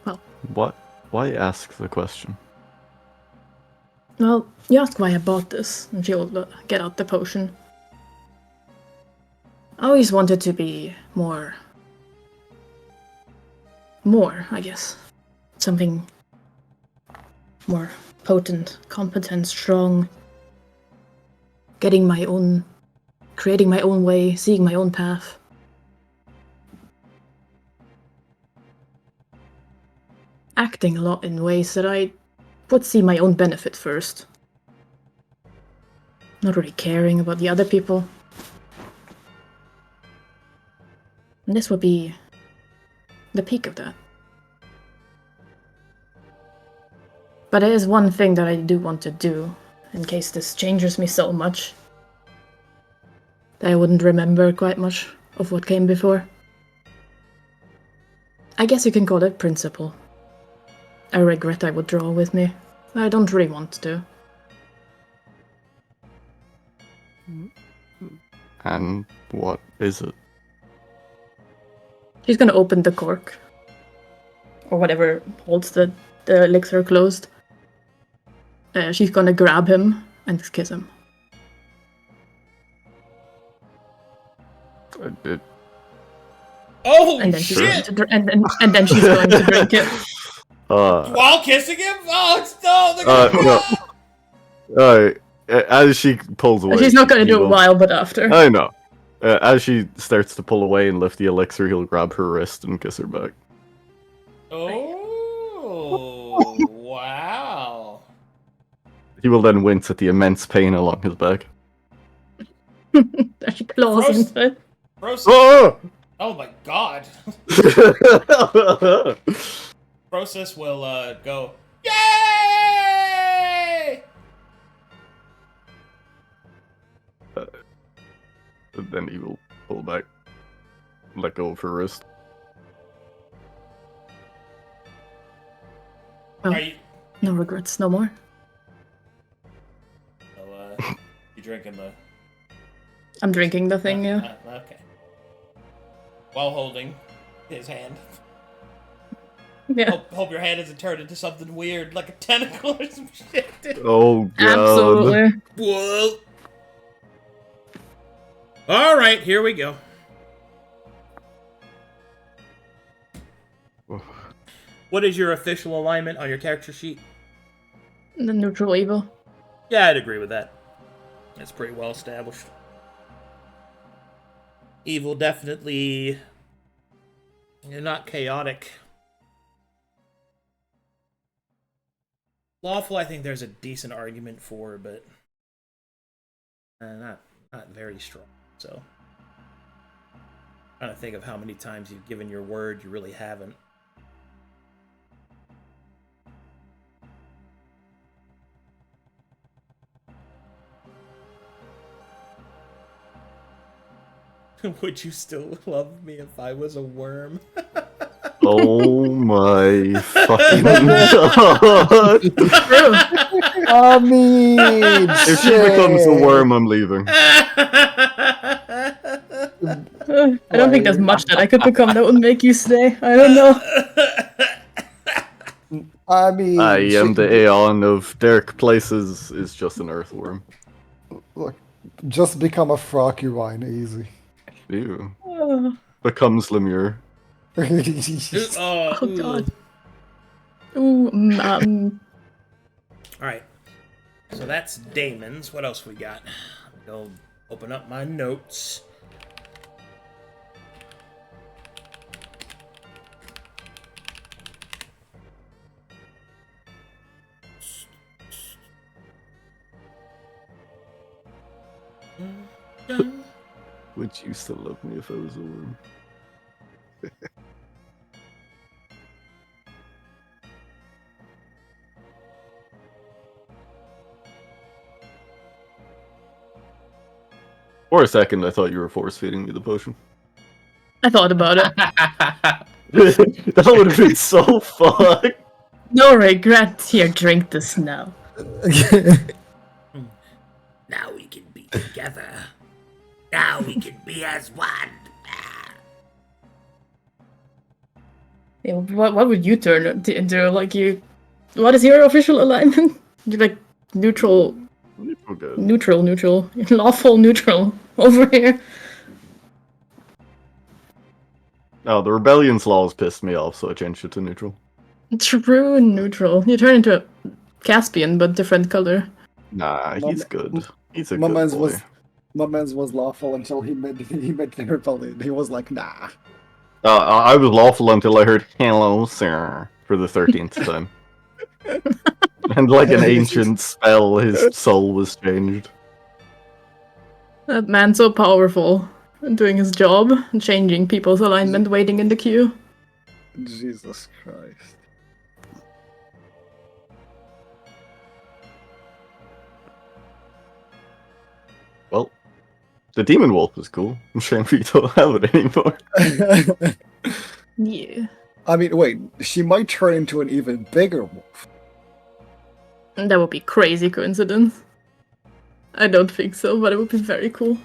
Well. What? Why ask the question? Well, you asked why I bought this, and she'll get out the potion. I always wanted to be more, I guess. Something more potent, competent, strong. Getting my own, creating my own way, seeing my own path. Acting a lot in ways that I would see my own benefit first. Not really caring about the other people. And this would be the peak of that. But there is one thing that I do want to do, in case this changes me so much that I wouldn't remember quite much of what came before. I guess you can call it principle. A regret I would draw with me. I don't really want to. And what is it? She's gonna open the cork. Or whatever holds the elixir closed. She's gonna grab him and kiss him. Oh, and then she's shit! going to and then she's going to drink it. While kissing him? Oh, it's no. As she pulls away, She's not going to do it while, but after. I know. As she starts to pull away and lift the elixir, he'll grab her wrist and kiss her back. Oh, wow. He will then wince at the immense pain along his back. She claws into it. Oh! Oh my god. Process will go, yay! Then he will pull back, let go of her wrist. Well, no regrets, no more. So, you drinking the... I'm drinking the thing, yeah. Okay. While holding his hand. Yeah. Hope your hand isn't turned into something weird, like a tentacle or some shit. Oh, God. Absolutely. Whoa. Alright, here we go. What is your official alignment on your character sheet? The neutral evil. Yeah, I'd agree with that. That's pretty well established. Evil definitely... You're not chaotic. Lawful, I think there's a decent argument for, but... not very strong, so... I'm trying to think of how many times you've given your word you really haven't. Would you still love me if I was a worm? Oh my fucking god! I mean, if she becomes a worm, I'm leaving. I don't think there's much that I could become that would make you stay. I don't know. I mean, I am the Aeon of dark places is just an earthworm. Look, just become a frog, you wine, easy. Ew. becomes Lemure. Oh Ooh. god. Ooh, Alright. So that's Damon's. What else we got? Go open up my notes. Would you still love me if I was a worm? For a second, I thought you were force feeding me the potion. I thought about it. That would have been so fun. No regret. Here, drink this now. Now we can be together. Now we can be as one. Yeah, what would you turn into? Like you, what is your official alignment? You like neutral, neutral, lawful neutral over here. No, the rebellion's laws pissed me off, so I changed it to neutral. True and neutral. You turn into a Caspian, but different color. Nah, he's good. He's a My good man's boy. my man's was lawful until he made the rebellion. He was like, nah. I was lawful until I heard "Hello, sir" for the 13th time. And like an ancient spell, his soul was changed. That man's so powerful, doing his job, changing people's alignment, waiting in the queue. Jesus Christ. Well, the demon wolf is cool. I'm sure we don't have it anymore. Yeah. I mean, wait, she might turn into an even bigger wolf. That would be crazy coincidence. I don't think so, but it would be very cool.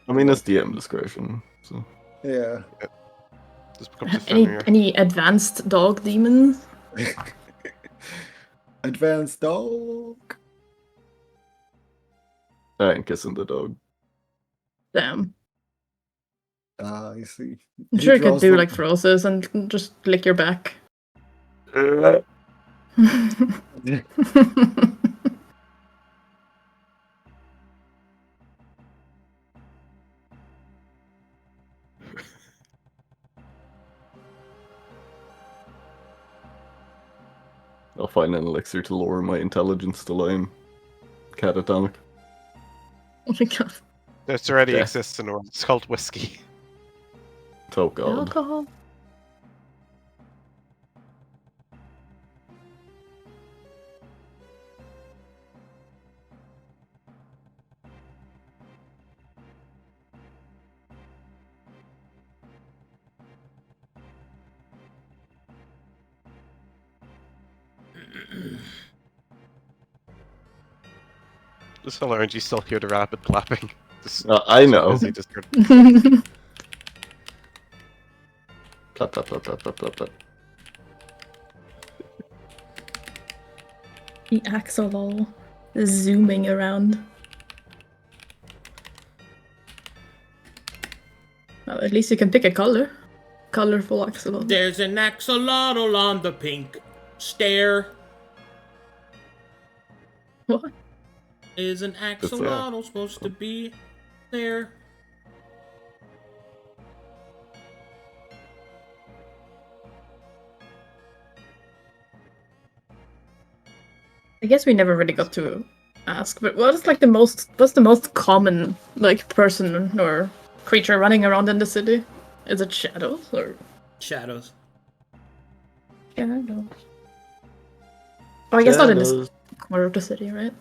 I mean, it's DM discretion. So. Yeah. Just becomes a familiar. Any advanced dog demons? Advanced dog. I ain't kissing the dog. Damn. Ah, I see. I'm sure you could do like Froses and just lick your back. I'll find an elixir to lower my intelligence till I'm catatonic. Oh my god. This already Yeah. exists in North. It's called whiskey. Oh god. Alcohol. Just tell Orange you still hear the rapid clapping. Just, I know. busy, just heard- Clap, clap, clap, clap, clap, clap, clap. The axolotl zooming around. Well, at least you can pick a color. Colorful axolotl. There's an axolotl on the pink stair. What? Is an axolotl supposed to be there? I guess we never really got to ask, but what's the most common like person or creature running around in the city? Is it shadows or Shadows. shadows? Oh, I guess not in this Shadows. corner of the city, right?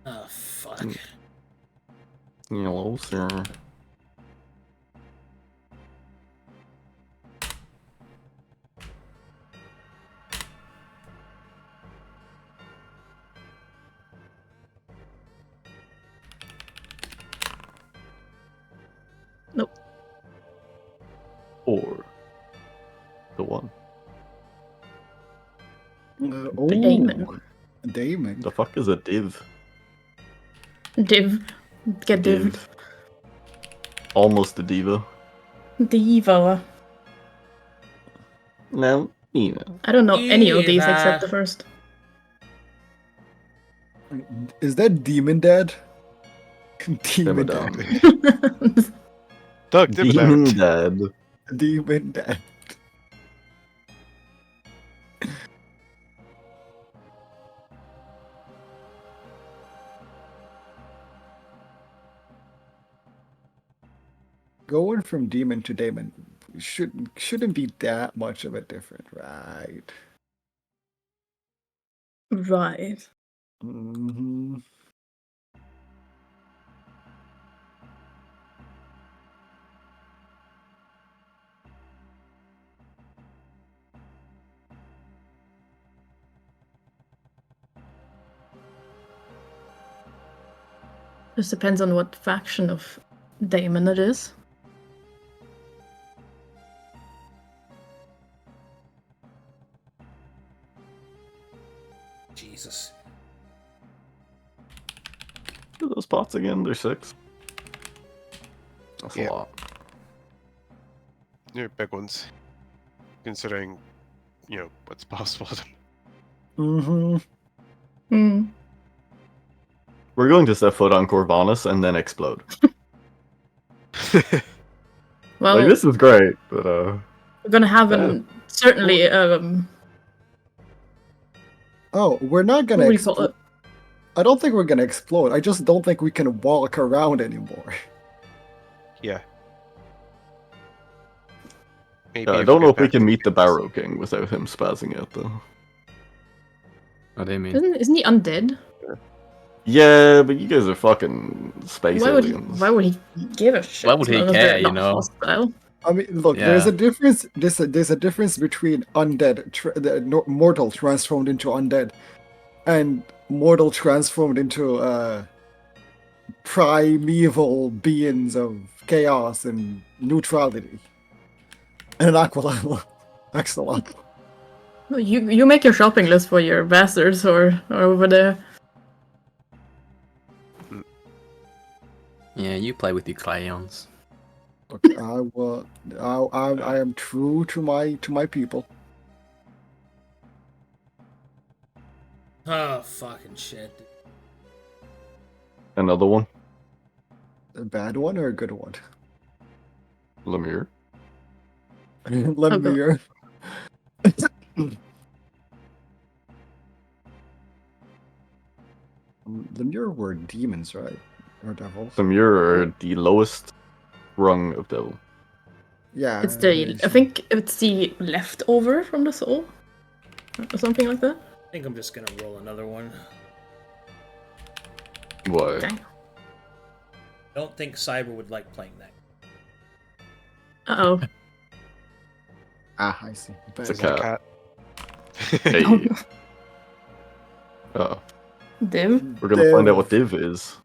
Oh, fuck. Hello, sir. Nope. or the one? Damon. Damon. The fuck is a div? Div. Get div. Almost a diva. Diva. No, Nina. I don't know any of these Diva. except the first. Is that Demon Dad? Demon Down. Dad. Doug, Demon Dad. Dad. Demon Dad. Going from demon to Damon shouldn't be that much of a difference, right? Right. Mm-hmm. Just depends on what faction of Damon it is. Jesus. What are those pots again? They're 6. That's Yeah. a lot. They're big ones. Considering, what's possible. Mm-hmm. Hmm. We're going to step foot on Corvanus and then explode. Well, Like, this is great, but we're gonna have certainly Oh, we're not gonna what do you call explode. it? I don't think we're gonna explode. I just don't think we can walk around anymore. Yeah. Maybe I if don't know get if we back can to meet the humans. Barrow King without him spazzing out, though. What do you mean? Isn't he undead? Yeah, but you guys are fucking space Why would aliens. he give a shit? Why would he as long as care, they're you not know? hostile? I mean, look, Yeah. there's a difference. There's a difference between undead, mortal transformed into undead, and mortal transformed into primeval beings of chaos and neutrality. And an aqualung. Excellent. You make your shopping list for your bastards or over there. Yeah, you play with your crayons. Look, I am true to my people. Oh, fucking shit. Another one? A bad one or a good one? Lemire? Lemire. Lemire were demons, right? Or devils? Lemire are the lowest rung of devil. Yeah. It's I think it's the leftover from the soul, or something like that. I think I'm just gonna roll another one. Why? Okay. Don't think Cyber would like playing that. Uh oh. I see. It's a Is that cat. cat? Hey. Oh. Div. We're gonna find out what div is.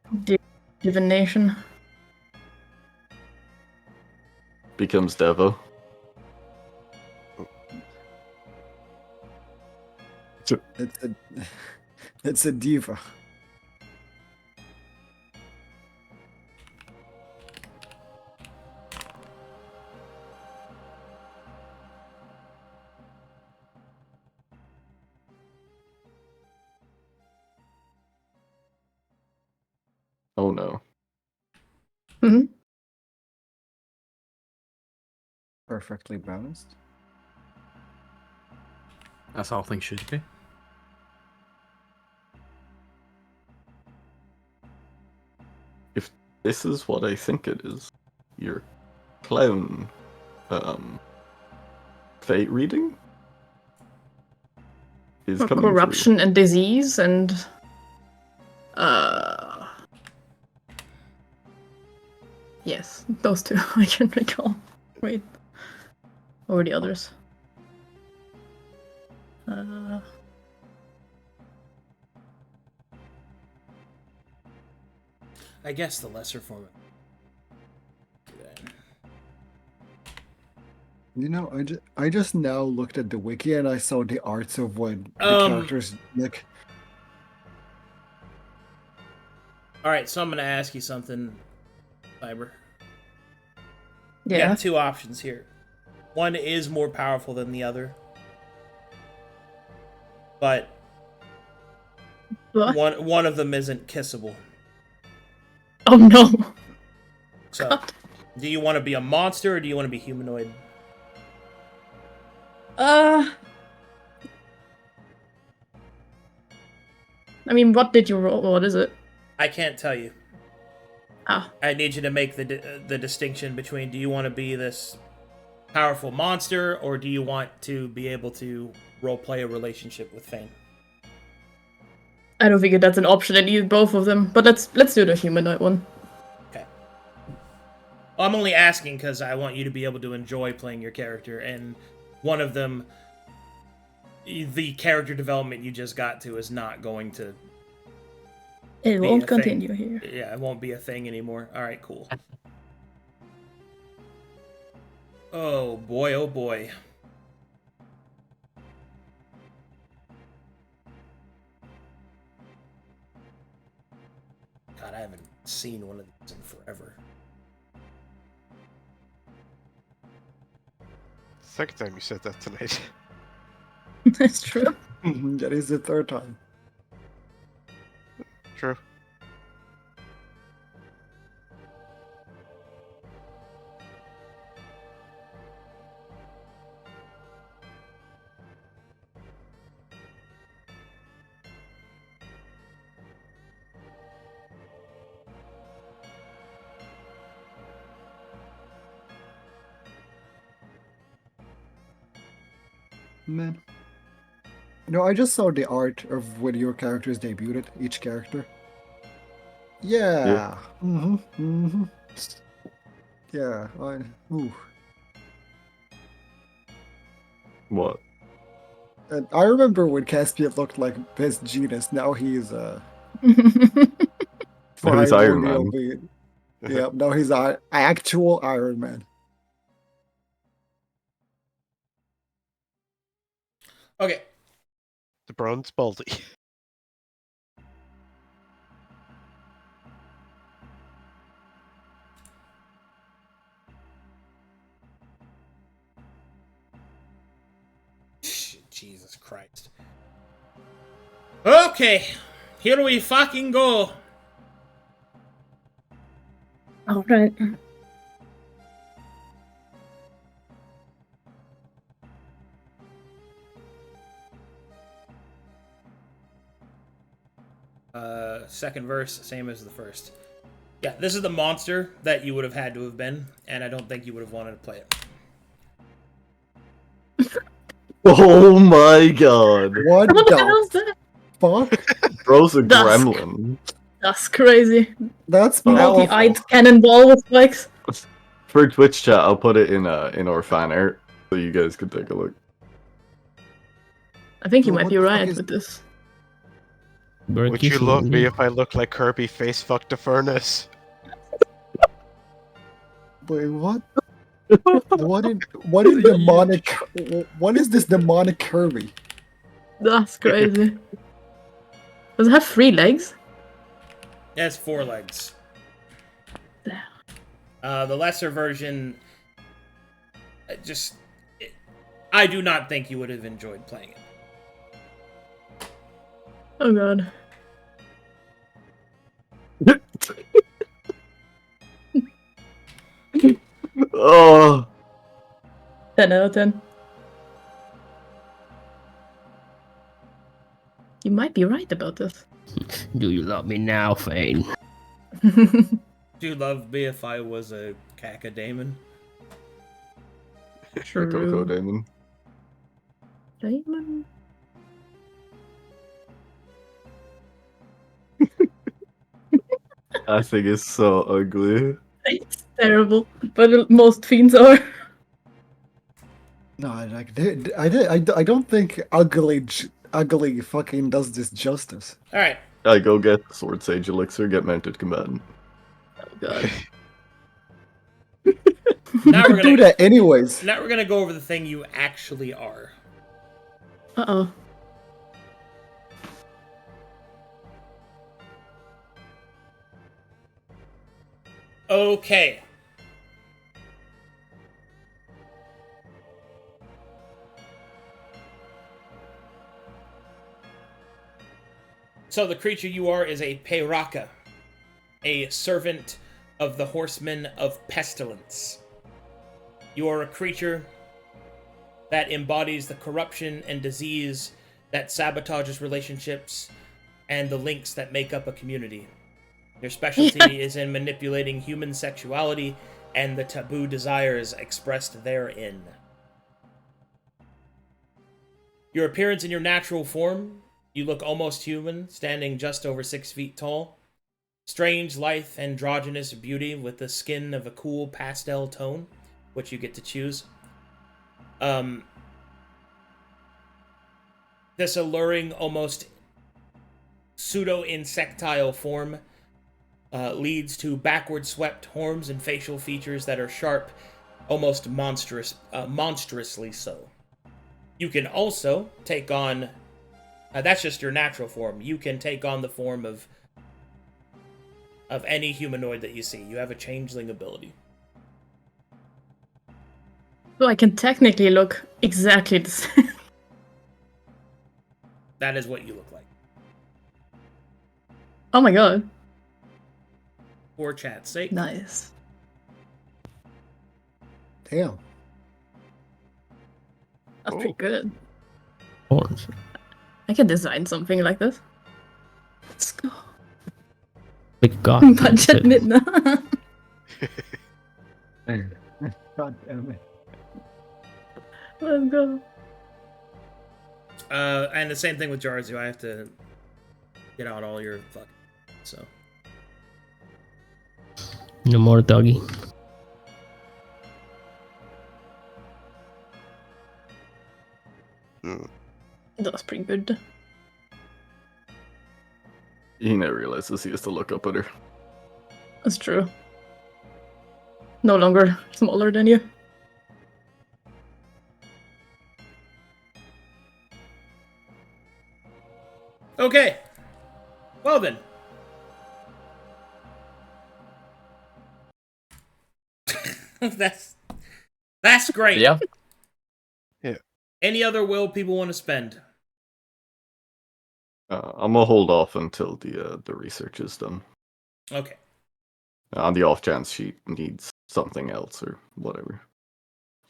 Divination. Becomes Devo. It's a diva. Oh no. Hmm. Perfectly balanced. That's how things should be. If this is what I think it is, your clown fate reading is Or coming corruption and disease and yes, those two I can recall. Wait. Or the others. I guess the lesser form of You know, I just now looked at the wiki and I saw the arts of what the characters look. All right, so I'm gonna ask you something, Cyber. You Yeah. got two options here. One is more powerful than the other, but What? one of them isn't kissable. Oh no. So, God. do you want to be a monster or do you want to be humanoid? I mean, what did you roll? What is it? I can't tell you. Ah. I need you to make the distinction between, do you want to be this powerful monster or do you want to be able to roleplay a relationship with Fane? I don't think that's an option. I need both of them. But let's do the humanoid one. Okay. Well, I'm only asking because I want you to be able to enjoy playing your character, and one of them, the character development you just got to, is not going to. It be won't a thing. continue here. Yeah, it won't be a thing anymore. All right, cool. Oh boy, oh boy. God, I haven't seen one of these in forever. Second time you said that tonight. That's true. That is the third time. True. Man. No, I just saw the art of when your characters debuted, each character. Yeah. Yeah, ooh. What? And I remember when Caspian looked like best genius, now he's He's Iron Man. Yeah, now he's actual Iron Man. Okay. The bronze baldy. Jesus Christ. Okay, here we fucking go. All right. Second verse, same as the first. Yeah, this is the monster that you would have had to have been, and I don't think you would have wanted to play it. Oh my god. What What the hell the is that? fuck? Bro's a Dusk. gremlin. That's crazy. That's powerful. Multi-eyed cannonball with spikes. For Twitch chat, I'll put it in our fan art so you guys can take a look. I think you Well, might what be the fuck right is- with this. Would you love me if I looked like Kirby face fucked the furnace? Wait, what? What in demonic? What is this demonic Kirby? That's crazy. Does it have 3 legs? It has 4 legs. Yeah. The lesser version, I do not think you would have enjoyed playing it. Oh god. Oh, 10 out of 10. You might be right about this. Do you love me now, Fane? Do you love me if I was a cacodemon? Coco Damon. Damon? I think it's so ugly. It's terrible, but most fiends are. No, I don't think ugly fucking does this justice. Alright, I go get the Sword Sage Elixir, get mounted combatant. Oh god. Now You could do that anyways. Now we're gonna go over the thing you actually are. Uh-oh. Okay. So the creature you are is a Peyraka, a servant of the Horsemen of Pestilence. You are a creature that embodies the corruption and disease that sabotages relationships and the links that make up a community. Your specialty is in manipulating human sexuality and the taboo desires expressed therein. Your appearance in your natural form, you look almost human, standing just over 6 feet tall. Strange, lithe, androgynous beauty with the skin of a cool pastel tone, which you get to choose. This alluring, almost pseudo-insectile form leads to backward-swept horns and facial features that are sharp, almost monstrously so. You can also take on... that's just your natural form. You can take on the form of any humanoid that you see. You have a changeling ability. So I can technically look exactly the same. That is what you look like. Oh my god. For chat's sake. Nice. Damn. That's pretty good. Horns. I can design something like this. Let's go. Big god. Budget midnight. God damn it. Let's go. And the same thing with Jarzu. I have to get out all your fucking... So... No more doggy. That was pretty good. He never realizes he has to look up at her. That's true. No longer smaller than you. Okay. Well then. That's great. Yeah. Any other will people want to spend? I'm gonna hold off until the research is done. Okay. On the off chance she needs something else or whatever.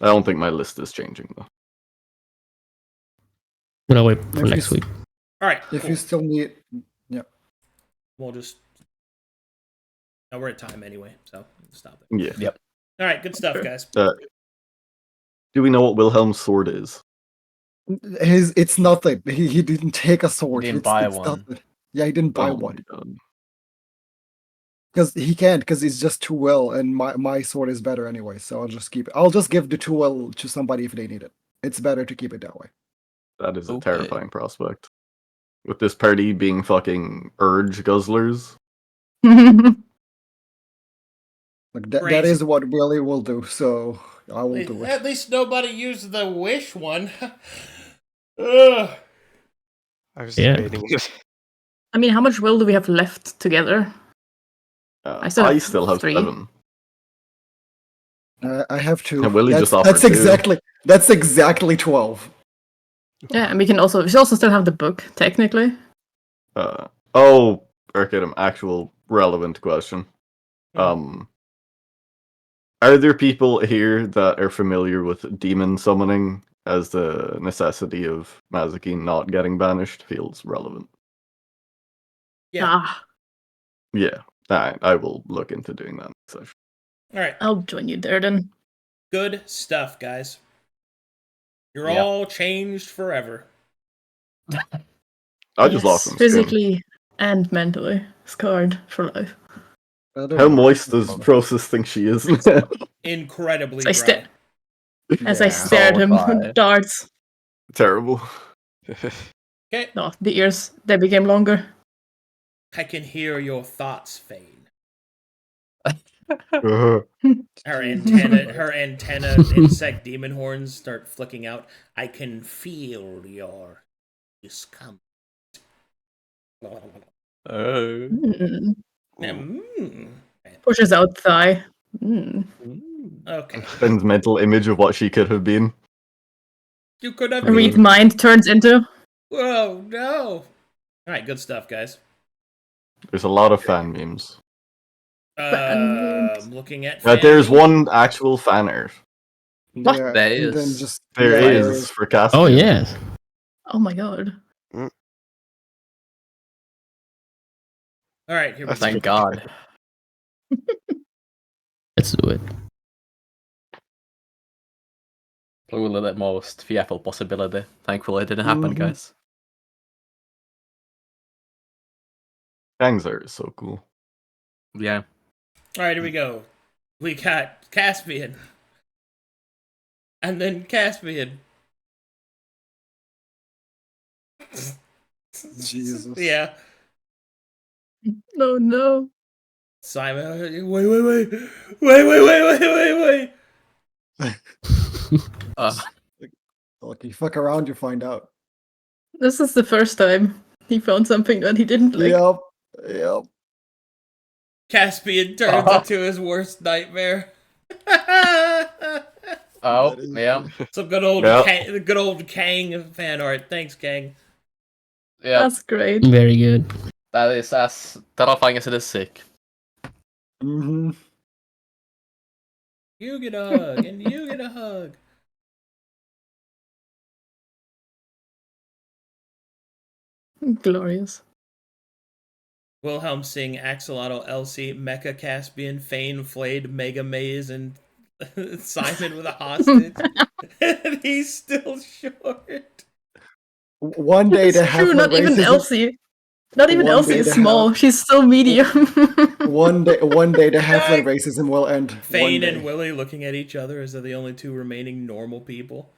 I don't think my list is changing though. Gonna wait for If next you- week. All right. If cool. you still need... Yeah. We'll just... No, we're at time anyway, so we'll stop it. Yeah. Yep. All right, good stuff, guys. Do we know what Wilhelm's sword is? It's nothing. He didn't take a sword. didn't It's buy it's one. nothing. Yeah, he didn't buy Oh one. my God. Because he can't, because it's just too well, and my sword is better anyway, so I'll just keep it. I'll just give the too well to somebody if they need it. It's better to keep it that way. That is a Okay. terrifying prospect. With this party being fucking urge guzzlers. Like that Crazy. is what Willie will do, so I will do it. At least nobody used the wish one. Ugh. I was Yeah. debating it. I mean, how much will do we have left together? I I still still have have 3. 7. I have 2. And Willie just that's offered 2. that's exactly 12. Yeah, and we should also still have the book, technically. Arcadum, actual relevant question. Are there people here that are familiar with demon summoning as the necessity of Mazekeen not getting banished feels relevant? Yeah. Ah, Yeah, I will look into doing that next session. All right. I'll join you there then. Good stuff, guys. You're Yeah. all changed forever. I just lost some skin. physically and mentally scarred for life. How moist does Process think she is? Incredibly I dry. As I stared him with darts. Terrible. Okay. No, the ears, they became longer. I can hear your thoughts, Fane. Uh, Her antenna insect demon horns start flicking out. I can feel your discomfort. Mm. Pushes out thigh. Mm. Okay. Ben's mental image of what she could have been. You could have Read been. mind turns into. Whoa, no. Alright, good stuff, guys. There's a lot of fan memes. Looking at There's one actual fan art. What? Yeah, There and then is. just There yeah, is for Caspian. Oh yes. Oh my god. Alright, here we go. Thank God. Let's do it. Probably the most fearful possibility. Thankfully, it didn't happen, guys. Kang's art is so cool. Yeah. Alright, here we go. We got Caspian. And then Caspian. Jesus. Yeah. No. Simon, wait. Like you fuck around, you find out. This is the first time he found something that he didn't like. Yep. Caspian turns into his worst nightmare. Oh, yeah. Some good old Kang fan art. Thanks, Kang. Yeah. That's great. Very good. That is as terrifying as it is sick. Mm-hmm. You get a hug, and you get a hug. Glorious. Wilhelm sing Axolotl, Elsie, Mecha Caspian, Fane, Flayed, Mega Maze, and Simon with a hostage. And he's still short. One day It's to have true, not even racism. Elsie. Not even One Elsie day is to small. have- She's still medium. One day the halfling racism will end. Fane one and day. Willie looking at each other as they're the only two remaining normal people.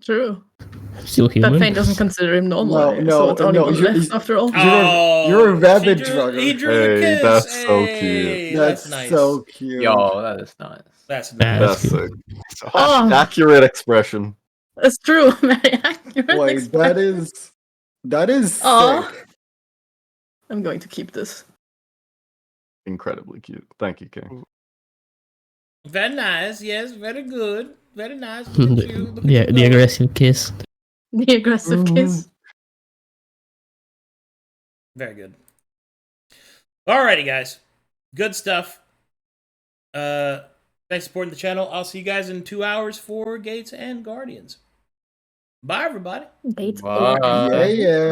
True. Still But human. Fane doesn't consider him normal, No, so it's only one you're- left after all. You're a rabid He drugger. drew the Hey, kiss. that's so Hey, cute. That's nice. so cute. Yo, that is nice. That's That's nice. sick. Oh, Accurate expression. that's true. Very accurate. Wait, expression. that is Aw. sick. I'm going to keep this. Incredibly cute. Thank you, King. Very nice. Yes, very good. Very nice. Look at you. Look at you the go. aggressive kiss. The aggressive kiss. Very good. Alrighty, guys. Good stuff. Thanks for supporting the channel. I'll see you guys in 2 hours for Gates and Guardians. Bye, everybody. Gates. Bye. Yeah.